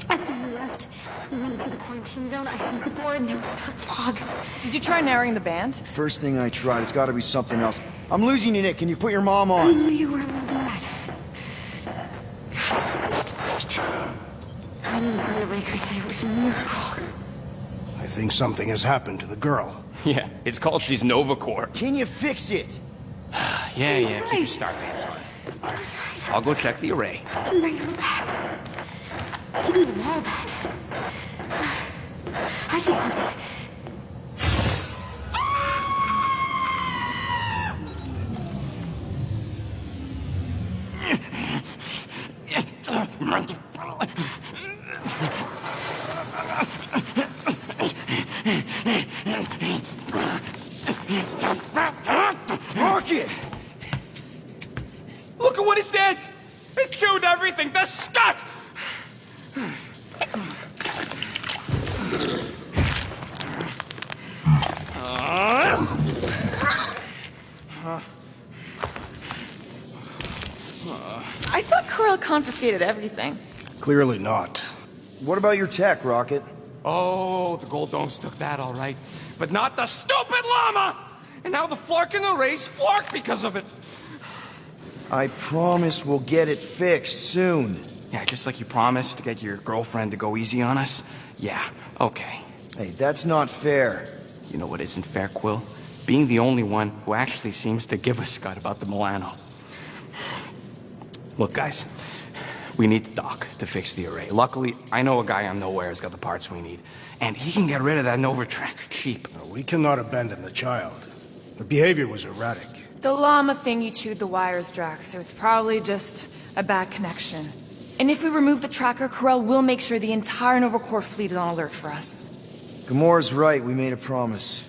After you left and went to the quarantine zone, I sent the board and there was dark fog. Did you try narrowing the band? First thing I tried, it's gotta be something else. I'm losing you, Nick. Can you put your mom I on? knew you were in bed. I knew the Raker said it was a miracle. I think something has happened to the girl. Yeah, it's called she's Nova Corps. Can you fix it? Yeah, keep your star pants on. I'll go check the array. Bring her back. You need to know that. I just have to... Rocket! Look at what it did! It chewed everything! The scut! I thought Corel confiscated everything. Clearly not. What about your tech, Rocket? Oh, the gold domes took that all right. But not the stupid llama! And now the Flark and the race Flark because of it. I promise we'll get it fixed soon. Yeah, just like you promised to get your girlfriend to go easy on us. Yeah, okay. Hey, that's not fair. You know what isn't fair, Quill? Being the only one who actually seems to give a scut about the Milano. Look, guys, we need the dock to fix the array. Luckily, I know a guy on Nowhere has got the parts we need. And he can get rid of that Nova tracker cheap. We cannot abandon the child. Her behavior was erratic. The llama thing you chewed the wires, Drax. It was probably just a bad connection. And if we remove the tracker, Corel will make sure the entire Nova Corps fleet is on alert for us. Gamora's right, we made a promise.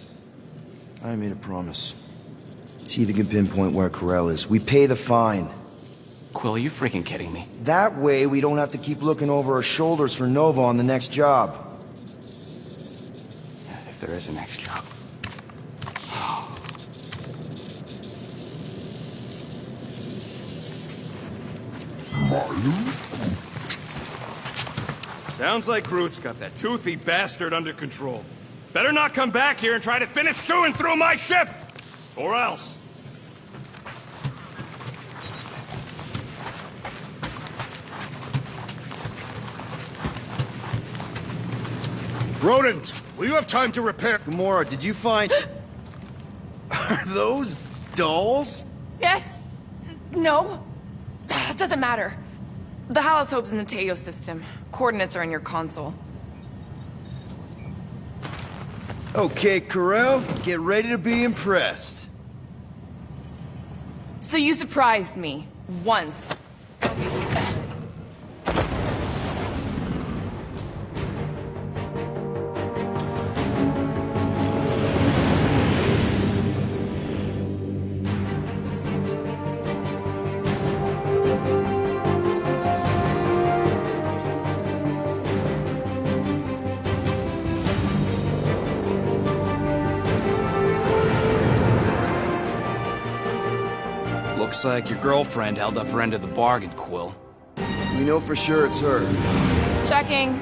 I made a promise. See if you can pinpoint where Corel is. We pay the fine. Quill, are you freaking kidding me? That way, we don't have to keep looking over our shoulders for Nova on the next job. If there is a next job. Sounds like Groot's got that toothy bastard under control. Better not come back here and try to finish chewing through my ship! Or else. Rodent, will you have time to repair... Gamora, did you find... Are those dolls? Yes. No. It doesn't matter. The Halosobe's in the Teo system. Coordinates are in your console. Okay, Corel, get ready to be impressed. So you surprised me. Once. Looks like your girlfriend held up her end of the bargain, Quill. We know for sure it's her. Checking.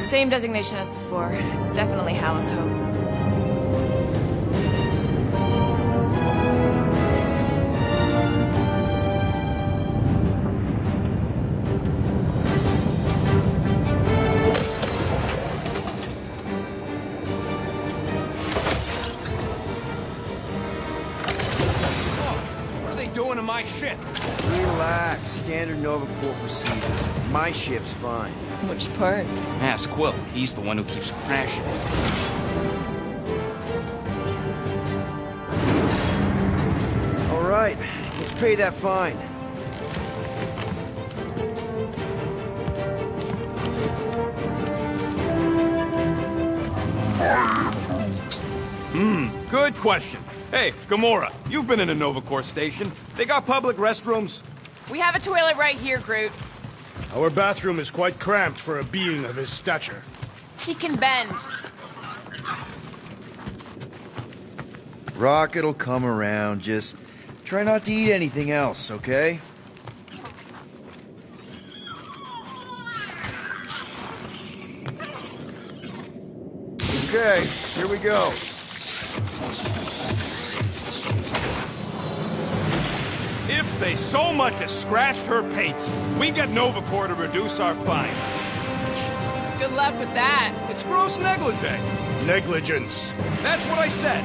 Same designation as before. It's definitely Halosobe. Doing to my ship? Relax. Standard Nova Corps procedure. My ship's fine. Which part? Ask Quill. He's the one who keeps crashing it. All right. Let's pay that fine. Good question. Hey, Gamora, you've been in a Nova Corps station. They got public restrooms? We have a toilet right here, Groot. Our bathroom is quite cramped for a being of his stature. He can bend. Rocket'll come around. Just try not to eat anything else, okay? Okay, here we go. If they so much as scratched her paints, we get Nova Corps to reduce our fine. Good luck with that. It's gross negligee. Negligence. That's what I said.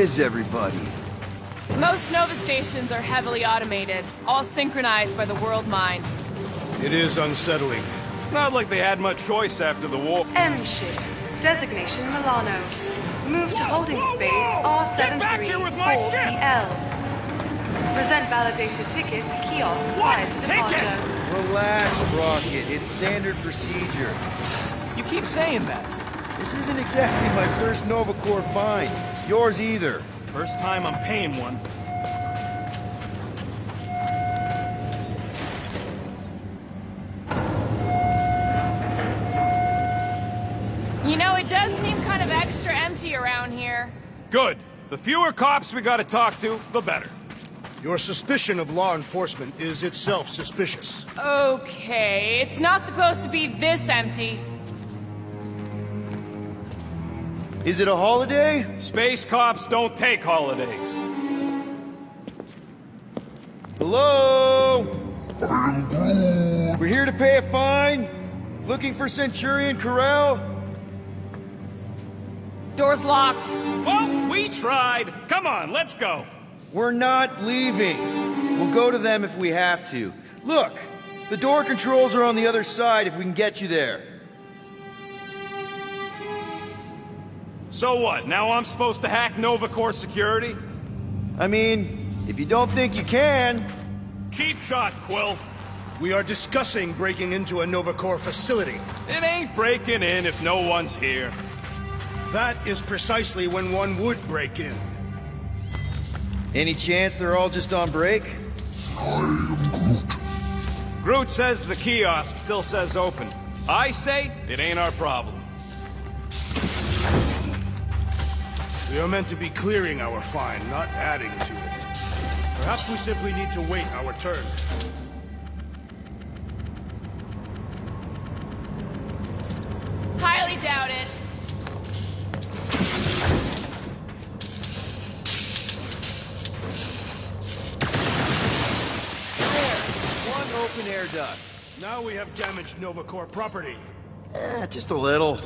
is everybody? Most Nova stations are heavily automated, all synchronized by the world mind. It is unsettling. Not like they had much choice after the war. M ship. Designation Milano. Move to holding space R73-4PL. Present validated ticket to kiosk prior to departure. Relax, Rocket. It's standard procedure. You keep saying that. This isn't exactly my first Nova Corps find. Yours either. First time I'm paying one. You know, it does seem kind of extra empty around here. Good. The fewer cops we gotta talk to, the better. Your suspicion of law enforcement is itself suspicious. Okay, it's not supposed to be this empty. Is it a holiday? Space cops don't take holidays. Hello? We're here to pay a fine? Looking for Centurion Corral? Door's locked. Well, we tried. Come on, let's go. We're not leaving. We'll go to them if we have to. Look, the door controls are on the other side if we can get you there. So what, now I'm supposed to hack Nova Corps security? I mean, if you don't think you can... Cheap shot, Quill. We are discussing breaking into a Nova Corps facility. It ain't breaking in if no one's here. That is precisely when one would break in. Any chance they're all just on break? Groot says the kiosk still says open. I say it ain't our problem. We are meant to be clearing our fine, not adding to it. Perhaps we simply need to wait our turn. Highly doubt it. One open air duct. Now we have damaged Nova Corps property. Just a little.